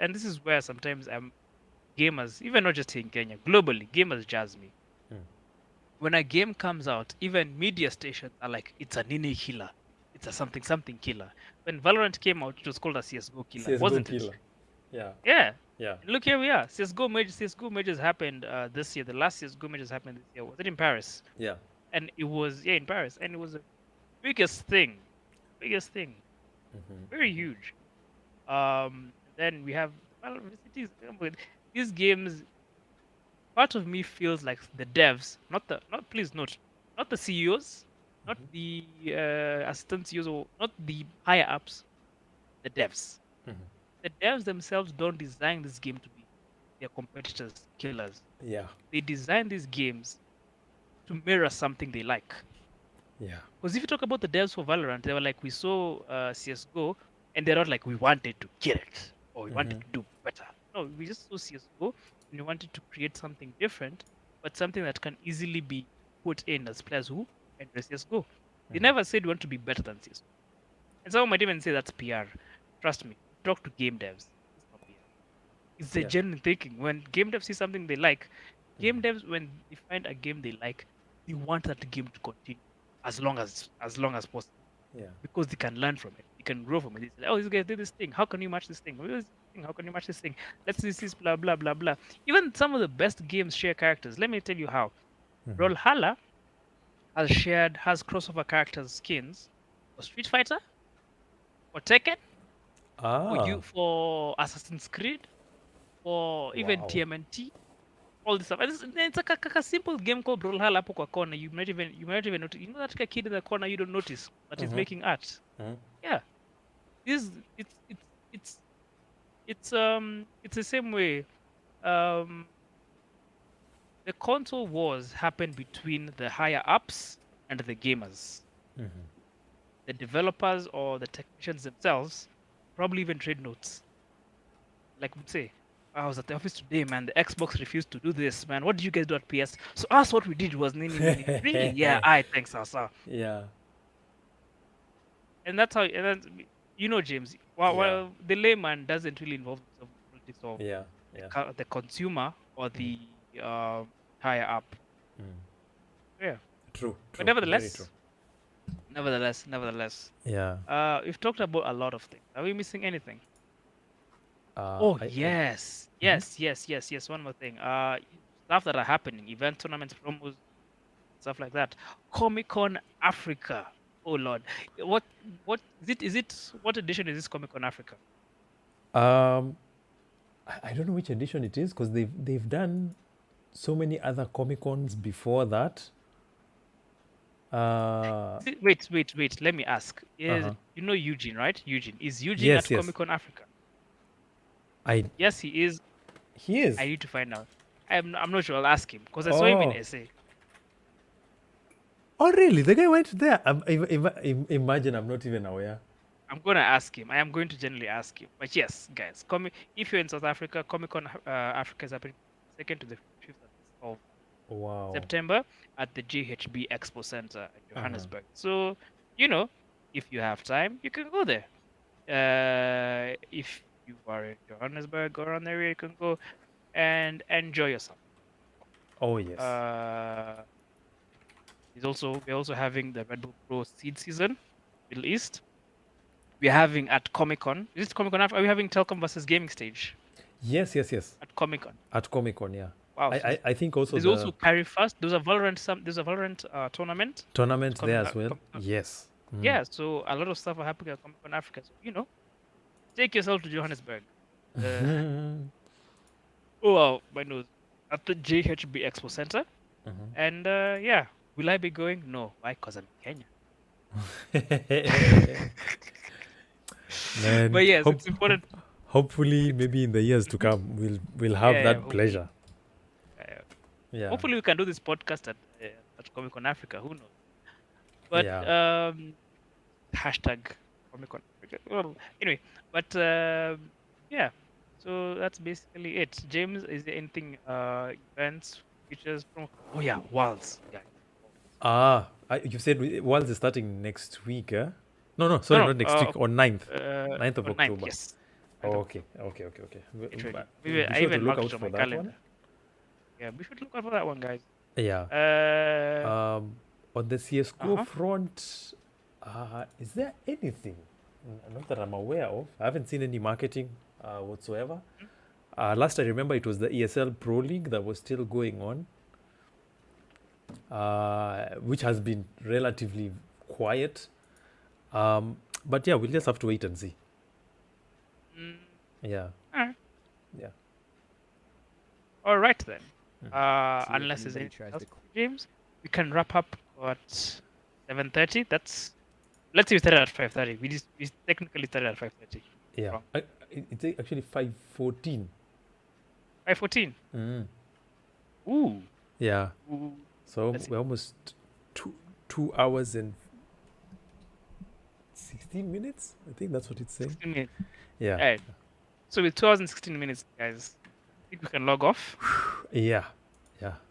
And this is where sometimes gamers, even not just in Kenya, globally, gamers jazz me. When a game comes out, even media stations are like, it's a Nini killer. It's a something killer. When Valorant came out, it was called a CSGO killer, CS:GO wasn't killer. it? Yeah. Yeah. Yeah. Look, here we are. CSGO majors happened this year. The last CSGO majors happened this year. Was it in Paris? Yeah. And it was, in Paris. And it was the biggest thing. Very huge. Then we have, well, these games. Part of me feels like the devs, please note, not the CEOs, not the assistant CEOs, or not the higher ups, the devs. The devs themselves don't design this game to be their competitors' killers. Yeah. They design these games to mirror something they like. Yeah. Because if you talk about the devs for Valorant, they were like, we saw CSGO, and they're not like, we wanted to kill it, or we wanted to do better. No, we just saw CSGO, and we wanted to create something different, but something that can easily be put in as players who enter CSGO. They never said we want to be better than CSGO. And someone might even say that's PR. Trust me, talk to game devs. It's not PR. It's the genuine thinking. When game devs see something they like, game devs, when they find a game they like, they want that game to continue as long as possible. Yeah. Because they can learn from it. They can grow from it. They say, oh, this guy did this thing. How can you match this thing? How can you match this thing? Let's do this, blah, blah, blah, blah. Even some of the best games share characters. Let me tell you how. Brawlhalla has crossover characters skins for Street Fighter, for Tekken, for Assassin's Creed, or even TMNT. All this stuff. It's a simple game called Brawlhalla hapo kwa corner. You might even notice. You know that kid in the corner you don't notice that is making art. Yeah, it's the same way. The console wars happened between the higher ups and the gamers. The developers or the technicians themselves probably even trade notes. Like we'd say, I was at the office today, man. The Xbox refused to do this, man. What did you guys do at PS? So us, what we did was really, yeah. Thanks, sir. Yeah. And that's how. And then, James. While the layman doesn't really involve himself in politics or the consumer or the higher up. Yeah. True. But nevertheless. Yeah. We've talked about a lot of things. Are we missing anything? Yes. One more thing. Stuff that are happening, event tournaments, promos, stuff like that. Comic-Con Africa. Oh Lord, what is it? Is it what edition is this Comic-Con Africa? I don't know which edition it is because they've done so many other Comic-Cons before that. Wait. Let me ask. You know Eugene, right? Is Eugene at Comic-Con Africa? Yes, he is. He is. I need to find out. I'm not sure. I'll ask him because I saw him in SA. Oh, really? The guy went there? Imagine, I'm not even aware. I'm going to ask him. I am going to generally ask him. But yes, guys, if you're in South Africa, Comic-Con Africa is happening 2nd to the 5th of September at the JHB Expo Center in Johannesburg. So, if you have time, you can go there. If you are in Johannesburg or on the area, you can go and enjoy yourself. Oh, yes. We're also having the Red Bull Pro Seed Season, Middle East. We're having at Comic-Con. Is it Comic-Con? Are we having Telcom versus Gaming Stage? Yes. At Comic-Con. At Comic-Con, yeah. Wow. I think also There's the also Carry Fast. There's a Valorant tournament tournament there coming as up. well. Yes. Yeah, so a lot of stuff are happening at Comic Con Africa. So take yourself to Johannesburg. Uh, oh wow, my nose. At the JHB Expo Center. And yeah, will I be going? No. Why? Because I'm in Kenya. Man, But yes, it's important. hopefully, maybe in the years to come, we'll have Yeah, that hopefully. pleasure. Yeah. Hopefully we can do this podcast at Comic Con Africa. Who knows? But Yeah. hashtag Comic Con Africa. Well, anyway, but yeah. So that's basically it. James, is there anything events, features from? Oh yeah, Worlds. Yeah. You said Worlds is starting next week, eh? No, sorry, not next week. On 9th. 9th of on October. 9th, yes. Oh, okay. Be I even look marked out it on for my that calendar. one. Yeah, we should look out for that one, guys. Yeah. On the CSGO front, is there anything? Not that I'm aware of. I haven't seen any marketing whatsoever. Last I remember, it was the ESL Pro League that was still going on, which has been relatively quiet. But yeah, we'll just have to wait and see. Yeah. Yeah. All right then. Unless there's anything else, James, we can wrap up at 7:30. Let's say we started at 5:30. We technically started at 5:30. Yeah. It's actually 5:14. 5:14. Ooh. Yeah. Ooh. So we're almost 2 hours and 16 minutes. I think that's what it's saying. 16 minutes. Yeah. All right. So with 2 hours and 16 minutes, guys, I think we can log off. Yeah.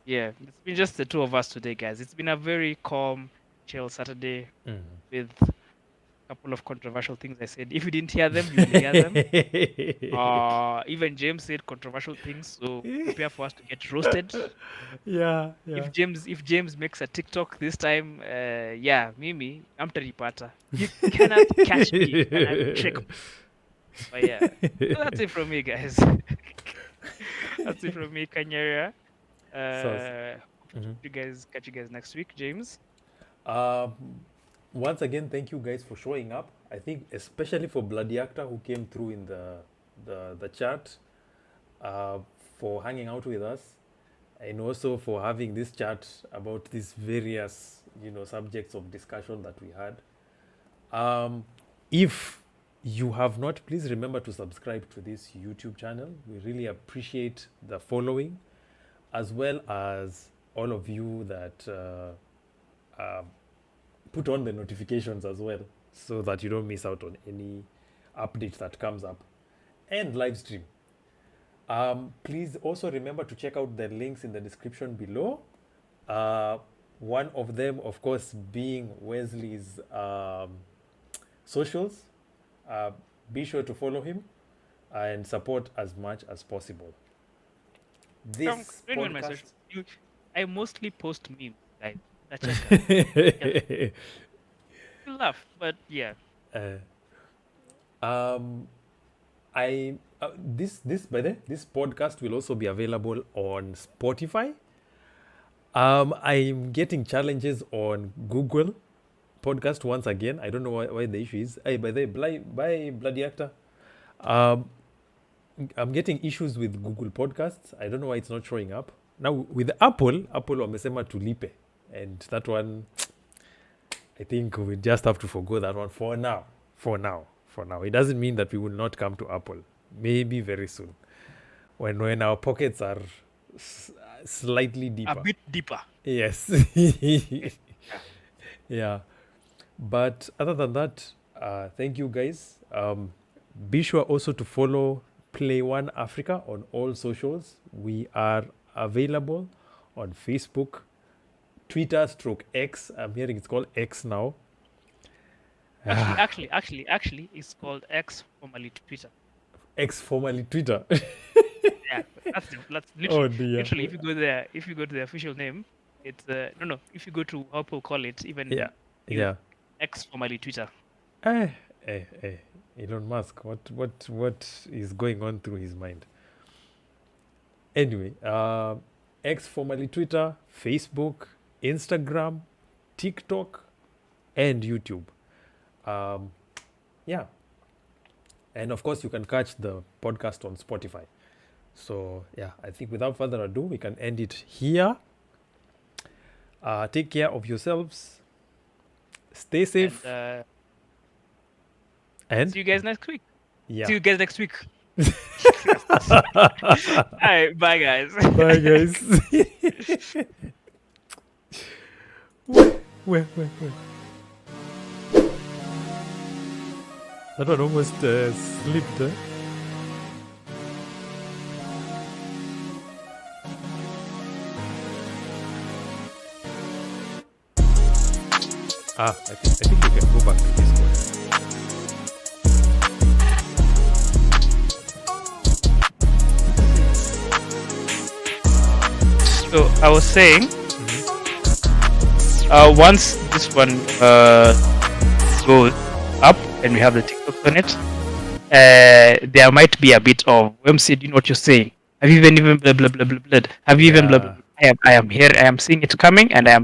It's been just the two of us today, guys. It's been a very calm, chill Saturday with a couple of controversial things I said. If you didn't hear them, you will hear them. Even James said controversial things, so prepare for us to get roasted. Yeah. If James makes a TikTok this time, Mimi, I'm Taripata. You cannot catch me. You cannot trick me. But yeah, so that's it from me, guys. That's it from me, Kanyeria. Catch you guys next week, James. Once again, thank you guys for showing up. I think especially for Bloody Actor who came through in the chat, for hanging out with us, and also for having this chat about these various subjects of discussion that we had. If you have not, please remember to subscribe to this YouTube channel. We really appreciate the following, as well as all of you that put on the notifications as well, so that you don't miss out on any update that comes up, and live stream. Please also remember to check out the links in the description below. One of them, of course, being Wesley's socials. Be sure to follow him and support as much as possible. This podcast... I mostly post memes, guys. You laugh, but yeah. This podcast will also be available on Spotify. I'm getting challenges on Google Podcast once again. I don't know why the issue is. By the way, by Bloody Actor. I'm getting issues with Google Podcasts. I don't know why it's not showing up. Now with Apple wamesema tulipe. And that one, I think we just have to forgo that one for now. It doesn't mean that we will not come to Apple. Maybe very soon. When our pockets are slightly deeper. A bit deeper. Yes. Yeah. But other than that, thank you guys. Be sure also to follow Play One Africa on all socials. We are available on Facebook, Twitter / X. I'm hearing it's called X now. Actually, it's called X, formerly Twitter. X, formerly Twitter. Yeah, that's literally. Oh dear. Literally, if you go to the official name, it's no. If you go to how people call it, even X, formerly Twitter. Elon Musk. What is going on through his mind? Anyway, X, formerly Twitter, Facebook, Instagram, TikTok, and YouTube. Yeah. And of course, you can catch the podcast on Spotify. So, yeah, I think without further ado, we can end it here. Take care of yourselves. Stay safe. And see you guys next week. yeah. See you guys next week. All right, bye guys. Bye, guys. Where? That one almost slipped. I think we can go back to this one. So I was saying, once this one goes up and we have the TikTok on it, there might be a bit of Wemsid, you know what you're saying. Have you even blah blah blah blah blah? Have you even blah blah? I am here. I am seeing it coming, and I am so